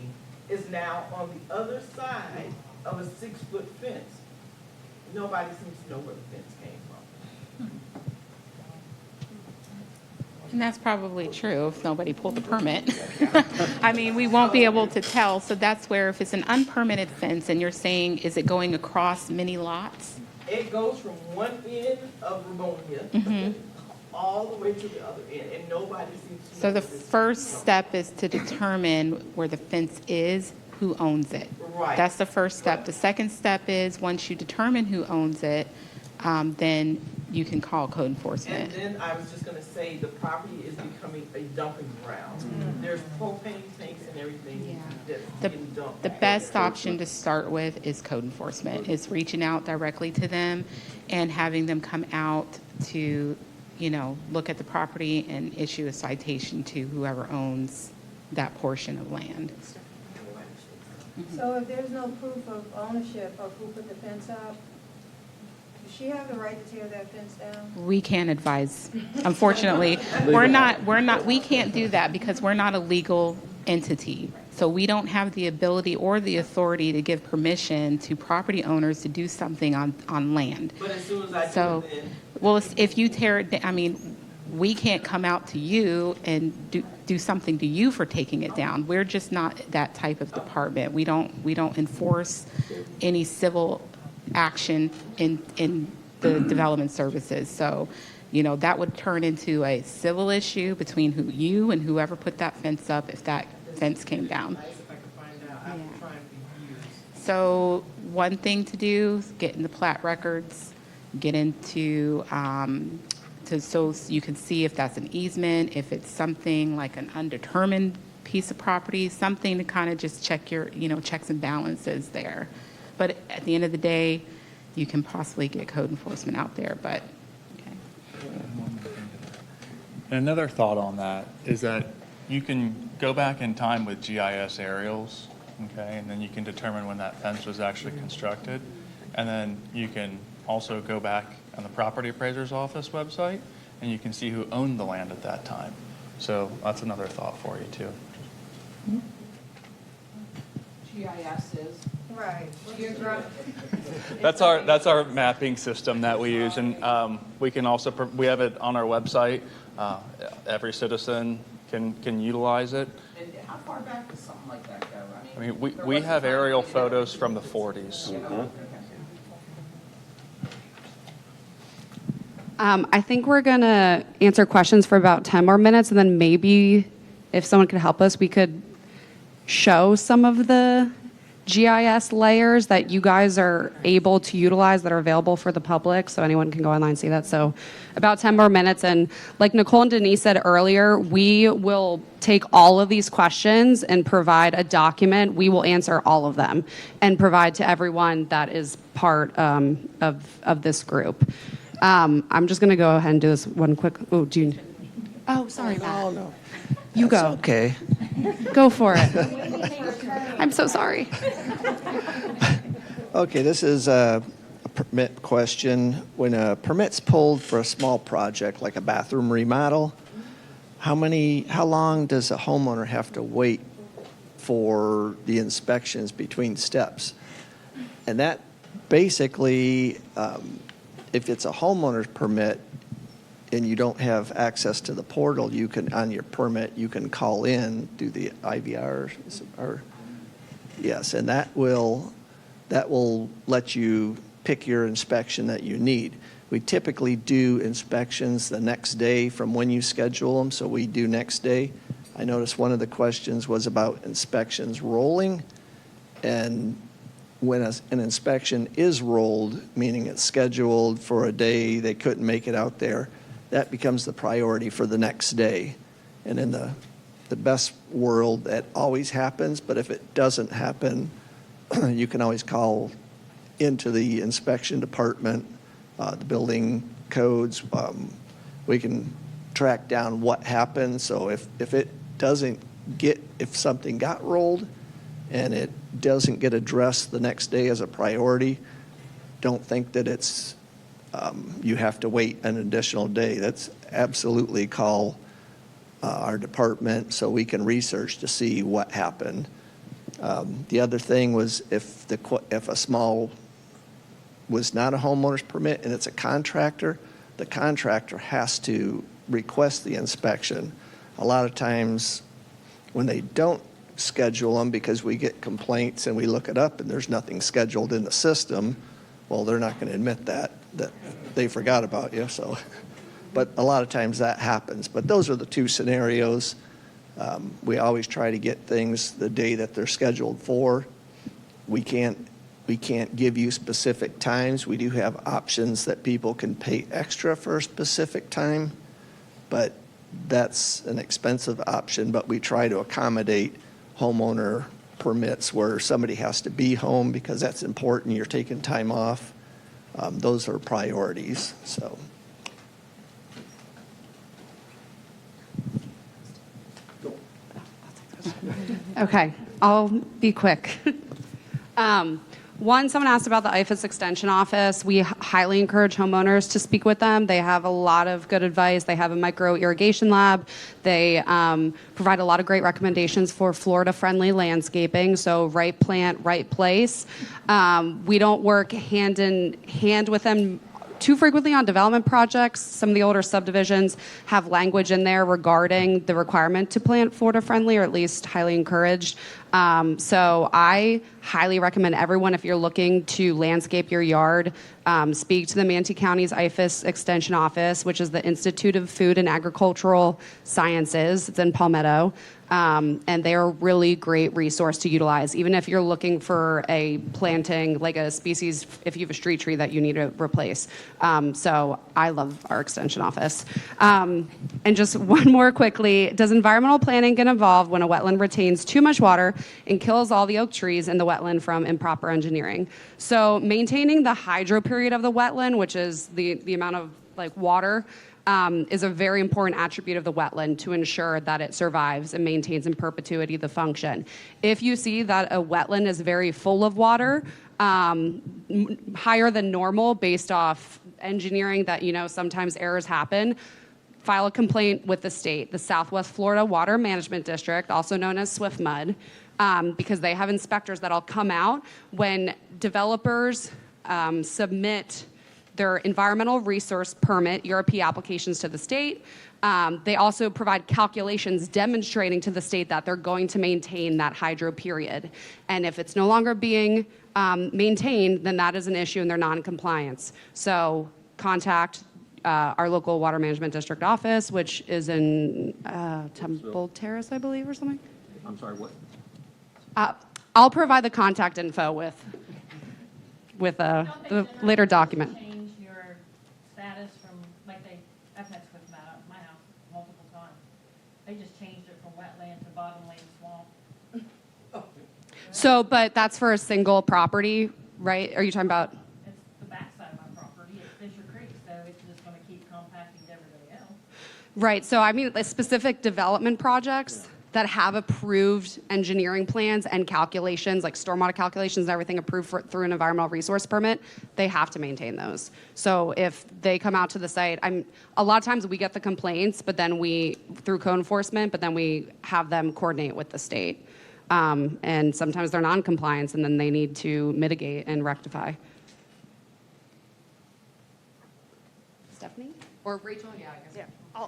is now on the other side of a 6-foot fence. Nobody seems to know where the fence came from. And that's probably true if nobody pulled the permit. I mean, we won't be able to tell. So that's where if it's an unpermitted fence and you're saying, is it going across many lots? It goes from one end of Ramonia all the way to the other end, and nobody seems to know. So the first step is to determine where the fence is, who owns it. Right. That's the first step. The second step is once you determine who owns it, then you can call code enforcement. And then I was just gonna say, the property is becoming a dumping ground. There's propane tanks and everything that's getting dumped. The best option to start with is code enforcement. Is reaching out directly to them and having them come out to, look at the property and issue a citation to whoever owns that portion of land. So if there's no proof of ownership of who put the fence up, does she have the right to tear that fence down? We can't advise. Unfortunately, we can't do that because we're not a legal entity. So we don't have the ability or the authority to give permission to property owners to do something on land. But as soon as I So, do it, then well, if you tear it down, we can't come out to you and do something to you for taking it down. We're just not that type of department. We don't enforce any civil action in the development services. So, that would turn into a civil issue between you and whoever put that fence up if that fence came down. So one thing to do is get in the plat records, get into so you can see if that's an easement, if it's something like an undetermined piece of property, something to kind of just check your checks and balances there. But at the end of the day, you can possibly get code enforcement out there. But And another thought on that is that you can go back in time with GIS aerials, okay, and then you can determine when that fence was actually constructed. And then you can also go back on the property appraiser's office website, and you can see who owned the land at that time. So that's another thought for you too. GIS is? Right. That's our mapping system that we use, and we can also we have it on our website. Every citizen can utilize it. And how far back does something like that go? I mean, we have aerial photos from the 40s. I think we're going to answer questions for about 10 more minutes, and then maybe if someone could help us, we could show some of the GIS layers that you guys are able to utilize that are available for the public, so anyone can go online and see that. So about 10 more minutes, and like Nicole and Denise said earlier, we will take all of these questions and provide a document. We will answer all of them and provide to everyone that is part of this group. I'm just going to go ahead and do this one quick. Oh, June. Oh, sorry, Matt. Oh, no. You That's go. okay. Go for it. I'm so sorry. Okay, this is a permit question. When a permit's pulled for a small project like a bathroom remodel, how long does a homeowner have to wait for the inspections between steps? And that basically, if it's a homeowner's permit and you don't have access to the portal, you can, on your permit, you can call in, do the IVR, or yes, and that will let you pick your inspection that you need. We typically do inspections the next day from when you schedule them, so we do next day. I noticed one of the questions was about inspections rolling, and when an inspection is rolled, meaning it's scheduled for a day, they couldn't make it out there, that becomes the priority for the next day. And in the best world, that always happens, but if it doesn't happen, you can always call into the inspection department, the building codes. We can track down what happened. So if something got rolled and it doesn't get addressed the next day as a priority, don't think that it's you have to wait an additional day. That's absolutely call our department so we can research to see what happened. The other thing was if a small was not a homeowner's permit and it's a contractor, the contractor has to request the inspection. A lot of times when they don't schedule them because we get complaints and we look it up and there's nothing scheduled in the system, well, they're not going to admit that they forgot about you. So, but a lot of times that happens. But those are the two scenarios. We always try to get things the day that they're scheduled for. We can't give you specific times. We do have options that people can pay extra for a specific time, but that's an expensive option. But we try to accommodate homeowner permits where somebody has to be home because that's important. You're taking time off. Those are priorities. So. Okay, I'll be quick. One, someone asked about the IFAS Extension Office. We highly encourage homeowners to speak with them. They have a lot of good advice. They have a micro irrigation lab. They provide a lot of great recommendations for Florida-friendly landscaping, so right plant, right place. We don't work hand in hand with them too frequently on development projects. Some of the older subdivisions have language in there regarding the requirement to plant Florida-friendly, or at least highly encouraged. So I highly recommend everyone, if you're looking to landscape your yard, speak to the Manatee County's IFAS Extension Office, which is the Institute of Food and Agricultural Sciences. It's in Palmetto. And they're a really great resource to utilize, even if you're looking for a planting, like a species, if you have a street tree that you need to replace. So I love our extension office. And just one more quickly, does environmental planning get involved when a wetland retains too much water and kills all the oak trees in the wetland from improper engineering? So maintaining the hydro period of the wetland, which is the amount of water, is a very important attribute of the wetland to ensure that it survives and maintains in perpetuity the function. If you see that a wetland is very full of water, higher than normal based off engineering that, sometimes errors happen, file a complaint with the state, the Southwest Florida Water Management District, also known as SWIFMUD, because they have inspectors that'll come out when developers submit their environmental resource permit, ERP applications to the state. They also provide calculations demonstrating to the state that they're going to maintain that hydro period. And if it's no longer being maintained, then that is an issue and they're non-compliance. So contact our local water management district office, which is in Temple Terrace, I believe, or something. I'm sorry, what? I'll provide the contact info with a later document. Change your status from, like I've had to put that out in my house multiple times. They just changed it from wetland to bottomland swamp. So, but that's for a single property, right? Are you talking about? It's the backside of my property. It's Fisher Creek, so it's just going to keep compacting to everybody else. Right. So, I mean, the specific development projects that have approved engineering plans and calculations, like stormwater calculations and everything approved through an environmental resource permit, they have to maintain those. So if they come out to the site, a lot of times we get the complaints, but then through code enforcement, but then we have them coordinate with the state. And sometimes they're non-compliance and then they need to mitigate and rectify. Stephanie? Or Rachel? Yeah, I guess. Yeah,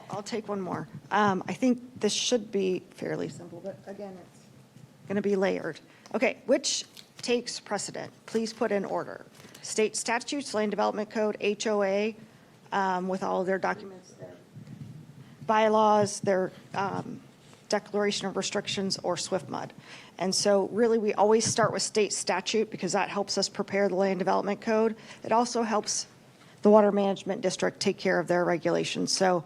I'll take one more. I think this should be fairly simple, but again, it's going to be layered. Okay, which takes precedent? Please put in order. State statutes, land development code, HOA, with all of their documents, their bylaws, their declaration of restrictions, or SWIFMUD. And so really, we always start with state statute because that helps us prepare the land development code. It also helps the water management district take care of their regulations. So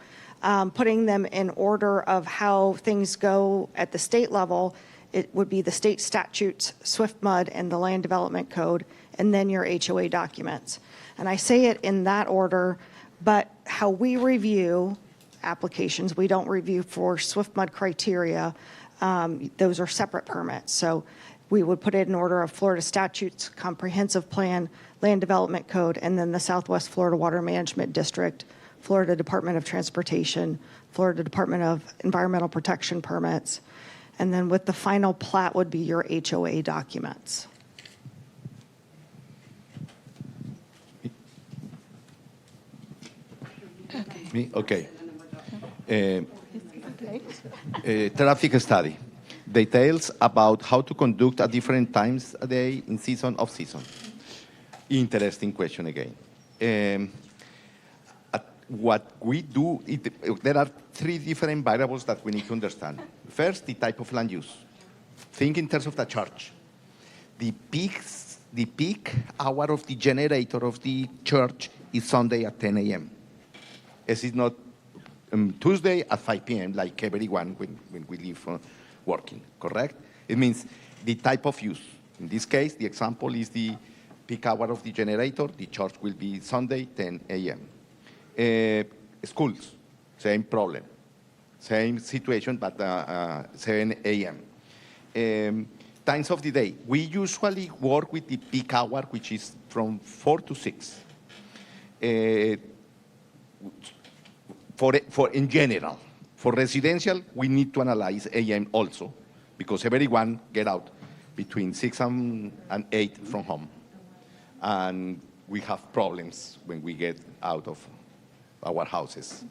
putting them in order of how things go at the state level, it would be the state statutes, SWIFMUD, and the land development code, and then your HOA documents. And I say it in that order, but how we review applications, we don't review for SWIFMUD criteria. Those are separate permits. So we would put it in order of Florida statutes, comprehensive plan, land development code, and then the Southwest Florida Water Management District, Florida Department of Transportation, Florida Department of Environmental Protection permits, and then with the final plat would be your HOA documents. Me? Okay. Traffic study. Details about how to conduct at different times a day in season, off season. Interesting question again. What we do, there are three different variables that we need to understand. First, the type of land use. Think in terms of the church. The peak hour of the generator of the church is Sunday at 10 a.m. It is not Tuesday at 5 p.m. like everyone when we leave working, correct? It means the type of use. In this case, the example is the peak hour of the generator. The church will be Sunday, 10 a.m. Schools, same problem. Same situation, but 7 a.m. Times of the day. We usually work with the peak hour, which is from 4 to 6. For in general, for residential, we need to analyze AM also, because everyone get out between 6 and 8 from home. And we have problems when we get out of our houses.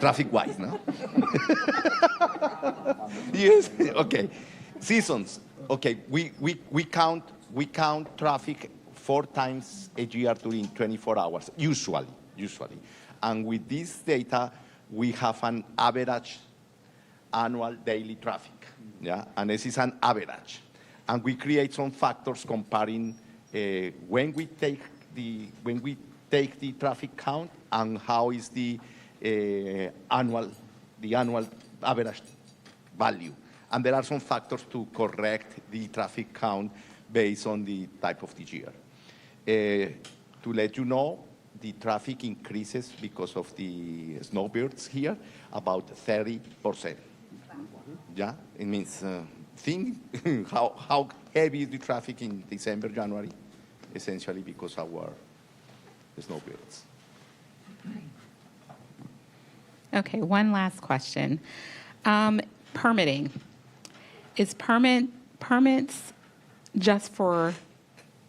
Traffic-wise, no? Yes, okay. Seasons, okay, we count traffic 4 times a year during 24 hours, usually. And with this data, we have an average annual daily traffic, yeah? And this is an average. And we create some factors comparing when we take the traffic count and how is the annual average value. And there are some factors to correct the traffic count based on the type of the year. To let you know, the traffic increases because of the snowbirds here about 30%. Yeah, it means think how heavy is the traffic in December, January, essentially because our snow beds. Okay, one last question. Permitting. Is permits just for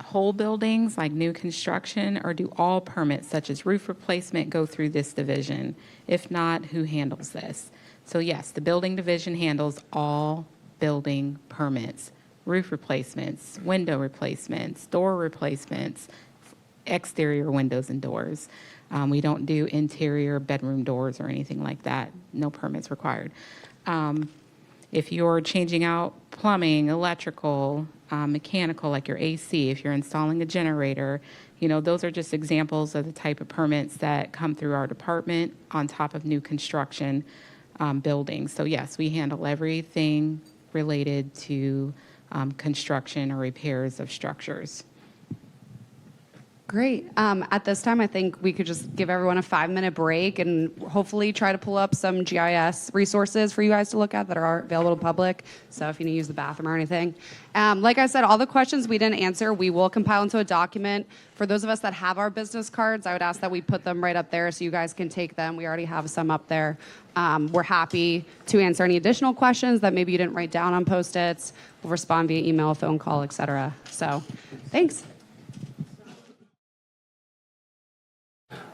whole buildings, like new construction, or do all permits, such as roof replacement, go through this division? If not, who handles this? So yes, the building division handles all building permits, roof replacements, window replacements, door replacements, exterior windows and doors. We don't do interior bedroom doors or anything like that. No permits required. If you're changing out plumbing, electrical, mechanical, like your AC, if you're installing a generator, those are just examples of the type of permits that come through our department on top of new construction buildings. So yes, we handle everything related to construction or repairs of structures. Great. At this time, I think we could just give everyone a 5-minute break and hopefully try to pull up some GIS resources for you guys to look at that are available to public. So if you need to use the bathroom or anything. Like I said, all the questions we didn't answer, we will compile into a document. For those of us that have our business cards, I would ask that we put them right up there so you guys can take them. We already have some up there. We're happy to answer any additional questions that maybe you didn't write down on Post-its. We'll respond via email, phone call, etc. So thanks.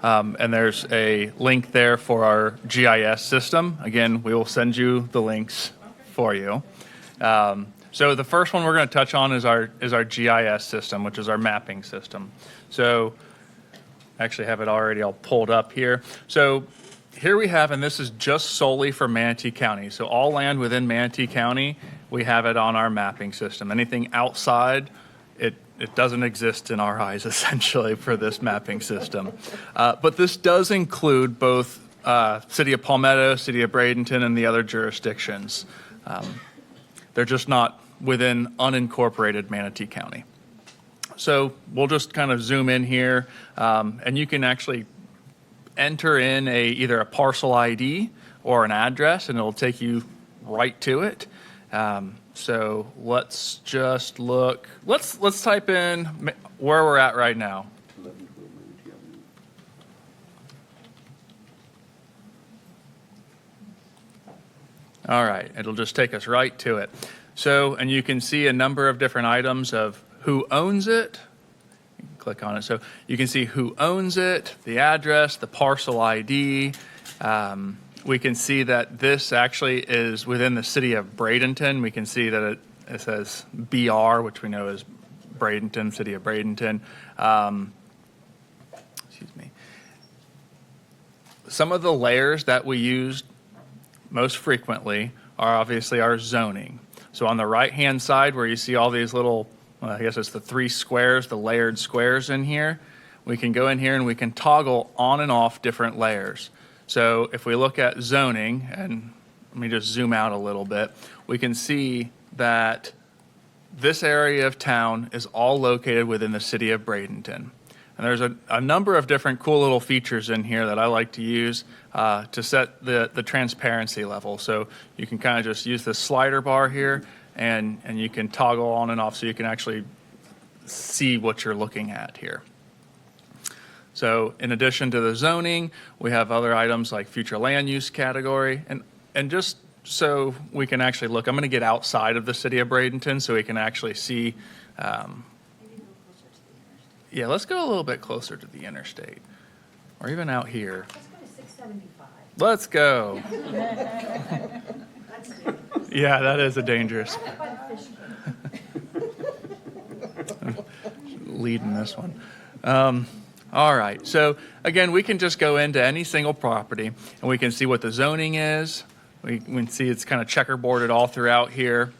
And there's a link there for our GIS system. Again, we will send you the links for you. So the first one we're going to touch on is our GIS system, which is our mapping system. So I actually have it already all pulled up here. So here we have, and this is just solely for Manatee County. So all land within Manatee County, we have it on our mapping system. Anything outside, it doesn't exist in our eyes, essentially, for this mapping system. But this does include both City of Palmetto, City of Bradenton, and the other jurisdictions. They're just not within unincorporated Manatee County. So we'll just kind of zoom in here, and you can actually enter in either a parcel ID or an address, and it'll take you right to it. So let's just look. Let's type in where we're at right now. All right, it'll just take us right to it. So, and you can see a number of different items of who owns it. You can click on it. So you can see who owns it, the address, the parcel ID. We can see that this actually is within the City of Bradenton. We can see that it says BR, which we know is Bradenton, City of Bradenton. Excuse me. Some of the layers that we use most frequently are obviously our zoning. So on the right-hand side where you see all these little, I guess it's the 3 squares, the layered squares in here, we can go in here and we can toggle on and off different layers. So if we look at zoning, and let me just zoom out a little bit, we can see that this area of town is all located within the City of Bradenton. And there's a number of different cool little features in here that I like to use to set the transparency level. So you can kind of just use the slider bar here, and you can toggle on and off so you can actually see what you're looking at here. So in addition to the zoning, we have other items like future land use category. And just so we can actually look, I'm going to get outside of the City of Bradenton so we can actually see. Yeah, let's go a little bit closer to the interstate, or even out here. Let's go to 675. Let's go. Yeah, that is a dangerous. Leading this one. All right, so again, we can just go into any single property and we can see what the zoning is. We can see it's kind of checkerboarded all throughout here.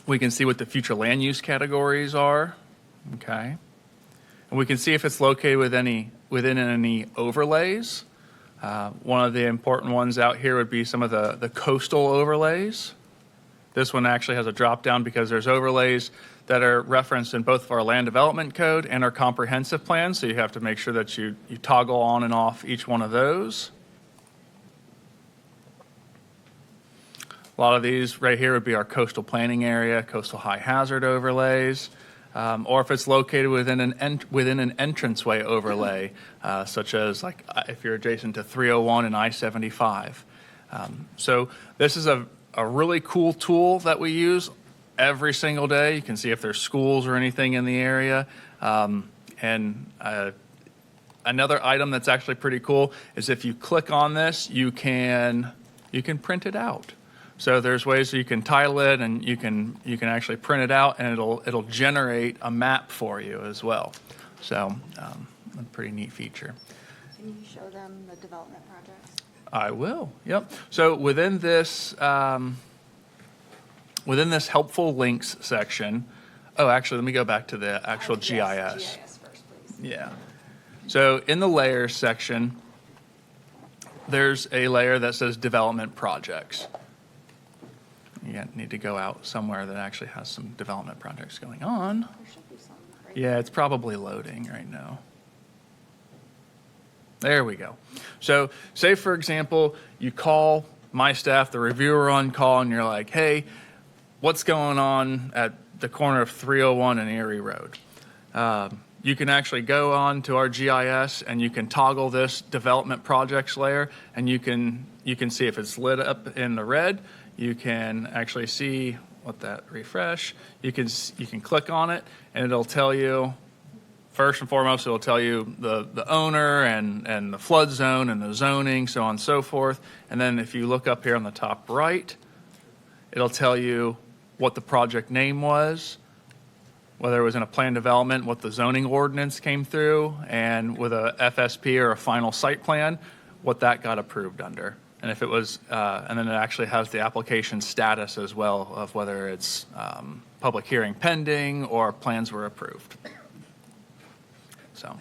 We can see what the future land use categories are, okay? And we can see if it's located within any overlays. One of the important ones out here would be some of the coastal overlays. This one actually has a drop down because there's overlays that are referenced in both our land development code and our comprehensive plan. So you have to make sure that you toggle on and off each one of those. A lot of these right here would be our coastal planning area, coastal high hazard overlays. or if it's located within an entranceway overlay, such as like if you're adjacent to 301 and I-75. So this is a really cool tool that we use every single day. You can see if there's schools or anything in the area. Another item that's actually pretty cool is if you click on this, you can print it out. So there's ways that you can title it, and you can actually print it out, and it'll generate a map for you as well. So a pretty neat feature. Can you show them the development projects? I will. Yep. So within this helpful links section. Oh, actually, let me go back to the actual GIS. GIS first, please. Yeah. So in the layers section, there's a layer that says development projects. You need to go out somewhere that actually has some development projects going on. There should be some, right? Yeah, it's probably loading right now. There we go. So say, for example, you call my staff, the reviewer on call, and you're like, hey, what's going on at the corner of 301 and Erie Road? You can actually go on to our GIS and you can toggle this development projects layer, and you can see if it's lit up in the red. You can actually see what that refresh. You can click on it, and it'll tell you, first and foremost, it'll tell you the owner and the flood zone and the zoning, so on and so forth. And then if you look up here on the top right, it'll tell you what the project name was, whether it was in a plan development, what the zoning ordinance came through, and with a FSP or a final site plan, what that got approved under. And if it was, and then it actually has the application status as well of whether it's public hearing pending or plans were approved. So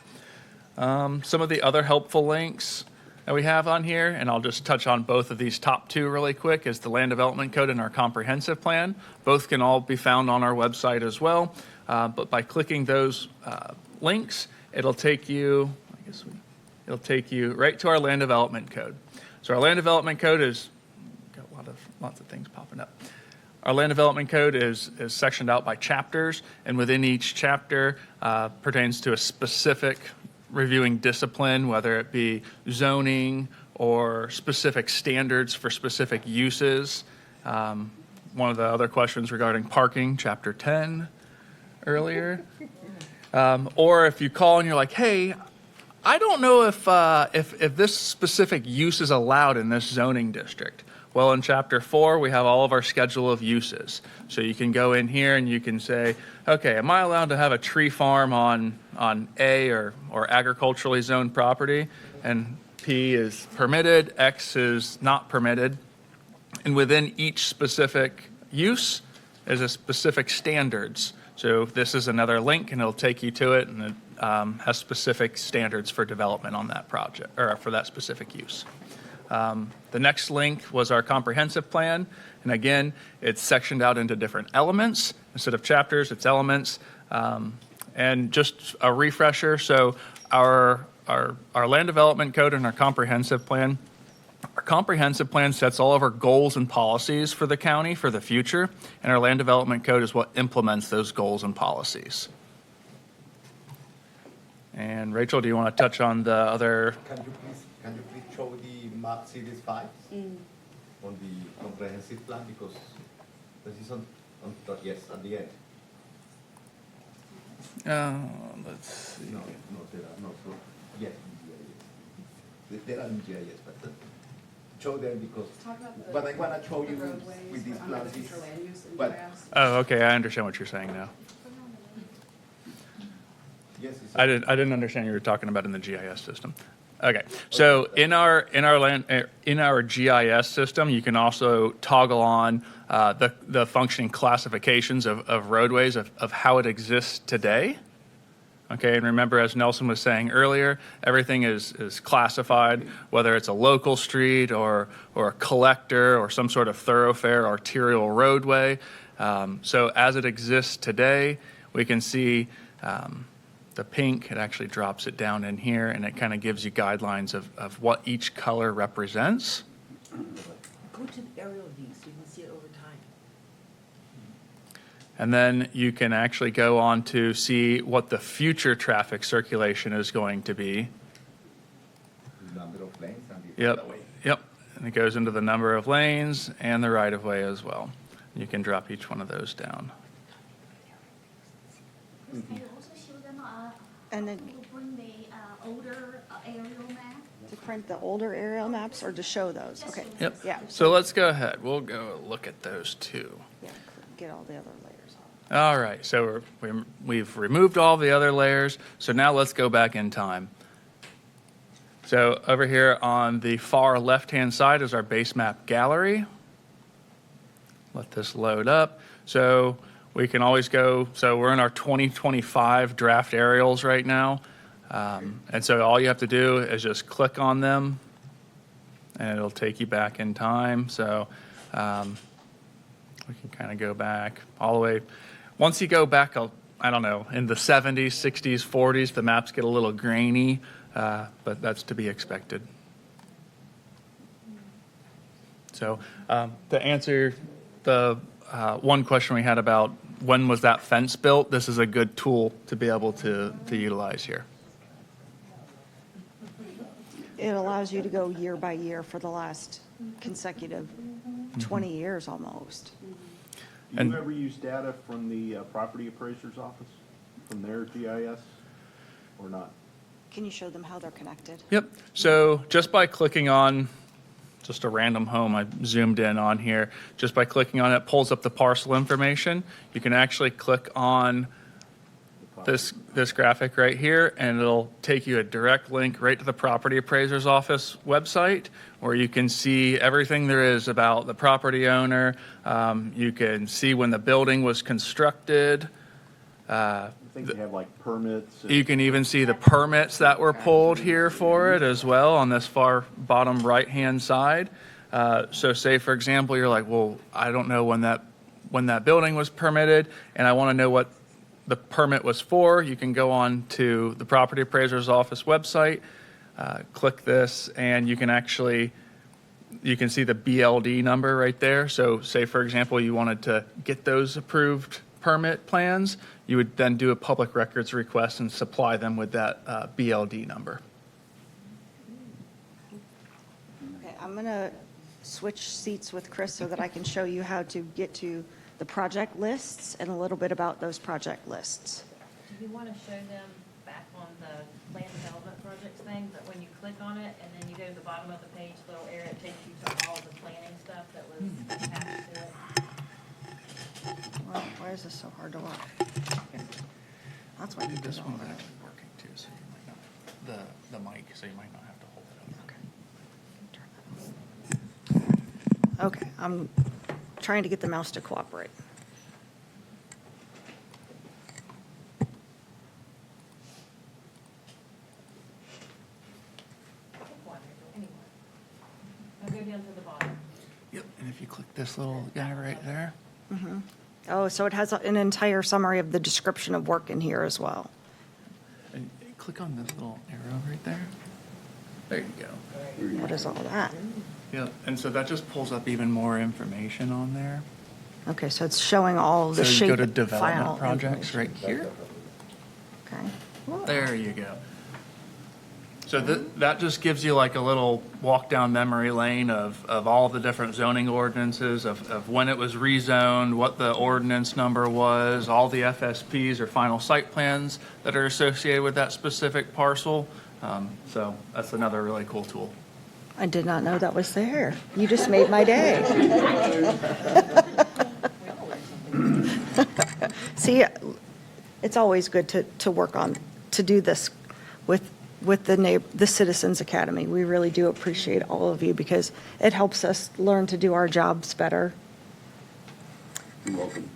some of the other helpful links that we have on here, and I'll just touch on both of these top two really quick, is the land development code and our comprehensive plan. Both can all be found on our website as well. But by clicking those links, it'll take you right to our land development code. So our land development code is got lots of things popping up. Our land development code is sectioned out by chapters, and within each chapter pertains to a specific reviewing discipline, whether it be zoning or specific standards for specific uses. One of the other questions regarding parking, chapter 10 earlier. Or if you call and you're like, hey, I don't know if this specific use is allowed in this zoning district. Well, in chapter 4, we have all of our schedule of uses. So you can go in here and you can say, okay, am I allowed to have a tree farm on A or agriculturally zoned property? And P is permitted, X is not permitted. And within each specific use, there's a specific standards. So this is another link, and it'll take you to it, and it has specific standards for development on that project, or for that specific use. The next link was our comprehensive plan, and again, it's sectioned out into different elements. Instead of chapters, it's elements. And just a refresher, so our land development code and our comprehensive plan. Our comprehensive plan sets all of our goals and policies for the county for the future, and our land development code is what implements those goals and policies. And Rachel, do you want to touch on the other? Can you please show the map series 5 on the comprehensive plan, because this is on yes, at the end. Let's see. No, there are not yet in GIS. There are in GIS, but show them because what I want to show you with these plans is, but Oh, okay, I understand what you're saying now. yes, I didn't understand you were talking about in the GIS system. Okay, so in our GIS system, you can also toggle on the functioning classifications of roadways of how it exists today. Okay, and remember, as Nelson was saying earlier, everything is classified, whether it's a local street or a collector or some sort of thoroughfare arterial roadway. So as it exists today, we can see the pink, it actually drops it down in here, and it kind of gives you guidelines of what each color represents. Go to the aerial view so you can see it over time. And then you can actually go on to see what the future traffic circulation is going to be. Number of lanes and the Yep, right-of-way. yep. And it goes into the number of lanes and the right-of-way as well. You can drop each one of those down. Can you also show them And then to bring the older aerial map? to print the older aerial maps or to show those? Okay. Yep. Yeah. So let's go ahead. We'll go look at those two. Yeah, get all the other layers off. All right, so we've removed all the other layers. So now let's go back in time. So over here on the far left-hand side is our base map gallery. Let this load up. So we can always go, so we're in our 2025 draft aerials right now. And so all you have to do is just click on them and it'll take you back in time. So we can kind of go back all the way. Once you go back, I don't know, in the 70s, 60s, 40s, the maps get a little grainy, but that's to be expected. So to answer the one question we had about when was that fence built, this is a good tool to be able to utilize here. It allows you to go year by year for the last consecutive 20 years almost. Do you ever use data from the property appraiser's office, from their GIS, or not? Can you show them how they're connected? Yep. So just by clicking on just a random home I zoomed in on here, just by clicking on it, pulls up the parcel information. You can actually click on this graphic right here, and it'll take you a direct link right to the property appraiser's office website, where you can see everything there is about the property owner. You can see when the building was constructed. I think they have like permits. You can even see the permits that were pulled here for it as well on this far bottom right-hand side. So say, for example, you're like, well, I don't know when that building was permitted, and I want to know what the permit was for. You can go on to the property appraiser's office website, click this, and you can see the BLD number right there. So say, for example, you wanted to get those approved permit plans, you would then do a public records request and supply them with that BLD number. Okay, I'm going to switch seats with Chris so that I can show you how to get to the project lists and a little bit about those project lists. Do you want to show them back on the land development projects thing, that when you click on it and then you go to the bottom of the page, little area, it takes you to all the planning stuff that was attached to it? Why is this so hard to watch? That's why you This did all one's that. actually working too, so you might not, the mic, so you might not have to hold it up. Okay, I'm trying to get the mouse to cooperate. I'll go down to the bottom. Yep, and if you click this little guy right there, Oh, so it has an entire summary of the description of work in here as well. and click on this little arrow right there. There you go. What is all that? Yep, and so that just pulls up even more information on there. Okay, so it's showing all the So you shape go to final development projects information. right here. Okay. There you go. So that just gives you like a little walk down memory lane of all the different zoning ordinances, of when it was rezoned, what the ordinance number was, all the FSPs or final site plans that are associated with that specific parcel. So that's another really cool tool. I did not know that was there. You just made my day. See, it's always good to work on, to do this with the Citizens Academy. We really do appreciate all of you because it helps us learn to do our jobs better. You're welcome.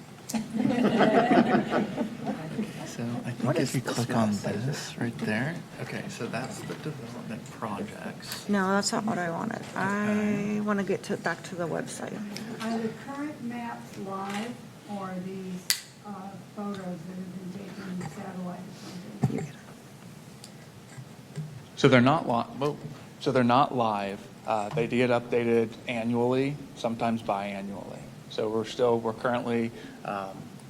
So I think if you click on this right there, okay, so that's the development projects. No, that's not what I wanted. I want to get back to the website. Are the current maps live, or are these photos that have been taken with satellite or something? So they're not live. They get updated annually, sometimes biannually. So we're currently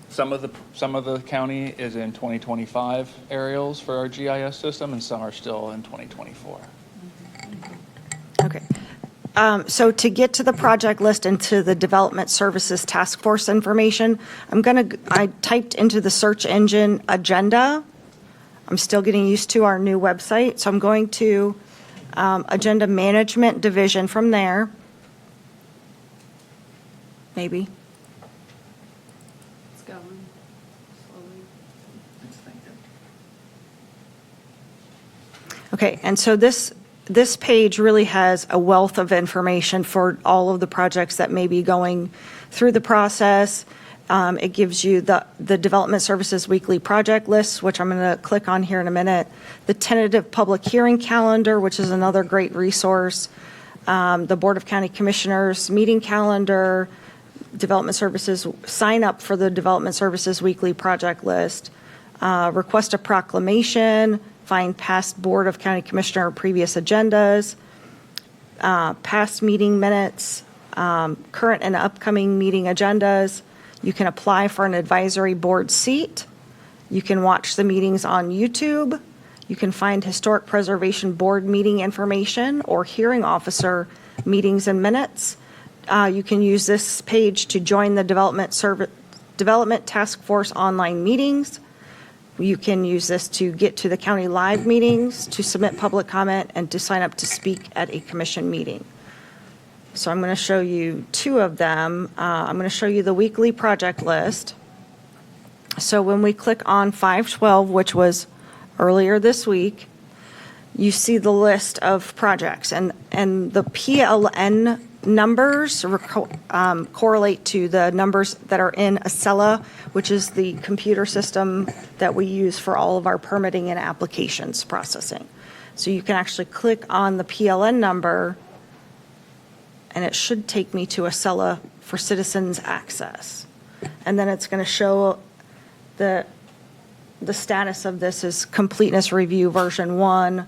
Some of the county is in 2025 aerials for our GIS system, and some are still in 2024. Okay. So to get to the project list and to the Development Services Task Force information, I typed into the search engine agenda. I'm still getting used to our new website, so I'm going to Agenda Management Division from there. Maybe. It's going slowly. Okay, and so this page really has a wealth of information for all of the projects that may be going through the process. It gives you the Development Services Weekly Project List, which I'm going to click on here in a minute, the tentative public hearing calendar, which is another great resource, the Board of County Commissioners meeting calendar, Development Services, sign up for the Development Services Weekly Project List, request a proclamation, find past Board of County Commissioner or previous agendas, past meeting minutes, current and upcoming meeting agendas. You can apply for an advisory board seat. You can watch the meetings on YouTube. You can find Historic Preservation Board meeting information or hearing officer meetings and minutes. You can use this page to join the Development Task Force online meetings. You can use this to get to the county live meetings, to submit public comment, and to sign up to speak at a commission meeting. So I'm going to show you two of them. I'm going to show you the weekly project list. So when we click on 512, which was earlier this week, you see the list of projects, and the PLN numbers correlate to the numbers that are in Acela, which is the computer system that we use for all of our permitting and applications processing. So you can actually click on the PLN number, and it should take me to Acela for citizens access. And then it's going to show the status of this is completeness review version 1,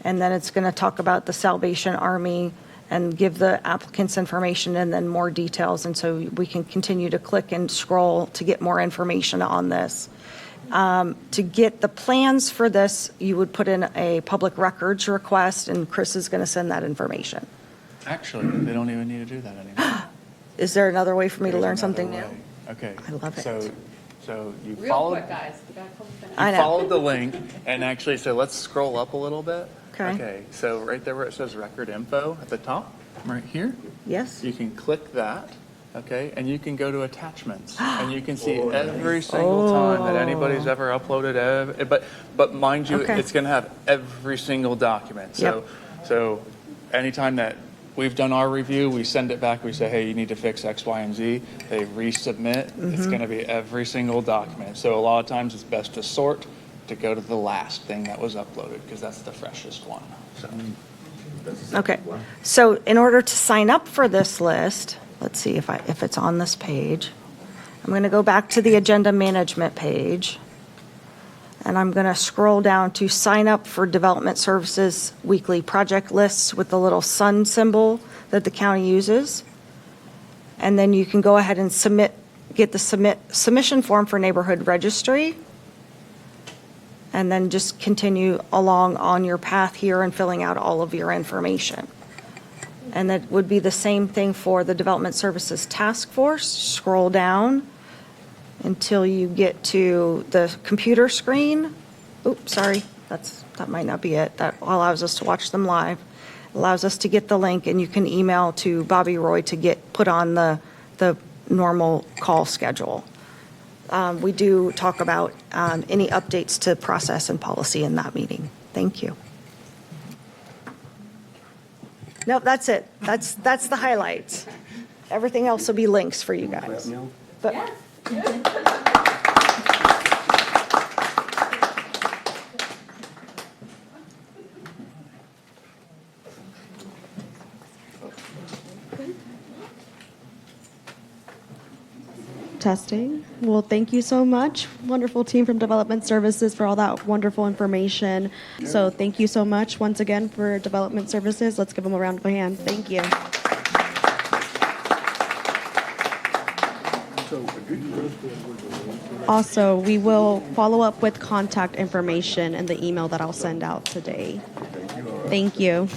and then it's going to talk about the Salvation Army and give the applicants information and then more details. And so we can continue to click and scroll to get more information on this. To get the plans for this, you would put in a public records request, and Chris is going to send that information. Actually, they don't even need to do that anymore. Is there another way for me to There's learn another something way. new? Okay. I love it. So you Real followed. quick, guys. We got a couple minutes. I know. Followed the link, and actually, so let's scroll up a little bit. Okay. So right there where it says record info at the top, right here, Yes? you can click that, okay, and you can go to attachments, and you can see every single time that anybody's ever uploaded, but mind you, Okay. it's going to have every single document. So anytime that we've done our review, we send it back, we say, hey, you need to fix X, Y, and Z. They resubmit. It's going to be every single document. So a lot of times it's best to sort to go to the last thing that was uploaded because that's the freshest one. So Okay. So in order to sign up for this list, let's see if it's on this page. I'm going to go back to the agenda management page, and I'm going to scroll down to sign up for Development Services Weekly Project Lists with the little sun symbol that the county uses. And then you can go ahead and get the submission form for neighborhood registry, and then just continue along on your path here and filling out all of your information. And that would be the same thing for the Development Services Task Force. Scroll down until you get to the computer screen. Oops, sorry, that might not be it. That allows us to watch them live. Allows us to get the link, and you can email to Bobby Roy to get put on the normal call schedule. We do talk about any updates to process and policy in that meeting. Thank you. Nope, that's it. That's the highlights. Everything else will be links for you guys. But Testing. Well, thank you so much. Wonderful team from Development Services for all that wonderful information. So thank you so much once again for Development Services. Let's give them a round of applause. Thank you. Also, we will follow up with contact information in the email that I'll send out today. Thank you.